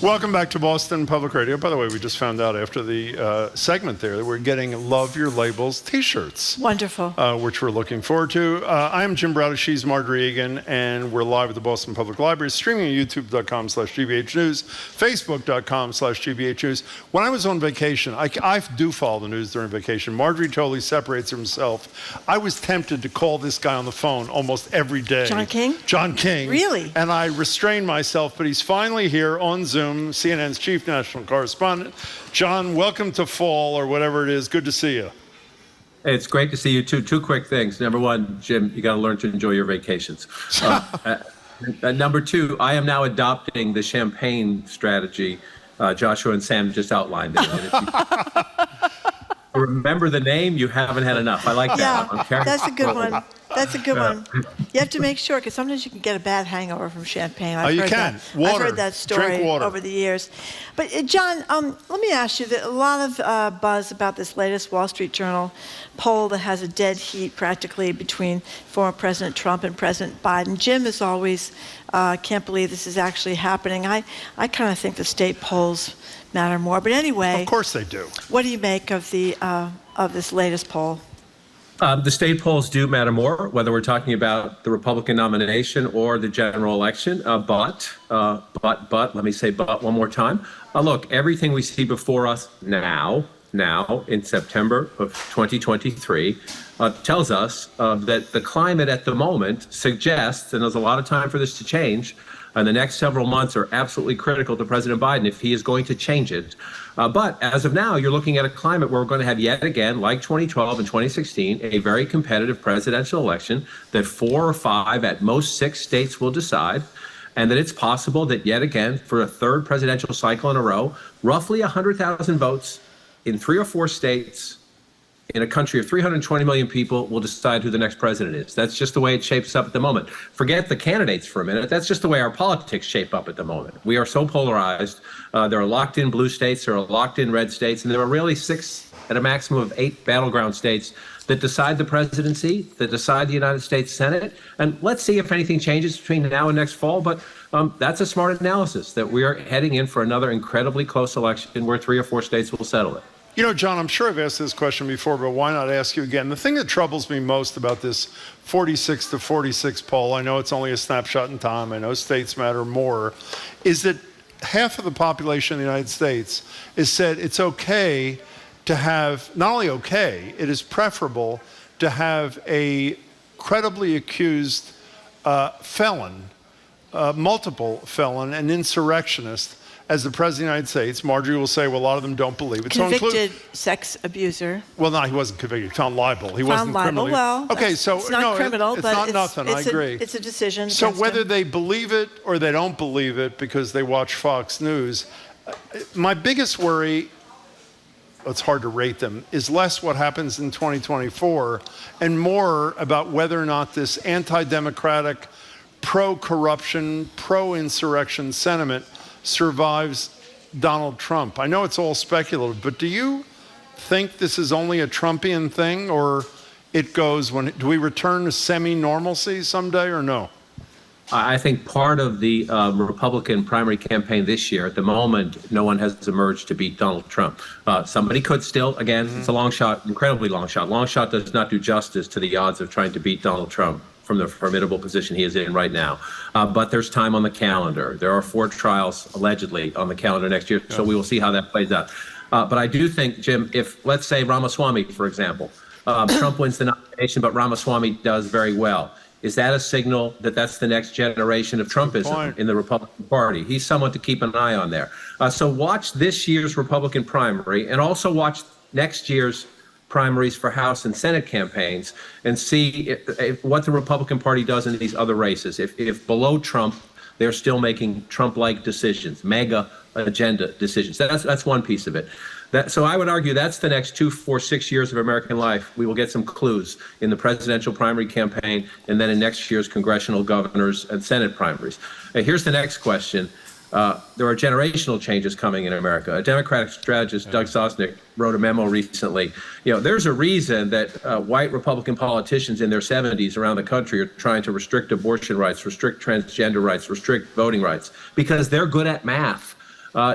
Welcome back to Boston Public Radio. By the way, we just found out after the segment there that we're getting Love Your Labels t-shirts. Wonderful. Which we're looking forward to. I am Jim Browder, she's Marjorie Egan, and we're live at the Boston Public Library, streaming at youtube.com/GBH News, facebook.com/GBH News. When I was on vacation, I do follow the news during vacation. Marjorie totally separates himself. I was tempted to call this guy on the phone almost every day. John King? John King. Really? And I restrained myself, but he's finally here on Zoom, CNN's chief national correspondent. John, welcome to fall or whatever it is. Good to see you. It's great to see you too. Two quick things. Number one, Jim, you got to learn to enjoy your vacations. Number two, I am now adopting the champagne strategy Joshua and Sam just outlined. Remember the name, you haven't had enough. I like that. Yeah, that's a good one. That's a good one. You have to make sure, because sometimes you can get a bad hangover from champagne. You can. Water. I've heard that story over the years. But John, let me ask you, a lot of buzz about this latest Wall Street Journal poll that has a dead heat practically between former President Trump and President Biden. Jim is always, can't believe this is actually happening. I kind of think the state polls matter more. But anyway. Of course they do. What do you make of this latest poll? The state polls do matter more, whether we're talking about the Republican nomination or the general election. But, let me say but one more time. Look, everything we see before us now in September of 2023, tells us that the climate at the moment suggests, and there's a lot of time for this to change, and the next several months are absolutely critical to President Biden if he is going to change it. But as of now, you're looking at a climate where we're going to have yet again, like 2012 and 2016, a very competitive presidential election that 4 or 5, at most 6 states will decide. And that it's possible that yet again, for a third presidential cycle in a row, roughly 100,000 votes in 3 or 4 states in a country of 320 million people will decide who the next president is. That's just the way it shapes up at the moment. Forget the candidates for a minute. That's just the way our politics shape up at the moment. We are so polarized. There are locked-in blue states, there are locked-in red states, and there are really 6 at a maximum of 8 battleground states that decide the presidency, that decide the United States Senate. And let's see if anything changes between now and next fall. But that's a smart analysis, that we are heading in for another incredibly close election where 3 or 4 states will settle it. You know, John, I'm sure I've asked this question before, but why not ask you again? The thing that troubles me most about this 46 to 46 poll, I know it's only a snapshot in time, I know states matter more, is that half of the population of the United States has said it's okay to have, not only okay, it is preferable to have a credibly accused felon, multiple felon, an insurrectionist, as the President of the United States. Marjorie will say, well, a lot of them don't believe it. Convicted sex abuser. Well, no, he wasn't convicted. He found libel. He found wasn't libel. criminally. Well, okay, so it's not criminal, it's but not nothing. I agree. It's a decision. So whether they believe it or they don't believe it because they watch Fox News, my biggest worry, it's hard to rate them, is less what happens in 2024 and more about whether or not this anti-democratic, pro-corruption, pro-insurrection sentiment survives Donald Trump. I know it's all speculative, but do you think this is only a Trumpian thing, or it goes do we return to semi-normalcy someday or no? I think part of the Republican primary campaign this year, at the moment, no one has emerged to beat Donald Trump. Somebody could still, again, it's a long shot, incredibly long shot. Long shot does not do justice to the odds of trying to beat Donald Trump from the formidable position he is in right now. But there's time on the calendar. There are 4 trials, allegedly, on the calendar next year, so we will see how that plays out. But I do think, Jim, if, let's say, Ramaswamy, for example, Trump wins the nomination, but Ramaswamy does very well. Is that a signal that that's the next generation of Trumpism in the Republican Party? He's someone to keep an eye on there. So watch this year's Republican primary and also watch next year's primaries for House and Senate campaigns and see what the Republican Party does in these other races. If below Trump, they're still making Trump-like decisions, mega agenda decisions. That's one piece of it. So I would argue that's the next 2, 4, 6 years of American life. We will get some clues in the presidential primary campaign and then in next year's congressional, governors, and Senate primaries. Here's the next question. There are generational changes coming in America. A Democratic strategist, Doug Sosnick, wrote a memo recently. There's a reason that white Republican politicians in their 70s around the country are trying to restrict abortion rights, restrict transgender rights, restrict voting rights, because they're good at math.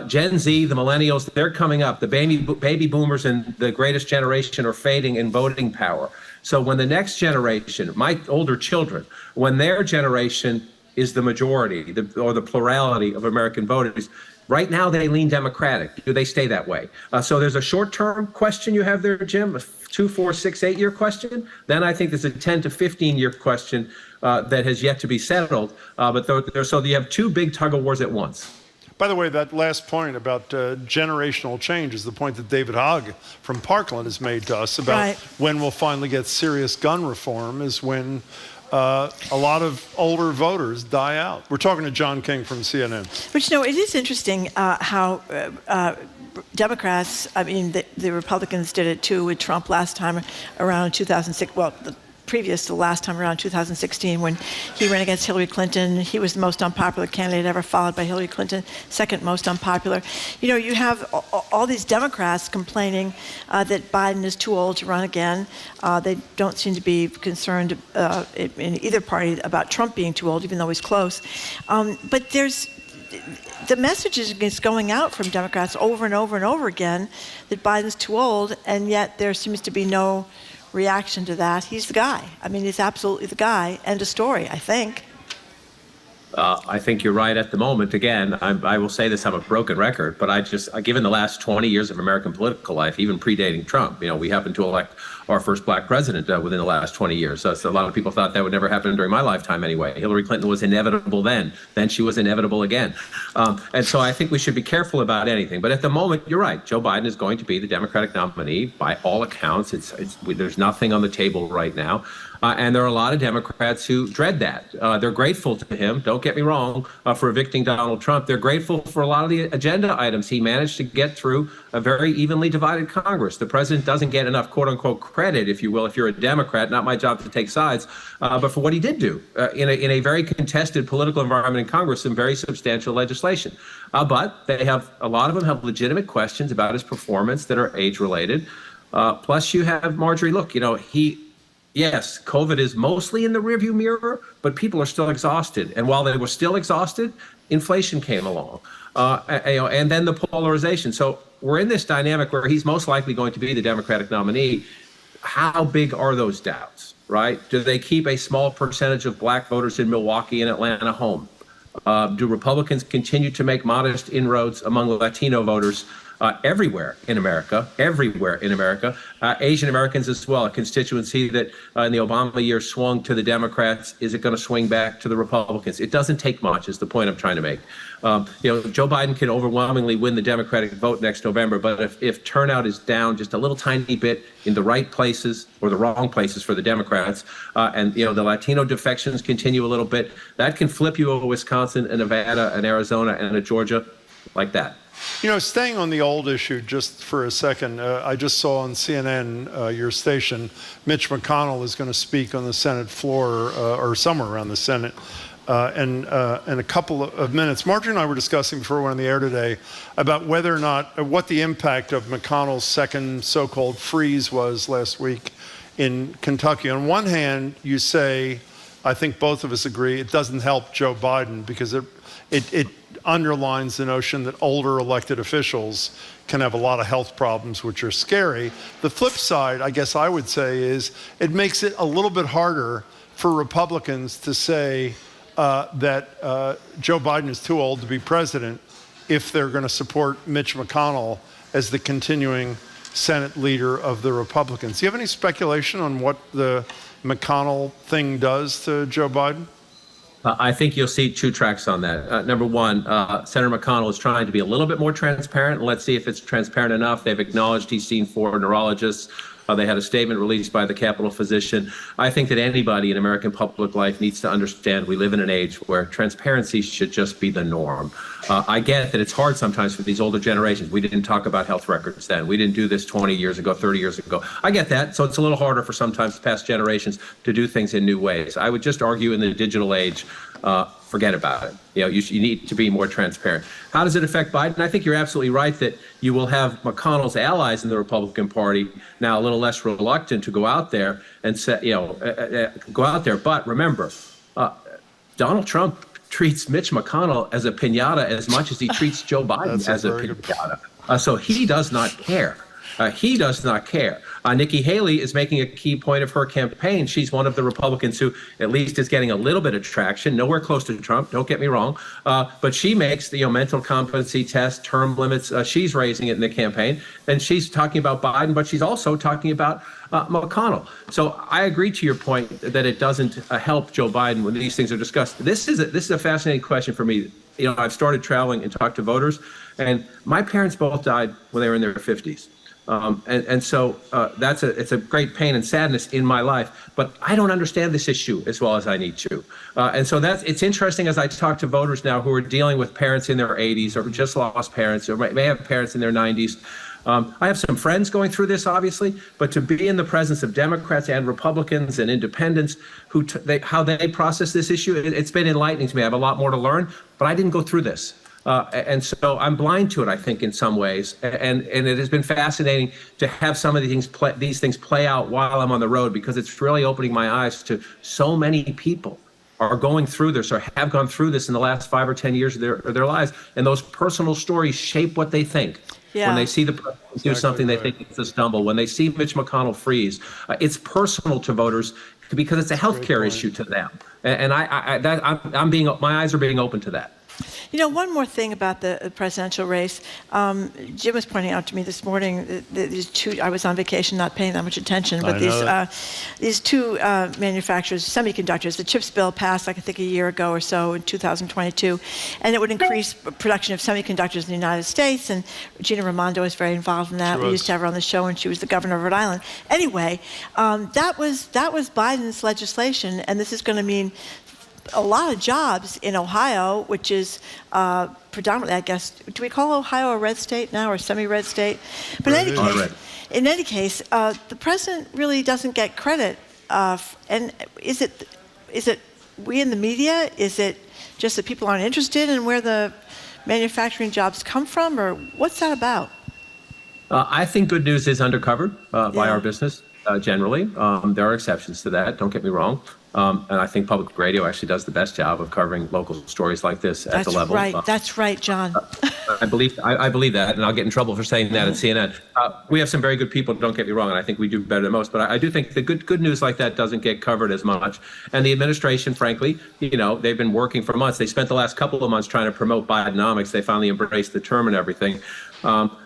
Gen Z, the millennials, they're coming up. The baby boomers and the greatest generation are fading in voting power. So when the next generation, my older children, when their generation is the majority or the plurality of American voters, right now they lean Democratic. Do they stay that way? So there's a short-term question you have there, Jim, a 2, 4, 6, 8-year question. Then I think there's a 10 to 15-year question that has yet to be settled. So you have two big tug of wars at once. By the way, that last point about generational change is the point that David Hogg from Parkland has made to us about when we'll finally get serious gun reform is when a lot of older voters die out. We're talking to John King from CNN. But, it is interesting how Democrats, the Republicans did it too with Trump last time around 2006. Well, previous to the last time around 2016 when he ran against Hillary Clinton. He was the most unpopular candidate ever, followed by Hillary Clinton, second most unpopular. You have all these Democrats complaining that Biden is too old to run again. They don't seem to be concerned in either party about Trump being too old, even though he's close. But the message is going out from Democrats over and over and over again that Biden's too old, and yet there seems to be no reaction to that. He's the guy. He's absolutely the guy. End of story, I think. I think you're right at the moment. Again, I will say this, I'm a broken record, but given the last 20 years of American political life, even predating Trump, we happened to elect our first black president within the last 20 years. So a lot of people thought that would never happen during my lifetime anyway. Hillary Clinton was inevitable then she was inevitable again. And so I think we should be careful about anything. But at the moment, you're right. Joe Biden is going to be the Democratic nominee by all accounts. There's nothing on the table right now. And there are a lot of Democrats who dread that. They're grateful to him, don't get me wrong, for evicting Donald Trump. They're grateful for a lot of the agenda items he managed to get through a very evenly divided Congress. The president doesn't get enough, quote unquote, credit, if you will, if you're a Democrat, not my job to take sides, but for what he did do in a very contested political environment in Congress, some very substantial legislation. But a lot of them have legitimate questions about his performance that are age-related. Plus you have Marjorie, look, yes, COVID is mostly in the rearview mirror, but people are still exhausted. And while they were still exhausted, inflation came along. And then the polarization. So we're in this dynamic where he's most likely going to be the Democratic nominee. How big are those doubts, right? Do they keep a small percentage of black voters in Milwaukee and Atlanta home? Do Republicans continue to make modest inroads among Latino voters everywhere in America, Asian Americans as well, a constituency that in the Obama years swung to the Democrats. Is it going to swing back to the Republicans? It doesn't take much is the point I'm trying to make. Joe Biden can overwhelmingly win the Democratic vote next November, but if turnout is down just a little tiny bit in the right places or the wrong places for the Democrats, and the Latino defections continue a little bit, that can flip you over Wisconsin and Nevada and Arizona and Georgia like that. Staying on the old issue just for a second, I just saw on CNN, your station, Mitch McConnell is going to speak on the Senate floor or somewhere around the Senate in a couple of minutes. Marjorie and I were discussing before we went on the air today about whether or not, what the impact of McConnell's second so-called freeze was last week in Kentucky. On one hand, you say, I think both of us agree, it doesn't help Joe Biden because it underlines the notion that older elected officials can have a lot of health problems, which are scary. The flip side, I guess I would say, is it makes it a little bit harder for Republicans to say that Joe Biden is too old to be president if they're going to support Mitch McConnell as the continuing Senate leader of the Republicans. Do you have any speculation on what the McConnell thing does to Joe Biden? I think you'll see two tracks on that. Number one, Senator McConnell is trying to be a little bit more transparent. Let's see if it's transparent enough. They've acknowledged he's seen 4 neurologists. They had a statement released by the Capitol physician. I think that anybody in American public life needs to understand we live in an age where transparency should just be the norm. I get that it's hard sometimes for these older generations. We didn't talk about health records then. We didn't do this 20 years ago, 30 years ago. I get that. So it's a little harder for sometimes past generations to do things in new ways. I would just argue in the digital age, forget about it. You need to be more transparent. How does it affect Biden? I think you're absolutely right that you will have McConnell's allies in the Republican Party now a little less reluctant to go out there and say, go out there. But remember, Donald Trump treats Mitch McConnell as a piñata as much as he treats Joe Biden as a piñata. So he does not care. He does not care. Nikki Haley is making a key point of her campaign. She's one of the Republicans who at least is getting a little bit of traction, nowhere close to Trump, don't get me wrong. But she makes the mental competency test, term limits, she's raising it in the campaign. And she's talking about Biden, but she's also talking about McConnell. So I agree to your point that it doesn't help Joe Biden when these things are discussed. This is a fascinating question for me. I've started traveling and talked to voters, and my parents both died when they were in their 50s. So it's a great pain and sadness in my life, but I don't understand this issue as well as I need to. And so it's interesting as I talk to voters now who are dealing with parents in their 80s or who just lost parents or may have parents in their 90s. I have some friends going through this, obviously, but to be in the presence of Democrats and Republicans and independents how they process this issue, it's been enlightening to me. I have a lot more to learn, but I didn't go through this. And so I'm blind to it, I think, in some ways. And it has been fascinating to have some of these things play out while I'm on the road, because it's really opening my eyes to so many people are going through this or have gone through this in the last 5 or 10 years of their lives. And those personal stories shape what they think. Yeah. When they see the president do something they think it's a stumble, when they see Mitch McConnell freeze, it's personal to voters because it's a healthcare issue to them. And my eyes are being open to that. One more thing about the presidential race. Jim was pointing out to me this morning that these two, I was on vacation not paying that much attention, but these two manufacturers, semiconductors, the CHIPS bill passed, I think, a year ago or so in 2022, and it would increase production of semiconductors in the United States, and Gina Raimondo was very involved in that. We used to have her on the show when she was the governor of Rhode Island. Anyway, that was Biden's legislation, and this is going to mean a lot of jobs in Ohio, which is predominantly, I guess, do we call Ohio a red state now or semi-red state? But in any case, the president really doesn't get credit. And is it we in the media? Is it just that people aren't interested in where the manufacturing jobs come from, or what's that about? I think good news is undercovered by our business generally. There are exceptions to that, don't get me wrong. And I think public radio actually does the best job of covering local stories like this at the level. That's right, John. I believe that, and I'll get in trouble for saying that at CNN. We have some very good people, don't get me wrong, and I think we do better than most. But I do think the good news like that doesn't get covered as much. And the administration, frankly, they've been working for months. They spent the last couple of months trying to promote Bidenomics. They finally embraced the term and everything.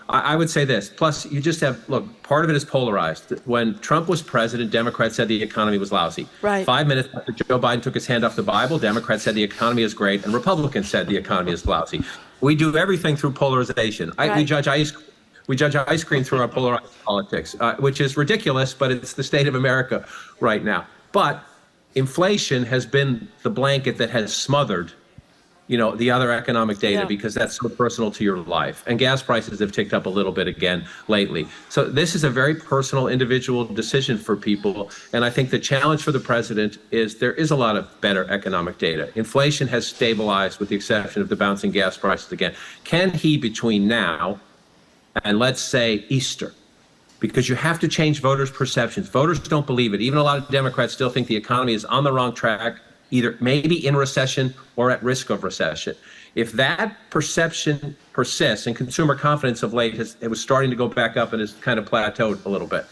I would say this. Plus, you just have, part of it is polarized. When Trump was president, Democrats said the economy was lousy. Right. 5 minutes after Joe Biden took his hand off the Bible, Democrats said the economy is great, and Republicans said the economy is lousy. We do everything through polarization. We judge ice cream through our polarized politics, which is ridiculous, but it's the state of America right now. But inflation has been the blanket that has smothered the other economic data because that's so personal to your life. And gas prices have ticked up a little bit again lately. So this is a very personal, individual decision for people. And I think the challenge for the president is there is a lot of better economic data. Inflation has stabilized with the exception of the bouncing gas prices again. Can he, between now and let's say Easter, because you have to change voters' perceptions. Voters don't believe it. Even a lot of Democrats still think the economy is on the wrong track, either maybe in recession or at risk of recession. If that perception persists, and consumer confidence of late it was starting to go back up and has kind of plateaued a little bit.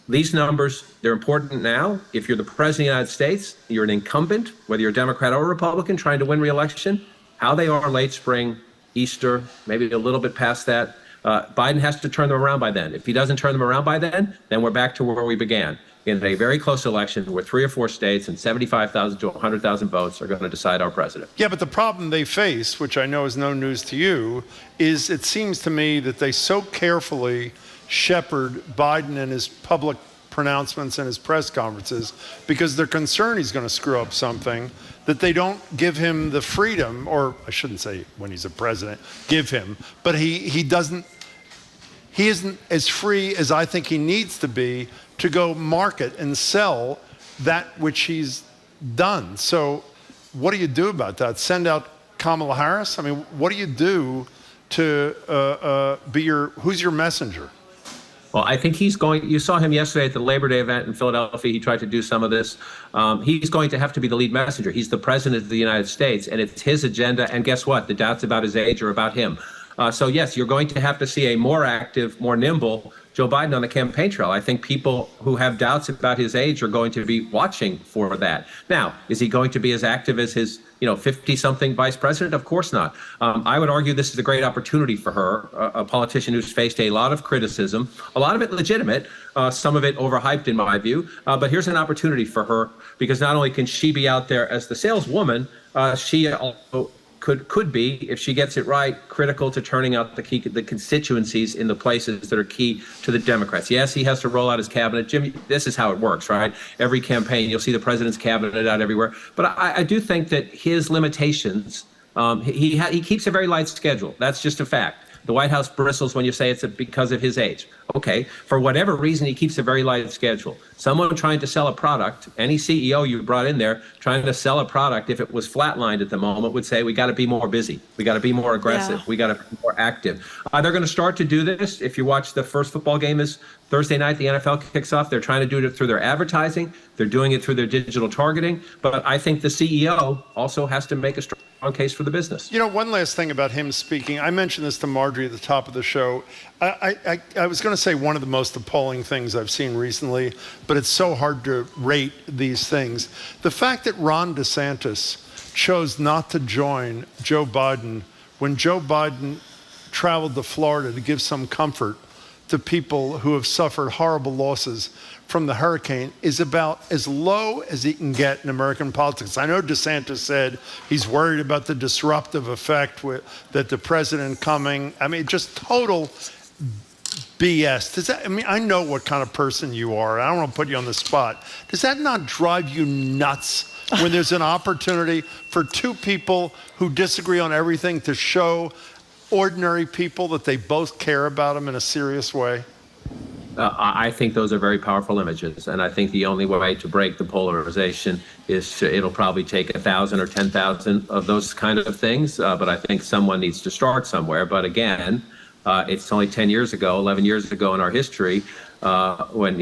These numbers, they're important now. If you're the president of the United States, you're an incumbent, whether you're a Democrat or a Republican trying to win re-election, how they are late spring, Easter, maybe a little bit past that, Biden has to turn them around by then. If he doesn't turn them around by then we're back to where we began. In a very close election where 3 or 4 states and 75,000 to 100,000 votes are going to decide our president. Yeah, but the problem they face, which I know is no news to you, is it seems to me that they so carefully shepherd Biden and his public pronouncements and his press conferences because they're concerned he's going to screw up something, that they don't give him the freedom, or I shouldn't say when he's a president, give him, but he isn't as free as I think he needs to be to go market and sell that which he's done. So what do you do about that? Send out Kamala Harris? I mean, what do you do to who's your messenger? Well, I think he's going. You saw him yesterday at the Labor Day event in Philadelphia. He tried to do some of this. He's going to have to be the lead messenger. He's the president of the United States, and it's his agenda. And guess what? The doubts about his age are about him. So, yes, you're going to have to see a more active, more nimble Joe Biden on the campaign trail. I think people who have doubts about his age are going to be watching for that. Now, is he going to be as active as his 50-something vice president? Of course not. I would argue this is a great opportunity for her, a politician who's faced a lot of criticism, a lot of it legitimate, some of it overhyped in my view. But here's an opportunity for her, because not only can she be out there as the saleswoman, she also could be, if she gets it right, critical to turning out the constituencies in the places that are key to the Democrats. Yes, he has to roll out his cabinet. Jim, this is how it works, right? Every campaign, you'll see the president's cabinet out everywhere. But I do think that his limitations, he keeps a very light schedule. That's just a fact. The White House bristles when you say it's because of his age. Okay, for whatever reason, he keeps a very light schedule. Someone trying to sell a product, any CEO you brought in there trying to sell a product, if it was flatlined at the moment, would say, we got to be more busy. We got to be more aggressive. We got to be more active. They're going to start to do this. If you watch the first football game is Thursday night, the NFL kicks off. They're trying to do it through their advertising. They're doing it through their digital targeting. But I think the CEO also has to make a strong case for the business. One last thing about him speaking. I mentioned this to Marjorie at the top of the show. I was going to say one of the most appalling things I've seen recently, but it's so hard to rate these things. The fact that Ron DeSantis chose not to join Joe Biden when Joe Biden traveled to Florida to give some comfort to people who have suffered horrible losses from the hurricane is about as low as he can get in American politics. I know DeSantis said he's worried about the disruptive effect that the president coming. I mean, just total BS. I know what kind of person you are. I don't want to put you on the spot. Does that not drive you nuts when there's an opportunity for two people who disagree on everything to show ordinary people that they both care about them in a serious way? I think those are very powerful images, and I think the only way to break the polarization is it'll probably take 1,000 or 10,000 of those kind of things, but I think someone needs to start somewhere. But again, it's only 10 years ago, 11 years ago in our history, when,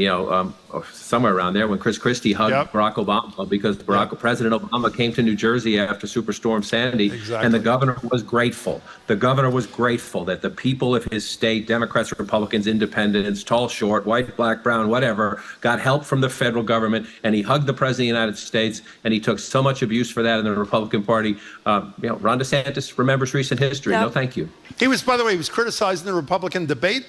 somewhere around there, when Chris Christie hugged Barack Obama because President Obama came to New Jersey after Superstorm Sandy, and the governor was grateful. The governor was grateful that the people of his state, Democrats, Republicans, independents, tall, short, white, black, brown, whatever, got help from the federal government, and he hugged the President of the United States, and he took so much abuse for that in the Republican Party. Ron DeSantis remembers recent history. No, thank you. He was, by the way, he was criticized in the Republican debate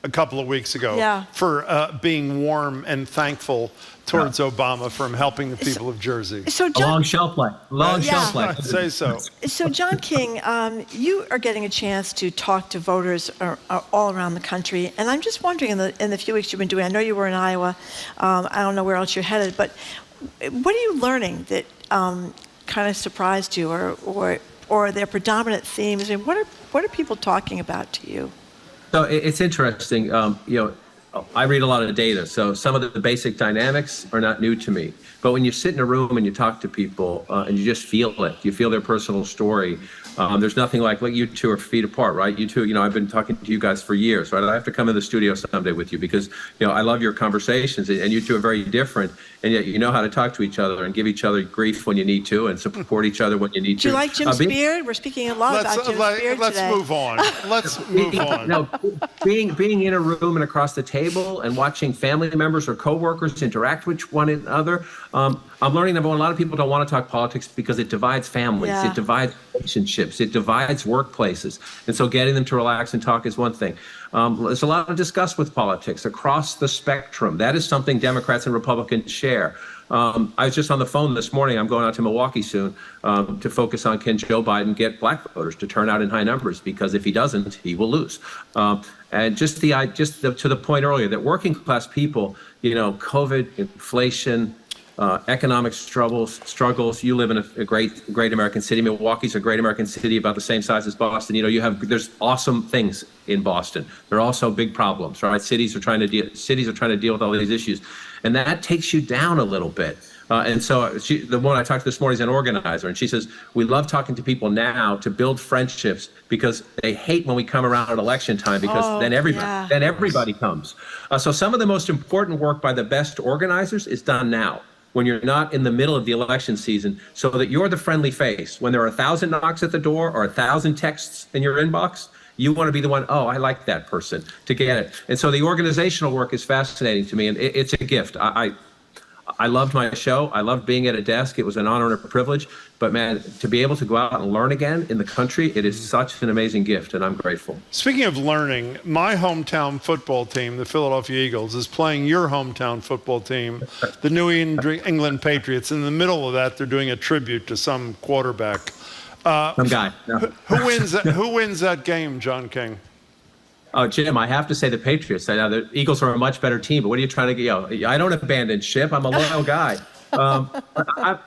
a couple of weeks ago for being warm and thankful towards Obama for helping the people of Jersey. So John, a long shelf life. Shelf life. I'd say so. So John King, you are getting a chance to talk to voters all around the country, and I'm just wondering, in the few weeks you've been doing, I know you were in Iowa. I don't know where else you're headed, but what are you learning that kind of surprised you, or their predominant themes? And what are people talking about to you? So it's interesting. I read a lot of data, so some of the basic dynamics are not new to me. But when you sit in a room and you talk to people and you just feel it, you feel their personal story. There's nothing like you two are feet apart, right? You two, I've been talking to you guys for years, right? I have to come in the studio someday with you because, I love your conversations, and you two are very different, and yet you know how to talk to each other and give each other grief when you need to and support each other when you need to. Do you like Jim's beard? We're speaking a lot about Jim's beard today. Let's move on. Let's move on. No, being in a room and across the table and watching family members or coworkers interact with one another, I'm learning that a lot of people don't want to talk politics because it divides families, it divides relationships, it divides workplaces. And so getting them to relax and talk is one thing. There's a lot of discuss with politics across the spectrum. That is something Democrats and Republicans share. I was just on the phone this morning. I'm going out to Milwaukee soon to focus on, can Joe Biden get black voters to turn out in high numbers? Because if he doesn't, he will lose. And to the point earlier that working class people, COVID, inflation, economic struggles. You live in a great American city. Milwaukee's a great American city, about the same size as Boston. There's awesome things in Boston. There are also big problems, right? Cities are trying to deal with all these issues. And that takes you down a little bit. And so the one I talked to this morning is an organizer, and she says, we love talking to people now to build friendships because they hate when we come around at election time because then everybody comes. So some of the most important work by the best organizers is done now, when you're not in the middle of the election season, so that you're the friendly face. When there are 1,000 knocks at the door or 1,000 texts in your inbox, you want to be the one, I like that person, to get it. And so the organizational work is fascinating to me, and it's a gift. I loved my show. I loved being at a desk. It was an honor and a privilege. But man, to be able to go out and learn again in the country, it is such an amazing gift, and I'm grateful. Speaking of learning, my hometown football team, the Philadelphia Eagles, is playing your hometown football team, the New England Patriots. In the middle of that, they're doing a tribute to some quarterback. Some guy. No. Who wins that game, John King? Oh, Jim, I have to say the Patriots. I know the Eagles are a much better team, but what are you trying to get? I don't abandon ship. I'm a loyal guy. I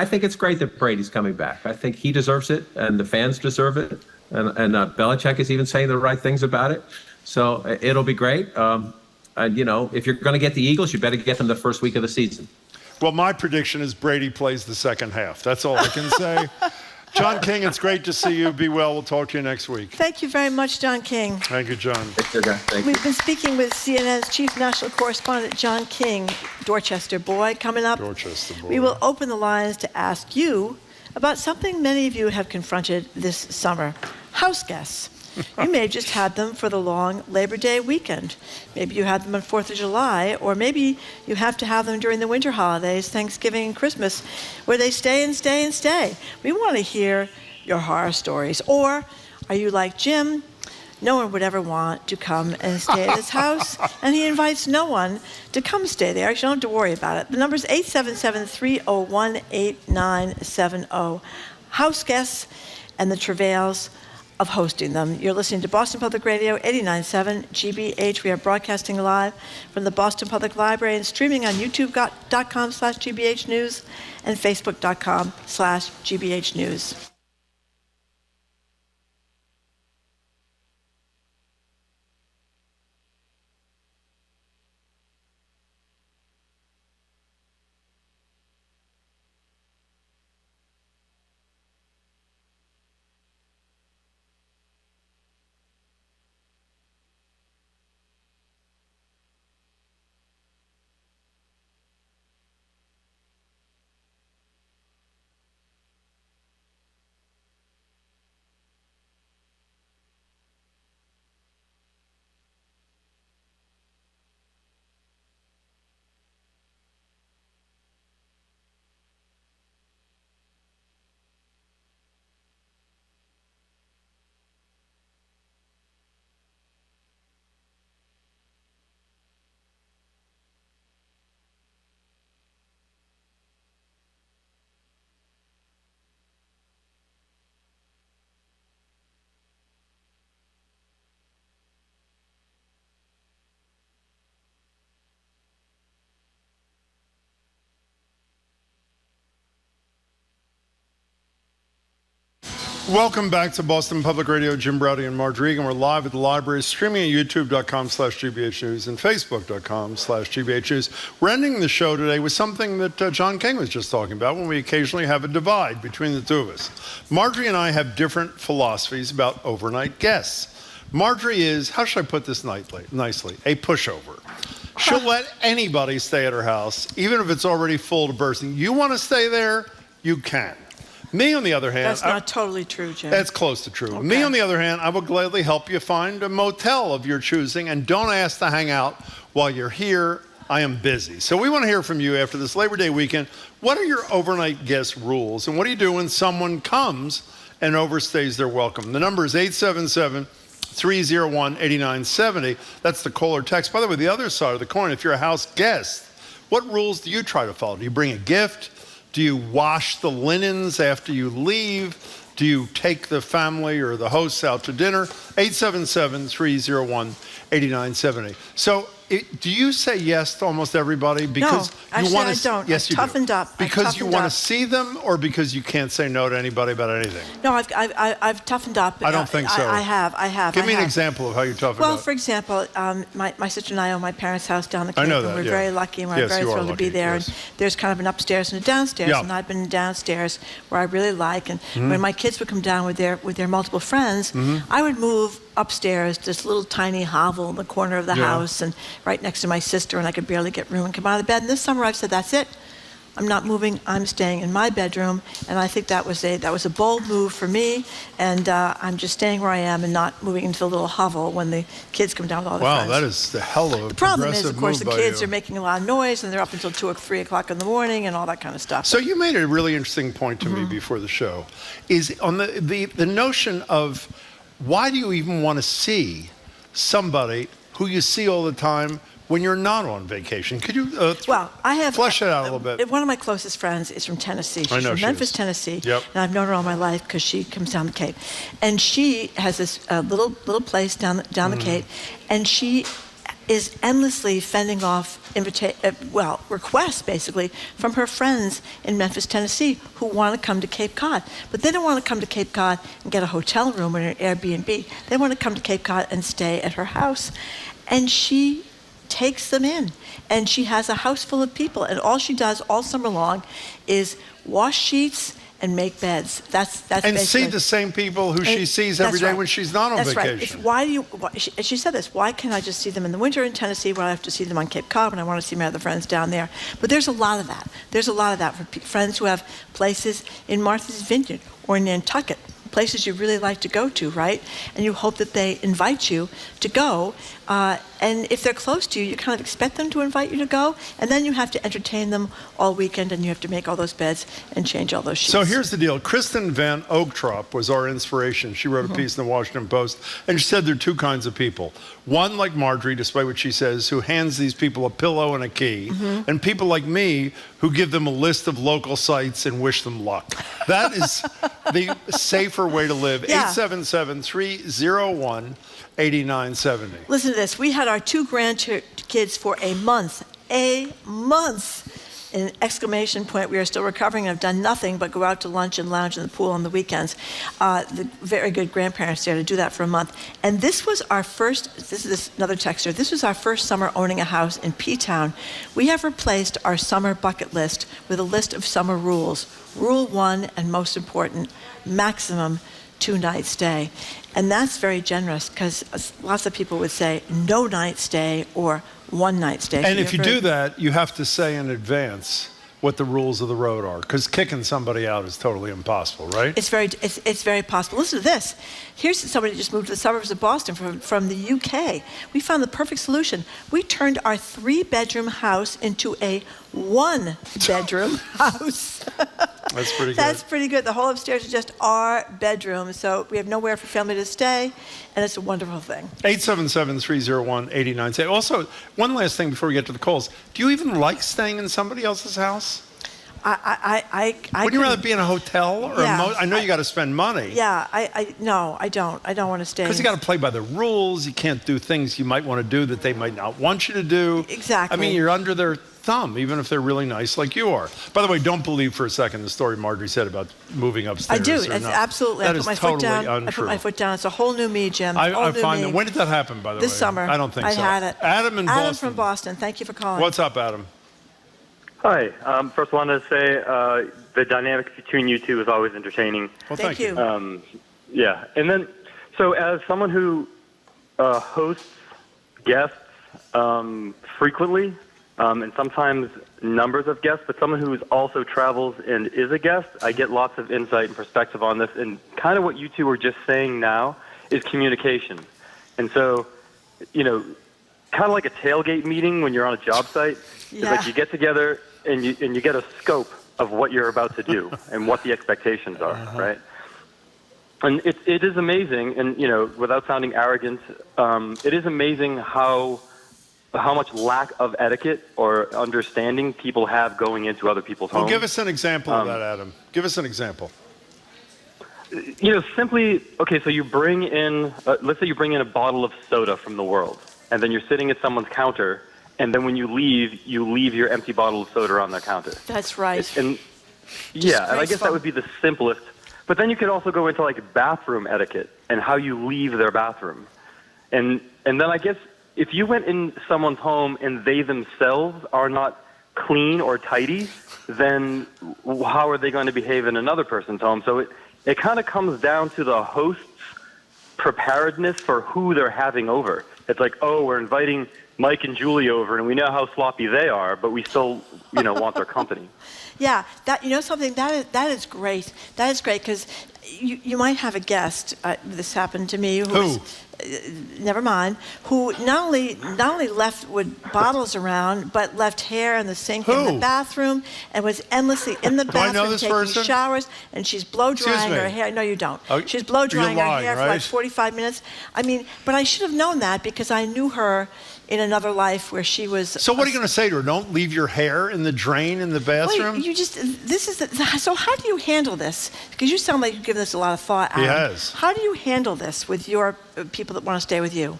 think it's great that Brady's coming back. I think he deserves it, and the fans deserve it. And Belichick is even saying the right things about it. So it'll be great. And, if you're going to get the Eagles, you better get them the first week of the season. Well, my prediction is Brady plays the second half. That's all I can say. John King, it's great to see you. Be well. We'll talk to you next week. Thank you very much, John King. Thank you, John. Thank We've been speaking with CNN's chief national correspondent, John King, Dorchester boy. Coming up, Dorchester boy. We will open the lines to ask you about something many of you have confronted this summer: house guests. You may have just had them for the long Labor Day weekend. Maybe you had them on 4th of July, or maybe you have to have them during the winter holidays, Thanksgiving and Christmas, where they stay and stay and stay. We want to hear your horror stories. Or are you like Jim? No one would ever want to come and stay at his house, and he invites no one to come stay there. Actually, you don't have to worry about it. The number is 877-301-8970. House guests and the travails of hosting them. You're listening to Boston Public Radio 89.7 GBH. We are broadcasting live from the Boston Public Library and streaming on youtube.com/GBH News and facebook.com/GBH News. Welcome back to Boston Public Radio. Jim Browdy and Marjorie Egan. We're live at the library, streaming at youtube.com/GBH News and facebook.com/GBH News. We're ending the show today with something that John King was just talking about, when we occasionally have a divide between the two of us. Marjorie and I have different philosophies about overnight guests. Marjorie is, how should I put this nicely, a pushover. She'll let anybody stay at her house, even if it's already full to bursting. You want to stay there, you can. Me, on the other hand... That's not totally true, Jim. That's close to true. Okay. Me, on the other hand, I will gladly help you find a motel of your choosing, and don't ask to hang out while you're here. I am busy. So we want to hear from you after this Labor Day weekend. What are your overnight guest rules, and what do you do when someone comes and overstays their welcome? The number is 877-301-8970. That's the call or text. By the way, the other side of the coin, if you're a house guest, what rules do you try to follow? Do you bring a gift? Do you wash the linens after you leave? Do you take the family or the hosts out to dinner? 877-301-8970. So do you say yes to almost everybody because actually, you want I to? don't. Yes, I've you toughened do. up. Because you want to see them, or because you can't say no to anybody about anything? No, I've toughened up. I don't think so. I have. Give me an example of how you toughened up. Well, for example, my sister and I own my parents' house down the Cape. I know and that, we're yeah. very lucky, and we're Yes, very you are thrilled to be lucky, there. yes. And there's kind of an upstairs and a downstairs, Yeah. and I've been downstairs where I really like. And when my kids would come down with their multiple friends, I would move upstairs, this little tiny hovel in the corner of the house, and right next to my sister, and I could barely get room and come out of bed. And this summer I've said, that's it. I'm not moving. I'm staying in my bedroom, and I think that was a bold move for me. And I'm just staying where I am and not moving into the little hovel when the kids come down with all their friends. Wow, that is the hell of a The problem is, of course, the move by kids you. are making a lot of noise, and they're up until 2 or 3 o'clock in the morning, and all that kind of stuff. So you made a really interesting point to me before the show, is on the notion of why do you even want to see somebody who you see all the time when you're not on vacation? Could you flesh it out a little bit? One of my closest friends is from Tennessee. She's I know from she Memphis, is. Tennessee, Yep. and I've known her all my life because she comes down the Cape, and she has this little place down the Cape, and she is endlessly fending off requests basically from her friends in Memphis, Tennessee, who want to come to Cape Cod, but they don't want to come to Cape Cod and get a hotel room or an Airbnb. They want to come to Cape Cod and stay at her house, and she takes them in, and she has a house full of people, and all she does all summer long is wash sheets and make beds. That's And basically, see the same people who she sees every that's day right. when she's not on That's vacation. Right. She said this, why can't I just see them in the winter in Tennessee when I have to see them on Cape Cod when I want to see my other friends down there? But there's a lot of that. There's a lot of that for friends who have places in Martha's Vineyard or in Nantucket, places you really like to go to, right? And you hope that they invite you to go. And if they're close to you, you kind of expect them to invite you to go. And then you have to entertain them all weekend, and you have to make all those beds and change all those sheets. So here's the deal. Kristen Van Oaktrop was our inspiration. She wrote a piece in the Washington Post, and she said there are two kinds of people. One, like Marjorie, despite what she says, who hands these people a pillow and a key, and people like me who give them a list of local sites and wish them luck. That is the safer way to live. Yeah. 877-301-8970. Listen to this. We had our 2 grandkids for a month. An exclamation point. We are still recovering and have done nothing but go out to lunch and lounge in the pool on the weekends. The very good grandparents there to do that for a month. And this was our first, this is another texter, this was our first summer owning a house in P-Town. We have replaced our summer bucket list with a list of summer rules. Rule 1, and most important, maximum 2-night stay. And that's very generous because lots of people would say no night stay or 1-night stay. And if you do that, you have to say in advance what the rules of the road are, because kicking somebody out is totally impossible, right? It's very possible. Listen to this. Here's somebody who just moved to the suburbs of Boston from the UK. We found the perfect solution. We turned our 3-bedroom house into a 1-bedroom house. That's pretty good. That's pretty good. The whole upstairs is just our bedroom, so we have nowhere for family to stay, and it's a wonderful thing. 877-301-8970. Also, one last thing before we get to the calls. Do you even like staying in somebody else's house? Would you rather be in a hotel or I know you got to spend money. Yeah, no, I don't. I don't want to stay. Because you got to play by the rules. You can't do things you might want to do that they might not want you to do. Exactly. I mean, you're under their thumb, even if they're really nice like you are. By the way, don't believe for a second the story Marjorie said about moving upstairs. I do. Or It's not. absolutely. That I is put my foot totally down. untrue. I put my foot down. It's a whole new me, Jim. I Whole new find me. that. When did that happen, by the way? This summer. I don't think so. I had it. Adam in Adam Boston. from Boston. Thank you for calling. What's up, Adam? Hi. First, I wanted to say the dynamic between you two is always entertaining. Well, thank you. Yeah. And then, so as someone who hosts guests frequently, and sometimes numbers of guests, but someone who also travels and is a guest, I get lots of insight and perspective on this. And kind of what you two were just saying now is communication. And so, kind of like a tailgate meeting when you're on a job site. It's like you get together and you get a scope of what you're about to do and what the expectations are, right? And it is amazing, and without sounding arrogant, it is amazing how much lack of etiquette or understanding people have going into other people's homes. Well, give us an example of that, Adam. Give us an example. Simply, okay, so you bring in, let's say you bring in a bottle of soda from the world, and then you're sitting at someone's counter, and then when you leave your empty bottle of soda on their counter. That's right. And yeah, and I guess that would be the simplest. But then you could also go into like bathroom etiquette and how you leave their bathroom. And then I guess if you went in someone's home and they themselves are not clean or tidy, then how are they going to behave in another person's home? So it kind of comes down to the host's preparedness for who they're having over. It's like, oh, we're inviting Mike and Julie over, and we know how sloppy they are, but we still, want their company. Yeah, something that is great. That is great because you might have a guest. This happened to me. Who? Never mind. Who not only left with bottles around, but left hair in the sink in the bathroom, and was endlessly in the bathroom taking showers. And she's blow drying her hair. No, you don't. She's blow drying her hair for like 45 minutes. I mean, but I should have known that because I knew her in another life where she was. So what are you going to say to her? Don't leave your hair in the drain in the bathroom? Wait, so how do you handle this? Because you sound like you've given this a lot of thought, Adam. Yes. How do you handle this with your people that want to stay with you?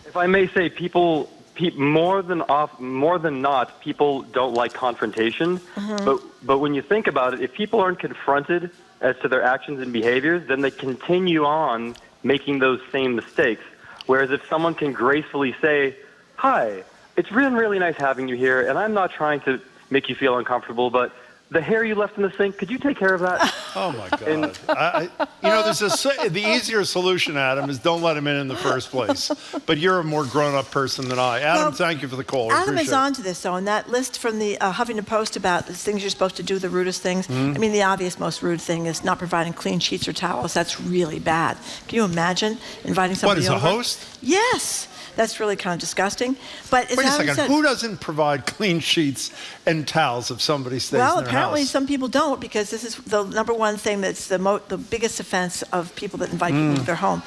If I may say, people more than not, people don't like confrontation. Mm-hmm. But when you think about it, if people aren't confronted as to their actions and behaviors, then they continue on making those same mistakes. Whereas if someone can gracefully say, hi, it's really, really nice having you here, and I'm not trying to make you feel uncomfortable, but the hair you left in the sink, could you take care of that? Oh, my God. There's the easier solution, Adam, is don't let him in the first place. But you're a more grown-up person than I. Adam, thank you for the call. Adam is on to this, though, and that list from the Huffington Post about the things you're supposed to do, the rudest things. Mm-hmm. I mean, the obvious, most rude thing is not providing clean sheets or towels. That's really bad. Can you imagine inviting somebody over? What, as a host? Yes. That's really kind of disgusting. But wait a second. Who doesn't provide clean sheets and towels if somebody stays in their house? Well, apparently some people don't, because this is the number one thing that's the biggest offense of people that invite people to their home.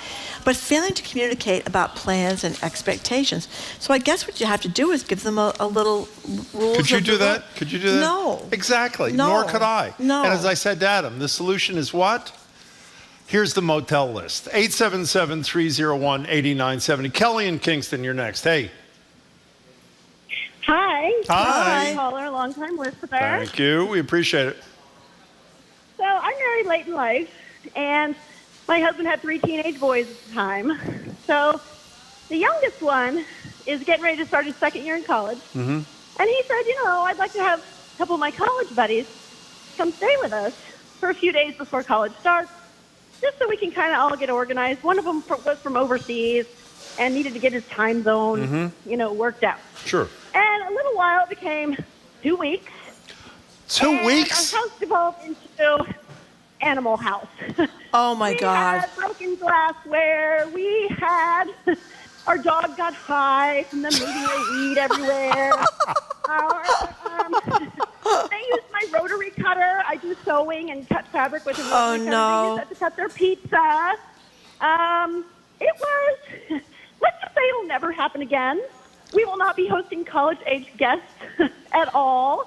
But failing to communicate about plans and expectations. So I guess what you have to do is give them a little rules. Could you do that? Could you do that? No. Exactly. No. Nor could I. No. And as I said to Adam, the solution is what? Here's the motel list. 877-301-8970. Kelly in Kingston, you're next. Hey. Hi. Hi. Caller, long-time listener. Thank you. We appreciate it. So I'm married late in life, and my husband had 3 teenage boys at the time. So the youngest one is getting ready to start his second year in college. Mm-hmm. And he said, I'd like to have a couple of my college buddies come stay with us for a few days before college starts, just so we can kind of all get organized. One of them was from overseas and needed to get his time zone, worked out. Sure. And a little while it became 2 weeks. 2 weeks? Our house developed into Animal House. Oh, my God. We had broken glassware. We had... Our dog got high from them leaving their weed everywhere. They used my rotary cutter. I do sewing and cut fabric with a rotary cutter. No. They used that to cut their pizza. It was, let's just say it'll never happen again. We will not be hosting college-age guests at all.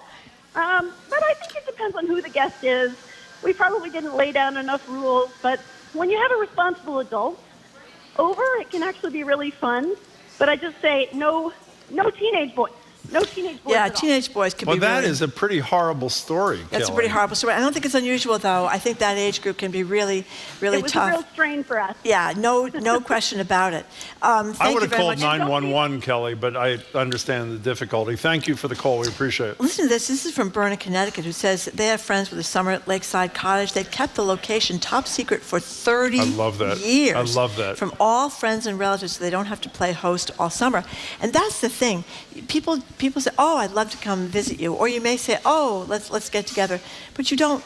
But I think it depends on who the guest is. We probably didn't lay down enough rules, but when you have a responsible adult over, it can actually be really fun. But I just say no teenage boys. No teenage boys. Yeah, at all. teenage boys could be. Well, that really, is a pretty horrible story. That's Kelly. a pretty horrible story. I don't think it's unusual, though. I think that age group can be really, really It was tough. a real strain for us. Yeah, no question about it. I Thank would you have very called much. 911, Kelly, but I understand the difficulty. Thank you for the call. We appreciate it. Listen to this. This is from Berna, Connecticut, who says they have friends with a summer at Lakeside Cottage. They kept the location top secret for 30 I love that. years. I love that. From all friends and relatives, so they don't have to play host all summer. And that's the thing. People say, "Oh, I'd love to come visit you," or you may say, "Oh, let's get together," but you don't.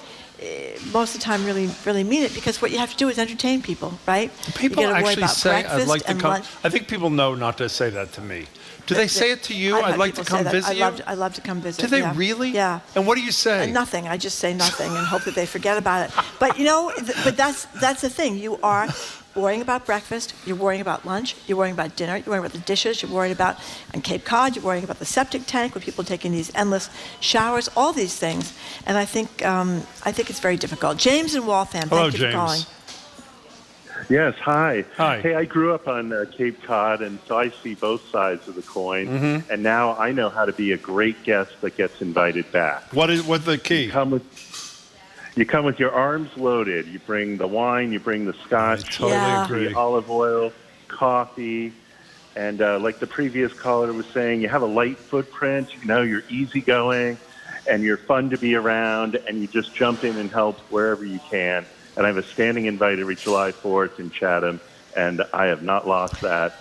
Most of the time, really mean it, because what you have to do is entertain people, right? People you gotta worry actually about say, "I'd breakfast like to and come." lunch. I think people know not to say that to me. Do they say it to you? I'd like to come visit you. I'd love to come visit. Do they yeah. really? Yeah. And what do you say? Nothing. I just say nothing and hope that they forget about it. But but that's the thing. You are worrying about breakfast. You're worrying about lunch. You're worrying about dinner. You're worrying about the dishes. You're worried about on Cape Cod. You're worrying about the septic tank with people taking these endless showers. All these things. And I think it's very difficult. James in Waltham. Hello, Thank you for calling. James. Yes, hi. Hi. Hey, I grew up on Cape Cod, and so I see both sides of the coin. Mhm. And now I know how to be a great guest that gets invited back. What's the key? You come with your arms loaded. You bring the wine, you bring the scotch, agree. the olive oil, coffee, and like the previous caller was saying, you have a light footprint. You know, you're easygoing, and you're fun to be around, and you just jump in and help wherever you can. And I have a standing invite every July 4th in Chatham, and I have not lost that,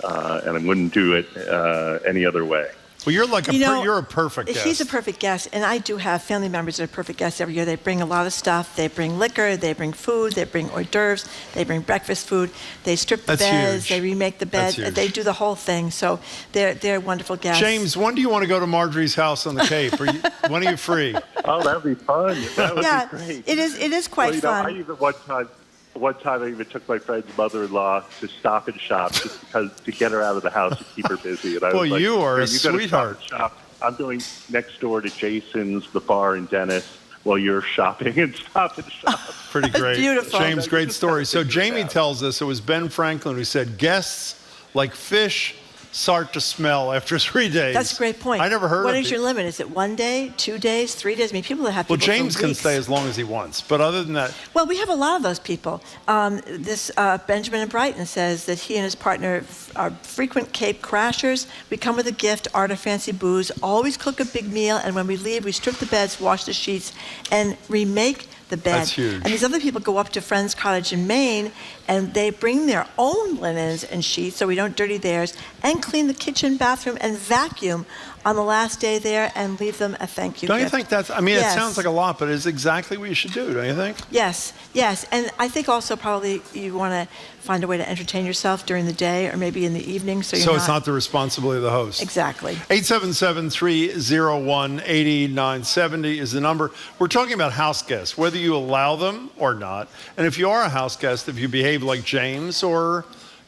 and I wouldn't do it any other way. Well, you're like you're a perfect guest. He's a perfect guest, and I do have family members that are perfect guests every year. They bring a lot of stuff. They bring liquor, they bring food, they bring hors d'oeuvres, they bring breakfast food. They strip the beds, they remake the bed, they do the whole thing. So they're wonderful guests. James, when do you want to go to Marjorie's house on the Cape? When are you free? Oh, that would be fun. That would be great. It is quite fun. I even one time I even took my friend's mother-in-law to Stop and Shop just because to get her out of the house and keep her busy. And I was like, you are a "Hey, you go to sweetheart. Stop and Shop. I'm going next door to Jason's, the bar in Dennis, while you're shopping and Stop and Shop. Pretty great. Beautiful. James, great story. So Jamie tells us it was Ben Franklin who said guests like fish start to smell after 3 days. That's a great point. I never heard What of is your limit? Is it 1 day, 2 days, 3 days? I mean, people that have Well, people James for can weeks. stay as long as he wants, but other than that, Well, we have a lot of those people. Benjamin in Brighton says that he and his partner are frequent Cape crashers. We come with a gift, art or fancy booze, always cook a big meal, and when we leave, we strip the beds, wash the sheets, and remake the bed. That's huge. And these other people go up to Friends Cottage in Maine, and they bring their own linens and sheets so we don't dirty theirs, and clean the kitchen, bathroom, and vacuum on the last day there and leave them a thank you don't you gift. think that's, I mean, Yes. it sounds like a lot, but it's exactly what you should do, don't you think? Yes, yes. And I think also probably you want to find a way to entertain yourself during the day or maybe in the evening so you're So it's not the responsibility of the host. Exactly. 877-301-8970 is the number. We're talking about house guests, whether you allow them or not. And if you are a house guest, if you behave like James or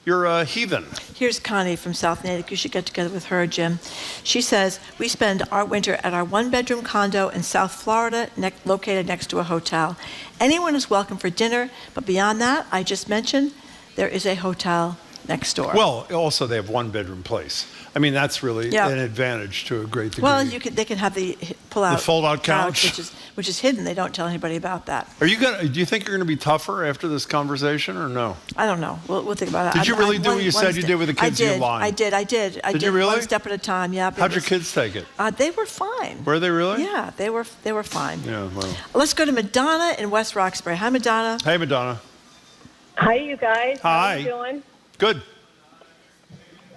you're a heathen. Here's Connie from South Natick. You should get together with her, Jim. She says, we spend our winter at our one-bedroom condo in South Florida, located next to a hotel. Anyone is welcome for dinner, but beyond that, I just mentioned, there is a hotel next door. Well, also they have one-bedroom place. I mean, that's really Yeah. an advantage to a great degree. Well, they can have the pull-out The fold-out couch. which is hidden. They don't tell anybody about that. Do you think you're going to be tougher after this conversation or no? I don't know. We'll think about it. Did you really do what you said you did with the kids? You lied. I did. Did you really? One step at a time. Yeah. How'd your kids take it? They were fine. Were they really? Yeah, they were fine. Yeah. Well. Let's go to Madonna in West Roxbury. Hi, Madonna. Hey, Madonna. Hi, you guys. Hi. How are you doing? Good.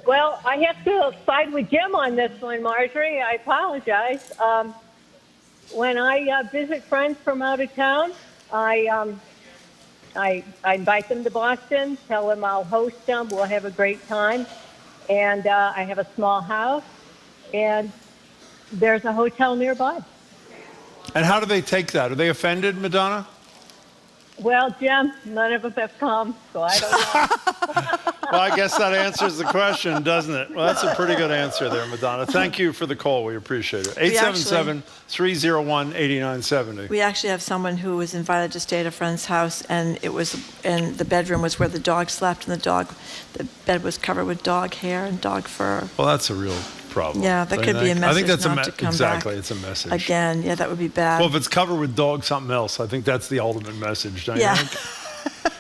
Well, I have to side with Jim on this one, Marjorie. I apologize. When I visit friends from out of town, I invite them to Boston, tell them I'll host them, we'll have a great time. And I have a small house, and there's a hotel nearby. And how do they take that? Are they offended, Madonna? Well, Jim, none of them have come, so I don't know. Well, I guess that answers the question, doesn't it? Well, that's a pretty good answer there, Madonna. Thank you for the call. We appreciate it. 877-301-8970. We actually have someone who was invited to stay at a friend's house, and the bedroom was where the dog slept, and the bed was covered with dog hair and dog fur. Well, that's a real problem. Yeah, that don't could you be a think? message I think that's not to come exactly. back It's a message. again. Yeah, that would be bad. Well, if it's covered with dog something else, I think that's the ultimate message, don't Yeah. you think?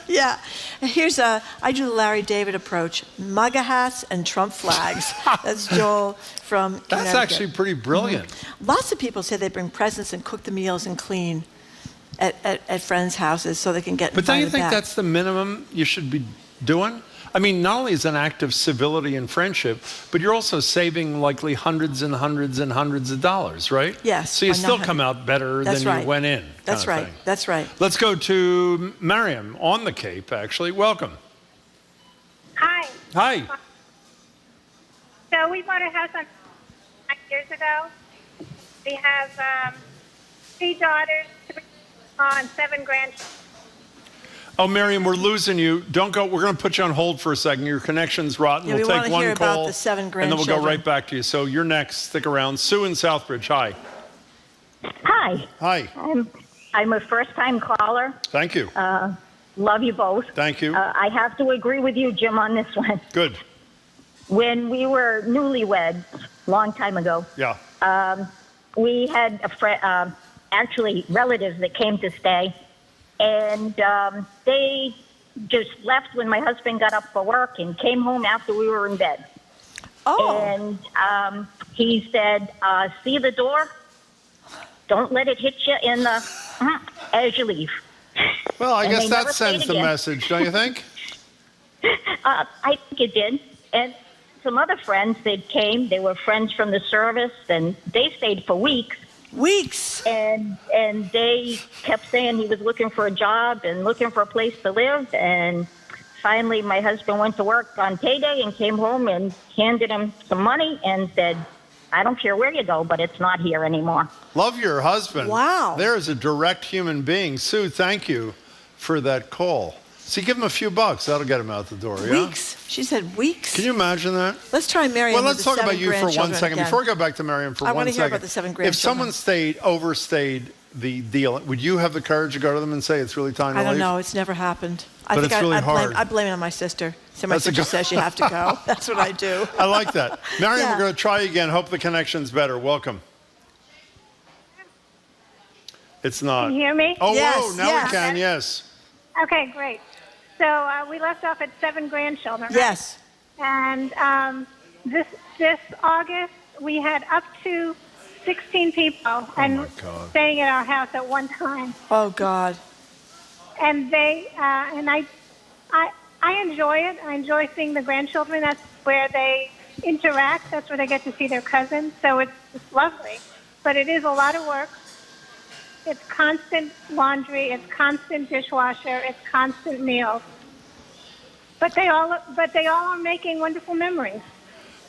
Yeah. Here's I do the Larry David approach. MAGA hats and Trump flags. That's Joel from That's Connecticut. actually pretty brilliant. Lots of people say they bring presents and cook the meals and clean at friends' houses so they can get But don't you invited think back. that's the minimum you should be doing? I mean, not only is it an act of civility and friendship, but you're also saving likely hundreds and hundreds and hundreds of dollars, right? Yes, So you by still not come out better That's than right. you went in. That's kind of right. thing. That's right. Let's go to Miriam on the Cape, actually. Welcome. Hi. Hi. So we bought a house 9 years ago. We have 3 daughters, 3 and 7 grandchildren. Oh, Miriam, we're losing you. Don't go. We're going to put you on hold for a second. Your connection's rotten. Yeah, we'll we take wanna one hear call, about the 7 and then we'll go grandchildren. right back to you. So you're next. Stick around. Sue in Southbridge. Hi. Hi. Hi. I'm a first-time caller. Thank you. Love you both. Thank you. I have to agree with you, Jim, on this one. Good. When we were newlyweds, long time ago, Yeah. we had actually relatives that came to stay, and they just left when my husband got up for work and came home after we were in bed. Oh. And he said, see the door? Don't let it hit you in the as you leave. Well, I And guess they that never stayed sends the again. message, don't you think? I think it did. And some other friends that came, they were friends from the service, and they stayed for weeks. Weeks. And they kept saying he was looking for a job and looking for a place to live. And finally, my husband went to work on payday and came home and handed him some money and said, I don't care where you go, but it's not here anymore. Love your husband. Wow. There is a direct human being. Sue, thank you for that call. See, give him a few bucks. That'll get him out the door, yeah? Weeks. She said weeks. Can you imagine that? Let's try Miriam. Well, with let's the talk about 7 you for 1 grandchildren second. again. Before we go back to Miriam for I 1 want to hear second. about the 7 If grandchildren. someone overstayed the deal, would you have the courage to go to them and say it's really time to I don't leave? know. It's never happened. I But think it's really hard. I blame it on my sister. So my That's a sister good- says you have to go. That's what I do. I like that. Miriam, Yeah. we're going to try again. Hope the connection's better. Welcome. It's not. Can you hear me? Oh, Yes, whoa, now yeah. we can, yes. Okay, great. So we left off at 7 grandchildren. Right? Yes. And this August we had up to 16 people and staying at our house at one time. Oh God. And they and I enjoy it. I enjoy seeing the grandchildren. That's where they interact. That's where they get to see their cousins. So it's lovely. But it is a lot of work. It's constant laundry. It's constant dishwasher. It's constant meals. But they all are making wonderful memories.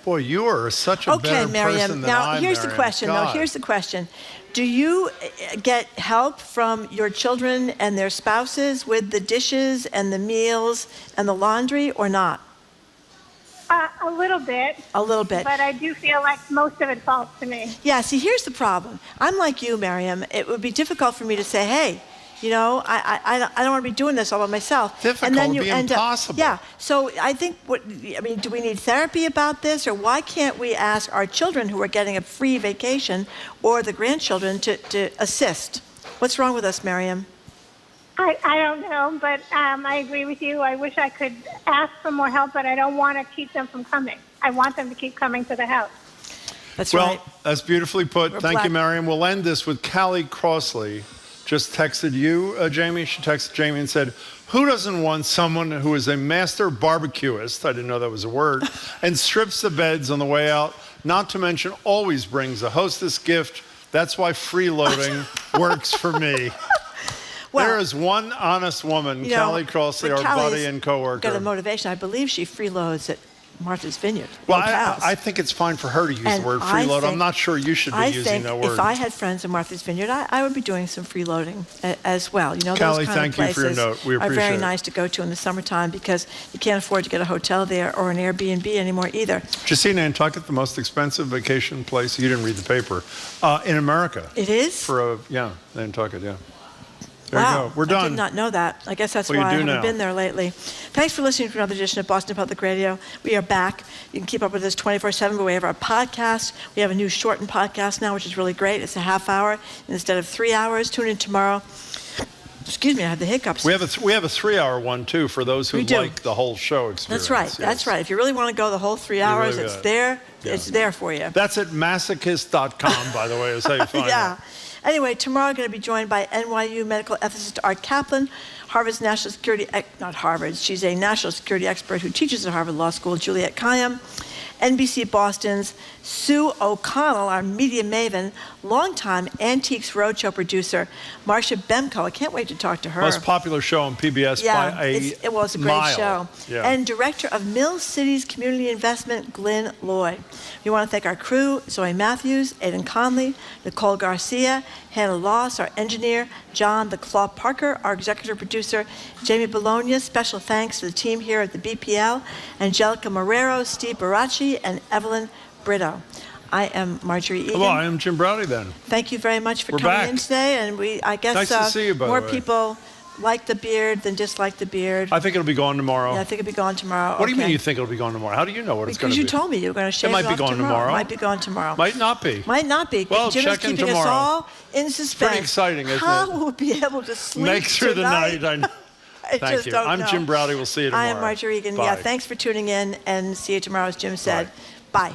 Boy, you are such a Okay, better Miriam. person than Now, I am, here's the Miriam. question. No, God. here's the question. Do you get help from your children and their spouses with the dishes and the meals and the laundry or not? A little bit. A little bit. But I do feel like most of it falls to me. Yeah, see, here's the problem. I'm like you, Miriam. It would be difficult for me to say, hey, you know, I don't want to be doing this all by myself. Difficult and then would you be end impossible. Up, yeah. So I think, do we need therapy about this, or why can't we ask our children who are getting a free vacation or the grandchildren to assist? What's wrong with us, Miriam? I don't know, but I agree with you. I wish I could ask for more help, but I don't want to keep them from coming. I want them to keep coming to the house. That's well, right. That's beautifully put. We're Thank you, black. Miriam. We'll end this with Callie Crossley. Just texted you, Jamie. She texted Jamie and said, who doesn't want someone who is a master barbecuist, I didn't know that was a word, and strips the beds on the way out, not to mention always brings a hostess gift. That's why freeloading works for me. Well, there is one honest woman, You know, Callie Crossley, but our Callie's buddy and coworker. got a motivation. I believe she freeloads at Martha's Vineyard. Well, Locales. I think it's fine for her to use And the word I freeload. I'm think- not sure you should be I using think that word. if I had friends in Martha's Vineyard, I would be doing some freeloading as well. You know, Callie, those kind thank of you for your places note. We are appreciate very it. nice to go to in the summertime because you can't afford to get a hotel there or an Airbnb anymore either. Did you see Nantucket, the most expensive vacation place? You didn't read the paper. In America. It is? Nantucket, yeah. There Wow, you go. We're I done. did not know that. I guess that's Well, you why I do haven't now. been there lately. Thanks for listening to another edition of Boston Public Radio. We are back. You can keep up with us 24/7, but we have our podcast. We have a new shortened podcast now, which is really great. It's a half hour instead of 3 hours. Tune in tomorrow. Excuse me, I have the hiccups. We have a 3-hour one, too, for those who We do. like the whole show experience. That's right. Yes. That's right. If you really want to go the whole 3 You hours, really it's got it. there. Yeah. It's there for you. That's at masochist.com, by the way, is how you find Yeah. it. Anyway, tomorrow I'm going to be joined by NYU medical ethicist Art Kaplan, Harvard's national security, not Harvard, she's a national security expert who teaches at Harvard Law School, Juliette Kayyem, NBC Boston's Sue O'Connell, our media maven, longtime Antiques Roadshow producer, Marcia Bemko. I can't wait to talk to her. Most popular show on PBS by a it's a great mile. show. Yeah. And director of Mill City's Community Investment, Glenn Lloyd. We want to thank our crew, Zoe Matthews, Aidan Conley, Nicole Garcia, Hannah Loss, our engineer, John the Claw Parker, our executive producer, Jamie Bologna. Special thanks to the team here at the BPL, Angelica Marrero, Steve Baracci, and Evelyn Brito. I am Marjorie Egan. Well, I am Jim Browdy then. Thank you very much for We're coming back. in today, and I guess Nice to see you, by the more way. people like the beard than dislike the beard? I think it'll be gone tomorrow. Yeah, I think it'll be gone tomorrow. What do you mean you think it'll be gone tomorrow? How do you know what it's going to be? Because you told me you were going to shave it might it be off gone tomorrow. Might be gone tomorrow. Might not be. Might not be. Well, Jim is check in keeping us tomorrow. all in suspense. Pretty exciting, isn't How it? will we be able to sleep Make through tonight? the night. I Thank just you. don't I'm know. Jim Browdy. We'll see you tomorrow. I am Marjorie Egan. Bye. Yeah, thanks for tuning in, and see you tomorrow, as Jim said. Bye.